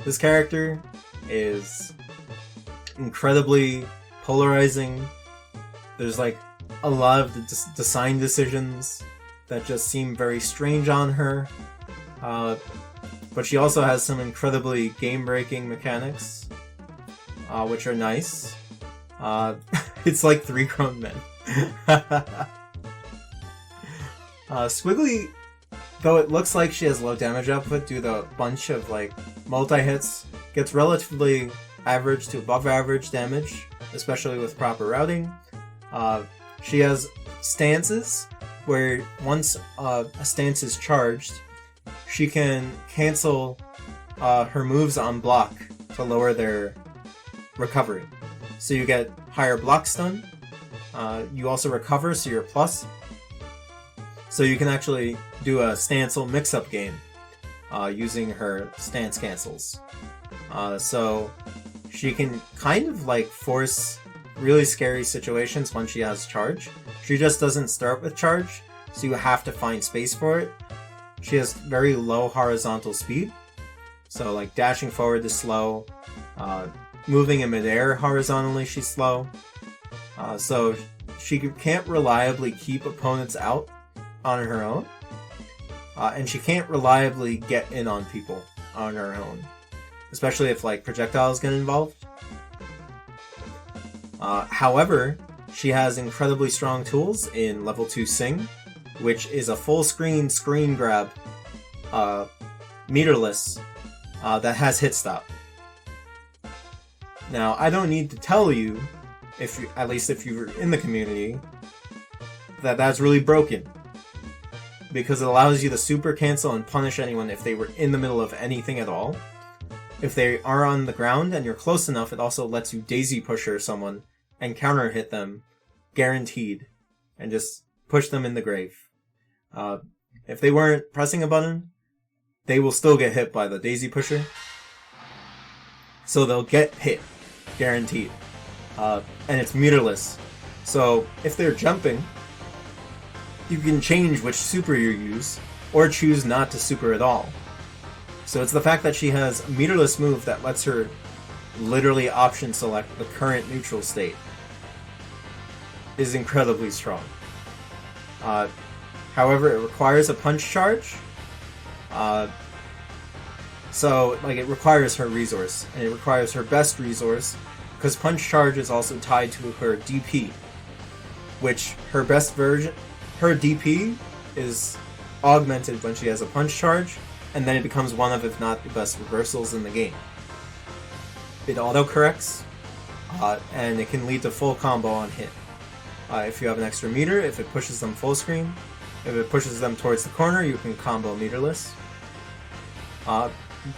This character is incredibly polarizing. There's like a lot of design decisions that just seem very strange on her. But she also has some incredibly game-breaking mechanics, which are nice. It's like 3 grown men. Squiggly, though it looks like she has low damage output due to a bunch of like multi-hits, gets relatively average to above average damage, especially with proper routing. She has stances where once a stance is charged, she can cancel her moves on block to lower their recovery. So you get higher block stun. You also recover, so you're plus. So you can actually do a stancel mix-up game using her stance cancels. So she can kind of like force really scary situations when she has charge. She just doesn't start with charge, so you have to find space for it. She has very low horizontal speed, so like dashing forward is slow. Moving in midair horizontally, she's slow. So she can't reliably keep opponents out on her own. And she can't reliably get in on people on her own. Especially if like projectiles get involved. However, she has incredibly strong tools in level 2 Sing, which is a full screen grab, meterless, that has hit stop. Now, I don't need to tell you, at least if you're in the community, that that's really broken. Because it allows you to super cancel and punish anyone if they were in the middle of anything at all. If they are on the ground and you're close enough, it also lets you daisy pusher someone and counter hit them, guaranteed, and just push them in the grave. If they weren't pressing a button, they will still get hit by the daisy pusher. So they'll get hit, guaranteed. And it's meterless. So if they're jumping, you can change which super you use, or choose not to super at all. So it's the fact that she has a meterless move that lets her literally option select the current neutral state is incredibly strong. However, it requires a punch charge. So, like, it requires her resource, and it requires her best resource, because punch charge is also tied to her DP, which her best version, her DP is augmented when she has a punch charge, and then it becomes one of, if not the best reversals in the game. It auto-corrects, and it can lead to full combo on hit. If you have an extra meter, if it pushes them full screen, if it pushes them towards the corner, you can combo meterless.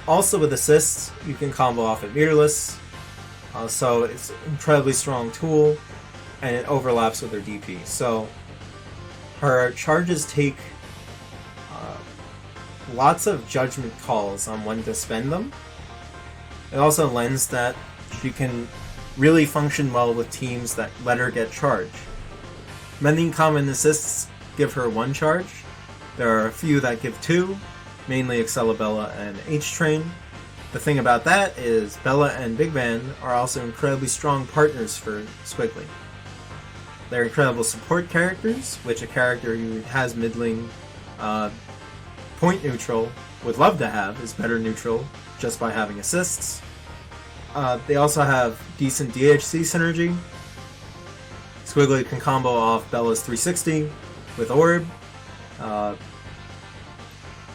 Also with assists, you can combo off at meterless, so it's an incredibly strong tool, and it overlaps with her DP. So her charges take lots of judgment calls on when to spend them. It also lends that she can really function well with teams that let her get charge. Many common assists give her 1 charge. There are a few that give 2, mainly Excellibella and H-Train. The thing about that is Bella and Big Band are also incredibly strong partners for Squiggly. They're incredible support characters, which a character who has middling point neutral would love to have, is better neutral just by having assists. They also have decent DHC synergy. Squiggly can combo off Bella's 360 with Orb.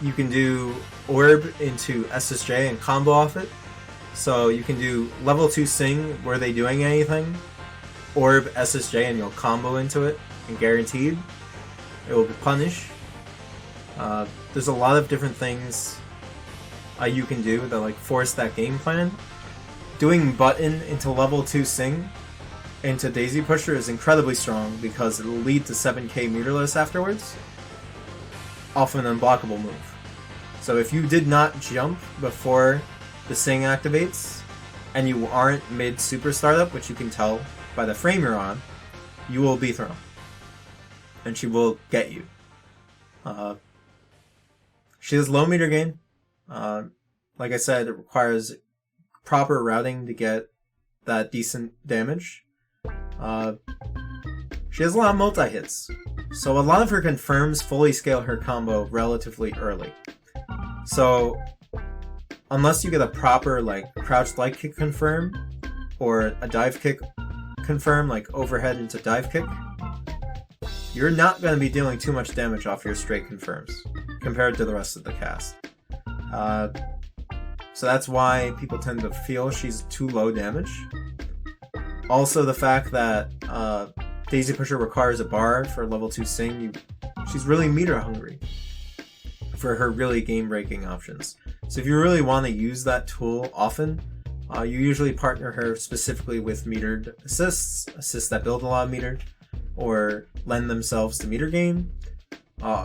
You can do Orb into SSJ and combo off it. So you can do level 2 Sing, were they doing anything? Orb SSJ and you'll combo into it, and guaranteed it will be punish. There's a lot of different things you can do that like force that game plan. Doing Button into level 2 Sing into Daisy Pusher is incredibly strong because it will lead to 7k meterless afterwards off an unblockable move. So if you did not jump before the Sing activates, and you aren't mid super startup, which you can tell by the frame you're on, you will be thrown. And she will get you. She has low meter gain. Like I said, it requires proper routing to get that decent damage. She has a lot of multi-hits, so a lot of her confirms fully scale her combo relatively early. So, unless you get a proper like crouched light kick confirm, or a dive kick confirm, like overhead into dive kick, you're not going to be dealing too much damage off your straight confirms, compared to the rest of the cast. So that's why people tend to feel she's too low damage. Also, the fact that Daisy Pusher requires a bar for level 2 Sing, she's really meter hungry for her really game-breaking options. So if you really want to use that tool often, you usually partner her specifically with metered assists that build a lot of meter, or lend themselves to meter gain,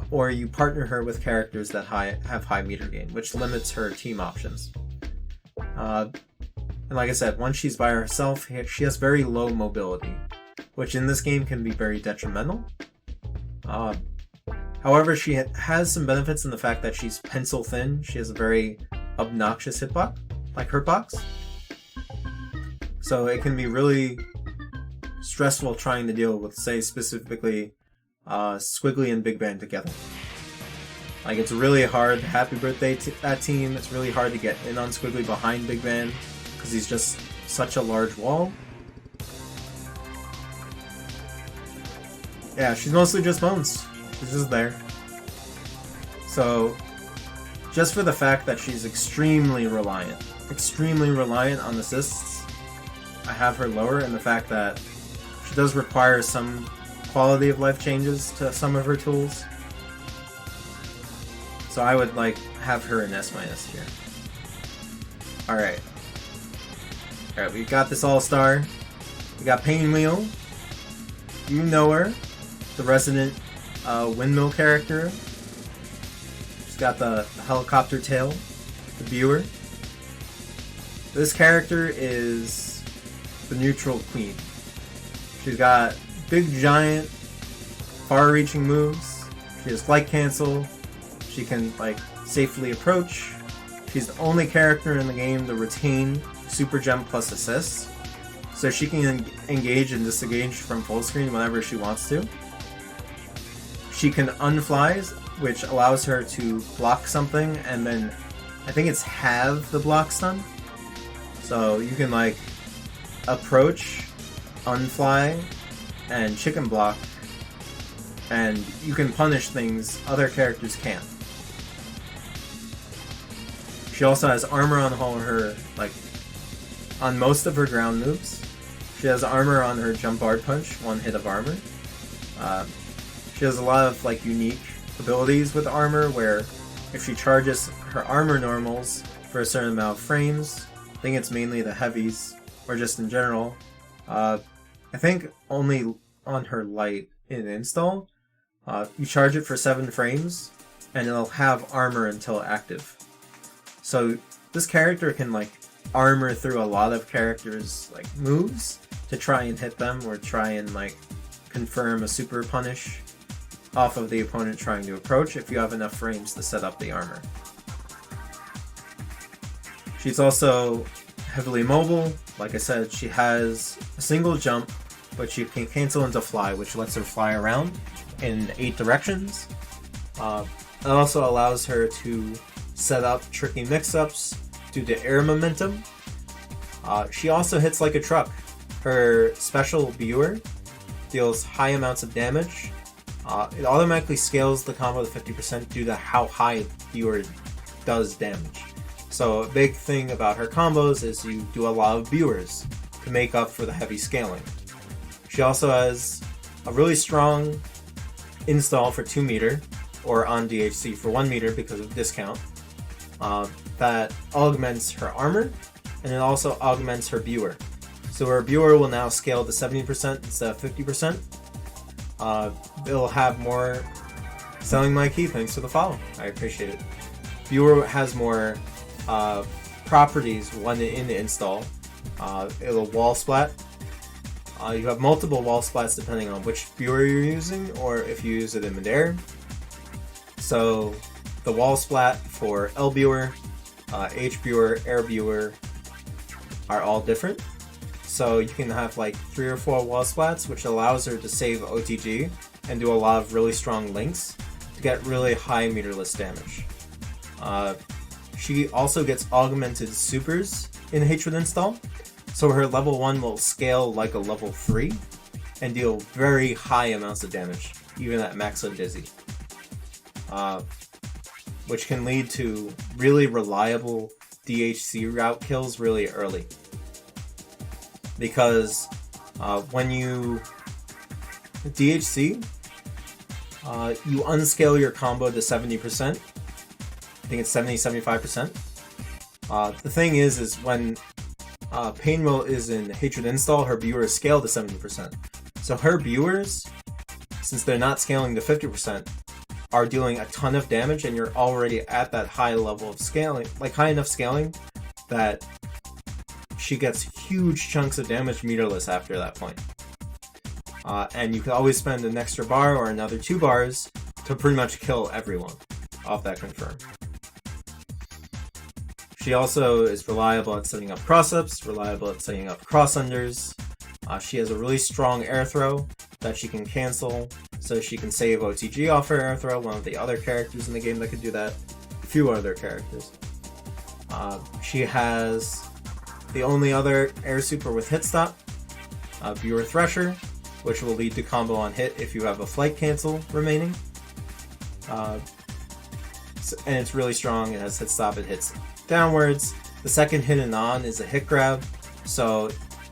or you partner her with characters that have high meter gain, which limits her team options. And like I said, once she's by herself, she has very low mobility, which in this game can be very detrimental. However, she has some benefits in the fact that she's pencil thin. She has a very obnoxious hurtbox. So it can be really stressful trying to deal with, say, specifically Squiggly and Big Band together. Like, it's really hard to happy birthday that team. It's really hard to get in on Squiggly behind Big Band, because he's just such a large wall. Yeah, she's mostly just bones. She's just there. So, just for the fact that she's extremely reliant on assists, I have her lower, and the fact that she does require some quality of life changes to some of her tools. So I would have her in S- here. Alright, we got this all-star. We got Painwheel. You know her. The resident windmill character. She's got the helicopter tail. The viewer. This character is the neutral queen. She's got big, giant, far-reaching moves. She has flight cancel. She can, safely approach. She's the only character in the game to retain super jump plus assist, so she can engage and disengage from full screen whenever she wants to. She can unfly, which allows her to block something and then I think it's halve the block stun. So you can like approach, unfly, and chicken block, and you can punish things other characters can't. She also has armor on all her, like, on most of her ground moves. She has armor on her jump guard punch, 1 hit of armor. She has a lot of like unique abilities with armor where if she charges her armor normals for a certain amount of frames, I think it's mainly the heavies, or just in general, I think only on her light in install, you charge it for 7 frames, and it'll have armor until active. So this character can like armor through a lot of characters' like moves to try and hit them, or try and like confirm a super punish off of the opponent trying to approach if you have enough frames to set up the armor. She's also heavily mobile. Like I said, she has a single jump, but she can cancel into fly, which lets her fly around in 8 directions. It also allows her to set up tricky mix-ups due to air momentum. She also hits like a truck. Her special Viewer deals high amounts of damage. It automatically scales the combo to 50% due to how high Viewer does damage. So a big thing about her combos is you do a lot of Viewers to make up for the heavy scaling. She also has a really strong install for 2 meter, or on DHC for 1 meter because of discount, that augments her armor, and it also augments her Viewer. So her Viewer will now scale to 70% instead of 50%. It'll have more selling my key, thanks for the follow. I appreciate it. Viewer has more properties when in the install. It'll wall splat. You have multiple wall splats depending on which viewer you're using, or if you use it in midair. So the wall splat for L viewer, H viewer, air viewer are all different. So you can have like 3 or 4 wall splats, which allows her to save OTG and do a lot of really strong links to get really high meterless damage. She also gets augmented supers in Hatred install, so her level 1 will scale like a level 3 and deal very high amounts of damage, even at max on Dizzy. Which can lead to really reliable DHC route kills really early. Because when you DHC, you unscale your combo to 70%. I think it's 70-75%. The thing is when Painwheel is in Hatred install, her viewers scale to 70%. So her viewers, since they're not scaling to 50%, are dealing a ton of damage, and you're already at that high level of scaling, like high enough scaling that she gets huge chunks of damage meterless after that point. And you can always spend an extra bar or another 2 bars to pretty much kill everyone off that confirm. She also is reliable at setting up cross-ups, reliable at setting up cross-unders. She has a really strong air throw that she can cancel, so she can save OTG off her air throw, one of the other characters in the game that can do that. A few other characters. She has the only other air super with hit stop, Viewer Thresher, which will lead to combo on hit if you have a flight cancel remaining. And it's really strong, it has hit stop, it hits downwards. The second hit and on is a hit grab, so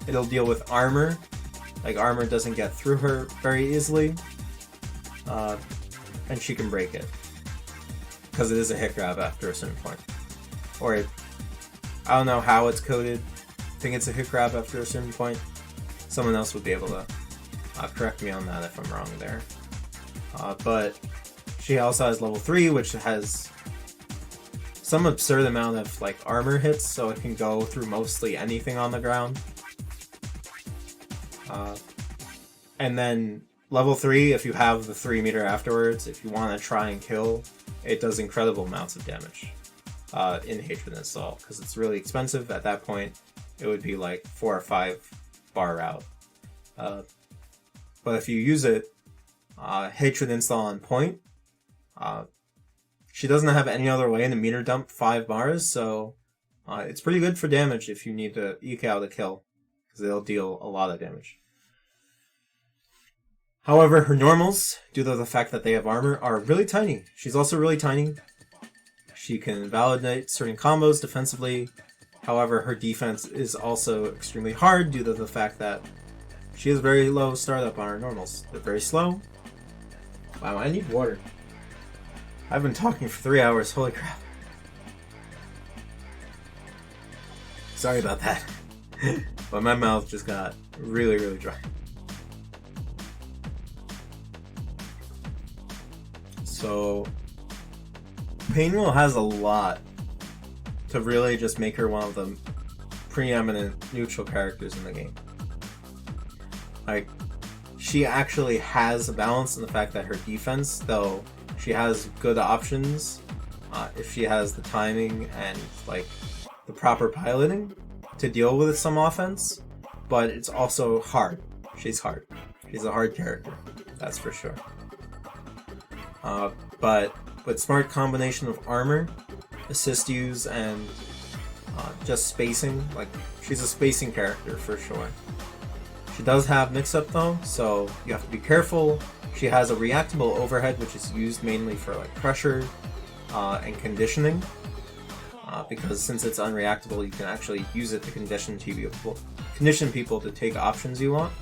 it'll deal with armor. Like armor doesn't get through her very easily. And she can break it. Because it is a hit grab after a certain point. Or I don't know how it's coded. I think it's a hit grab after a certain point. Someone else would be able to correct me on that if I'm wrong there. But she also has level 3, which has some absurd amount of like armor hits, so it can go through mostly anything on the ground. And then level 3, if you have the 3 meter afterwards, if you want to try and kill, it does incredible amounts of damage in Hatred install, because it's really expensive at that point. it would be like 4 or 5 bar route. But if you use it, Hatred Install on point, she doesn't have any other way to meter dump 5 bars, so it's pretty good for damage if you need to eke out a kill, because they'll deal a lot of damage. However, her normals, due to the fact that they have armor, are really tiny. She's also really tiny. She can validate certain combos defensively. However, her defense is also extremely hard due to the fact that she has very low startup on her normals. They're very slow. Wow, I need water. I've been talking for 3 hours, holy crap. Sorry about that. But my mouth just got really, really dry. So, Painwheel has a lot to really just make her one of the preeminent neutral characters in the game. Like, she actually has a balance in the fact that her defense, though she has good options, if she has the timing and like the proper piloting to deal with some offense, but it's also hard. She's hard. She's a hard character, that's for sure. But with smart combination of armor, assist use, and just spacing, like, she's a spacing character for sure. She does have mix-up though, so you have to be careful. She has a reactable overhead, which is used mainly for like pressure and conditioning, because since it's unreactable, you can actually use it to condition people to take options you want.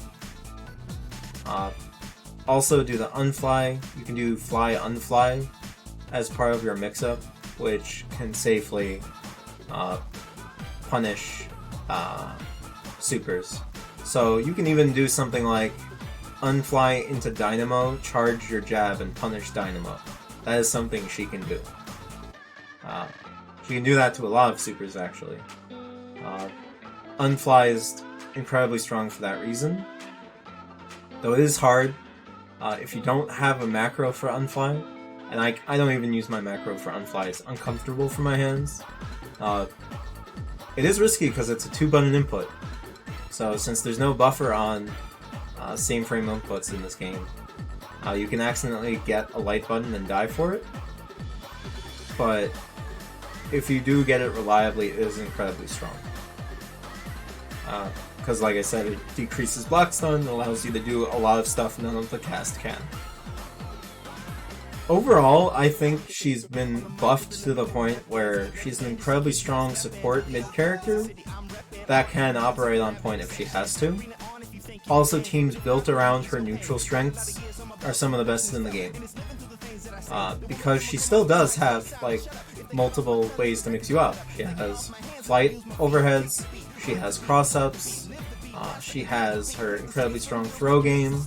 Also, do the unfly. You can do fly unfly as part of your mix-up, which can safely punish supers. So you can even do something like unfly into Dynamo, charge your jab, and punish Dynamo. That is something she can do. She can do that to a lot of supers, actually. Unfly is incredibly strong for that reason. Though it is hard, if you don't have a macro for unfly, and I don't even use my macro for unfly, it's uncomfortable for my hands. It is risky because it's a 2-button input. So since there's no buffer on same frame inputs in this game, you can accidentally get a light button and die for it. But if you do get it reliably, it is incredibly strong. Because like I said, it decreases block stun and allows you to do a lot of stuff none of the cast can. Overall, I think she's been buffed to the point where she's an incredibly strong support mid-character that can operate on point if she has to. Also, teams built around her neutral strengths are some of the best in the game. Because she still does have like multiple ways to mix you up. She has flight overheads, she has cross-ups, she has her incredibly strong throw game,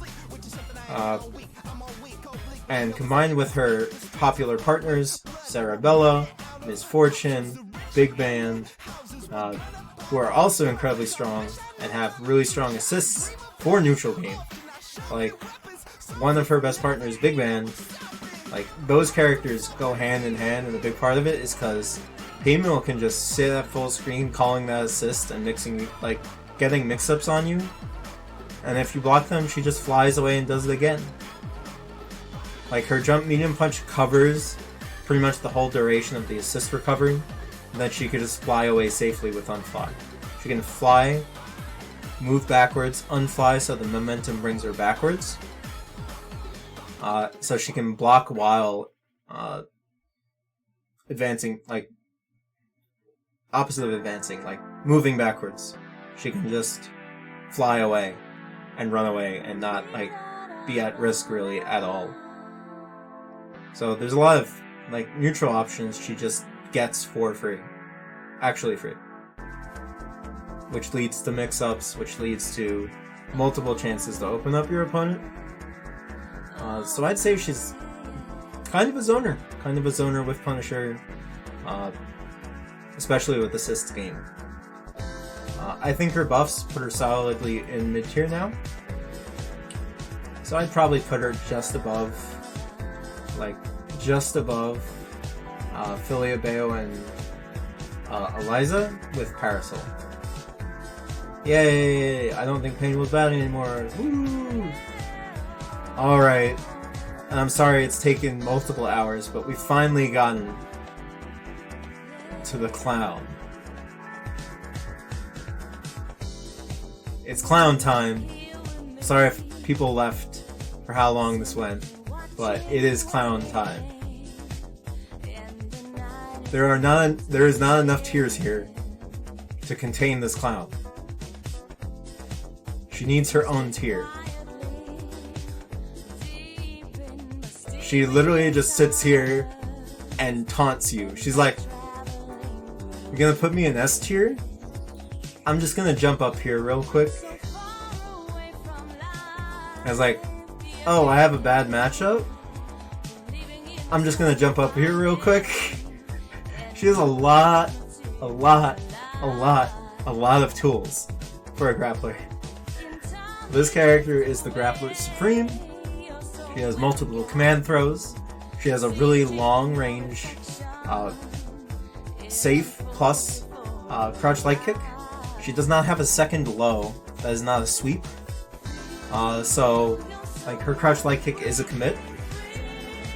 and combined with her popular partners, Sarabella, Ms. Fortune, Big Band, who are also incredibly strong and have really strong assists for neutral game. Like, one of her best partners, Big Band, like, those characters go hand in hand, and a big part of it is because Painwheel can just sit at full screen calling that assist and mixing, like, getting mix-ups on you, and if you block them, she just flies away and does it again. Like, her jump medium punch covers pretty much the whole duration of the assist recovery, and then she could just fly away safely with unfly. She can fly, move backwards, unfly so the momentum brings her backwards. So she can block while advancing, like, opposite of advancing, like moving backwards. She can just fly away and run away and not, like, be at risk really at all. So there's a lot of, like, neutral options she just gets for free. Actually free. Which leads to mix-ups, which leads to multiple chances to open up your opponent. So I'd say she's kind of a zoner with Punisher, especially with assist game. I think her buffs put her solidly in mid-tier now, so I'd probably put her just above Philia Bayo and Eliza with Parasol. Yay! I don't think pain was bad anymore. Woo! Alright. I'm sorry it's taken multiple hours, but we've finally gotten to the clown. It's clown time. Sorry if people left for how long this went, but it is clown time. There is not enough tears here to contain this clown. She needs her own tear. She literally just sits here and taunts you. She's like, "You're gonna put me in S tier? I'm just gonna jump up here real quick." I was like, "Oh, I have a bad matchup? I'm just gonna jump up here real quick." She has a lot of tools for a grappler. This character is the Grappler Supreme. She has multiple command throws. She has a really long range safe plus crouch light kick. She does not have a second low. That is not a sweep. So like her crouch light kick is a commit.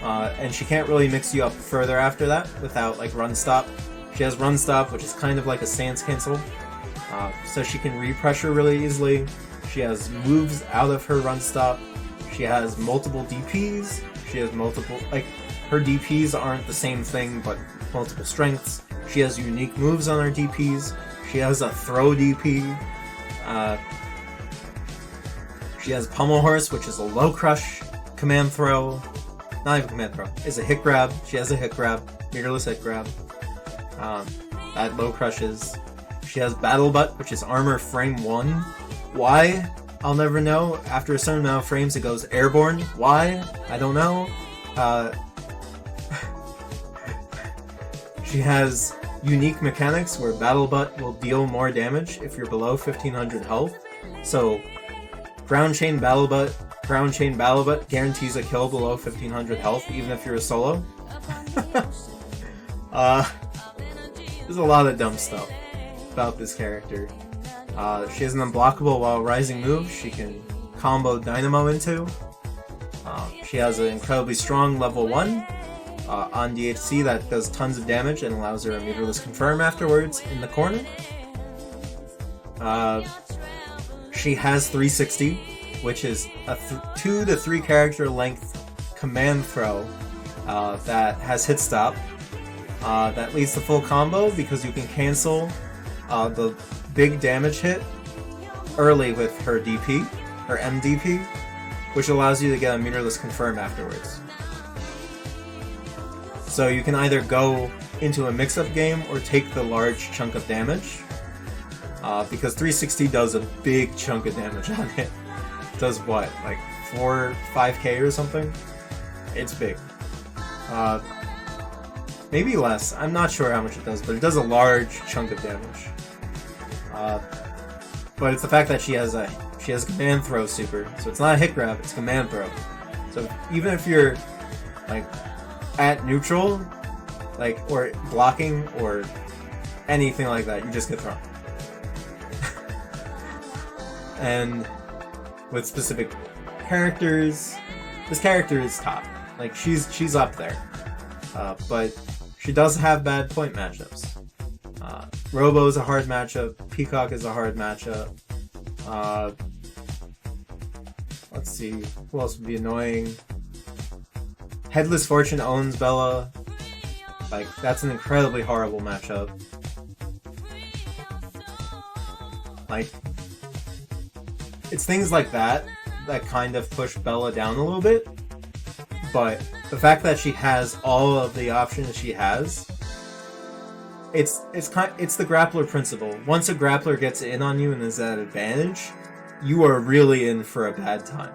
And she can't really mix you up further after that without like run stop. She has run stop, which is kind of like a stance cancel. So she can re-pressure really easily. She has moves out of her run stop. She has multiple DPs. She has multiple, like, her DPs aren't the same thing, but multiple strengths. She has unique moves on her DPs. She has a throw DP. She has Pummel Horse, which is a low crush command throw. Not even command throw. It's a hit grab. She has a hit grab. Meterless hit grab. That low crushes. She has Battle Butt, which is armor frame 1. Why? I'll never know. After a certain amount of frames, it goes airborne. Why? I don't know. She has unique mechanics where Battle Butt will deal more damage if you're below 1500 health. So, Ground Chain Battle Butt guarantees a kill below 1500 health, even if you're a solo. There's a lot of dumb stuff about this character. She has an unblockable while rising move she can combo Dynamo into. She has an incredibly strong level 1 on DHC that does tons of damage and allows her a meterless confirm afterwards in the corner. She has 360, which is a 2 to 3 character length command throw that has hit stop. That leads to full combo because you can cancel the big damage hit early with her DP, her MDP, which allows you to get a meterless confirm afterwards. So you can either go into a mix-up game or take the large chunk of damage, because 360 does a big chunk of damage on it. It does what, like 4-5k or something? It's big. Maybe less. I'm not sure how much it does, but it does a large chunk of damage. But it's the fact that she has command throw super, so it's not a hit grab, it's command throw. So even if you're like at neutral, like or blocking or anything like that, you just get thrown. And with specific characters, this character is top. Like she's up there, but she does have bad point matchups. Robo is a hard matchup. Peacock is a hard matchup. Let's see, who else would be annoying? Headless Fortune owns Bella. Like, that's an incredibly horrible matchup. Like, it's things like that that kind of push Bella down a little bit. But the fact that she has all of the options she has, it's the grappler principle. Once a grappler gets in on you and is at advantage, you are really in for a bad time.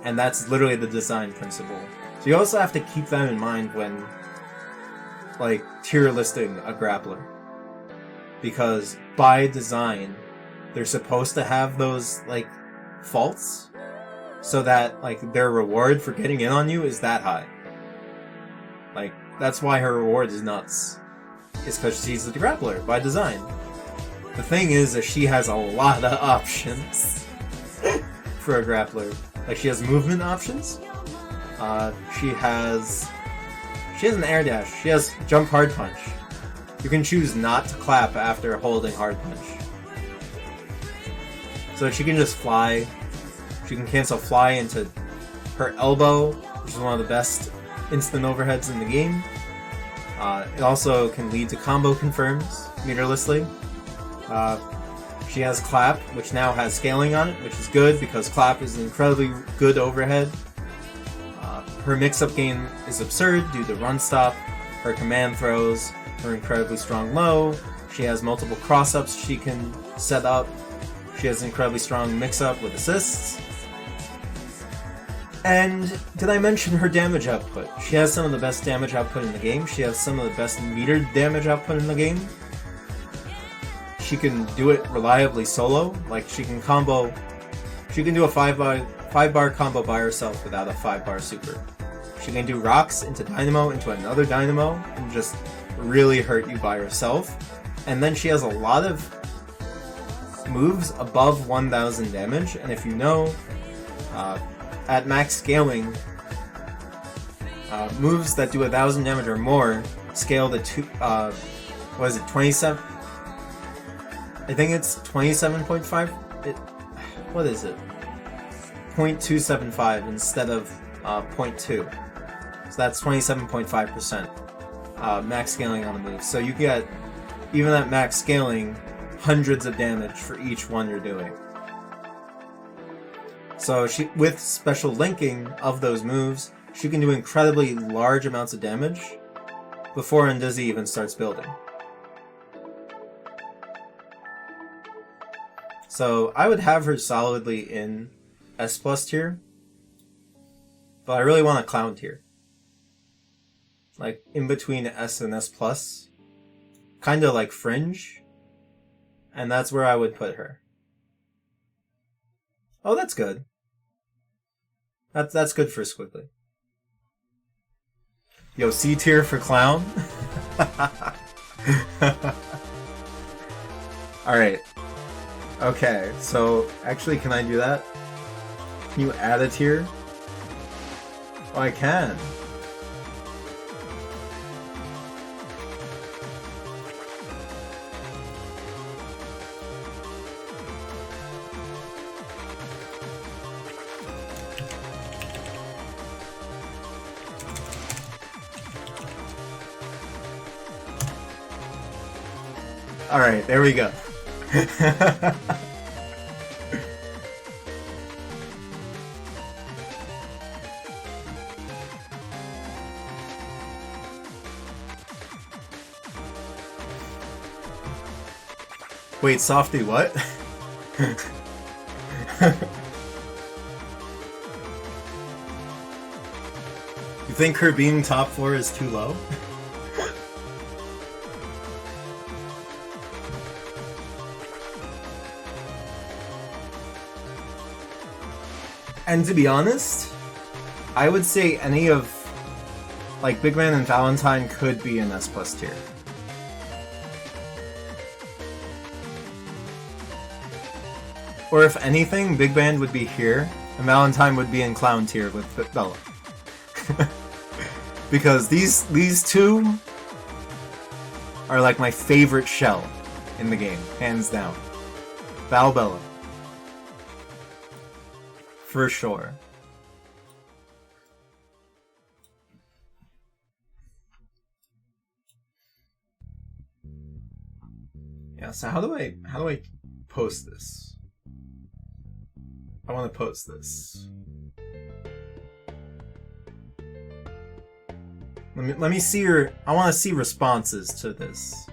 And that's literally the design principle. So you also have to keep that in mind when, like, tier listing a grappler. Because by design, they're supposed to have those, like, faults, so that, like, their reward for getting in on you is that high. Like, that's why her reward is nuts. It's because she's the grappler, by design. The thing is that she has a lot of options for a grappler. Like, she has movement options. She has an air dash. She has jump hard punch. You can choose not to clap after holding hard punch. So she can just fly. She can cancel fly into her elbow, which is one of the best instant overheads in the game. It also can lead to combo confirms meterlessly. She has clap, which now has scaling on it, which is good because clap is an incredibly good overhead. Her mix-up game is absurd due to run stop, her command throws, her incredibly strong low. She has multiple cross-ups she can set up. She has an incredibly strong mix-up with assists. And did I mention her damage output? She has some of the best damage output in the game. She has some of the best metered damage output in the game. She can do it reliably solo. Like, she can combo... She can do a 5-bar combo by herself without a 5-bar super. She can do rocks into Dynamo, into another Dynamo, and just really hurt you by herself. And then she has a lot of moves above 1000 damage, and if you know, at max scaling, moves that do 1000 damage or more scale to what is it, 27? I think it's 27.5? What is it? 0.275 instead of 0.2. So that's 27.5% max scaling on a move. So you get, even at max scaling, hundreds of damage for each one you're doing. So she, with special linking of those moves, she can do incredibly large amounts of damage before Ndizzy even starts building. So I would have her solidly in S+ tier, but I really want a Clown tier. Like, in between S and S+, kinda like Fringe, and that's where I would put her. Oh, that's good. That's good for Squiggly. Yo, C tier for Clown? Alright. Okay, so actually, can I do that? Can you add a tier? Oh, I can. Alright, there we go. Wait, Softy, what? You think her being top 4 is too low? And to be honest, I would say any of, like, Big Man and Valentine could be an S+ tier. Or if anything, Big Band would be here, and Valentine would be in Clown tier with Bella. Because these two are like my favorite shell in the game, hands down. Val, Bella. For sure. Yeah, so how do I post this? I want to post this. Let me see your... I want to see responses to this.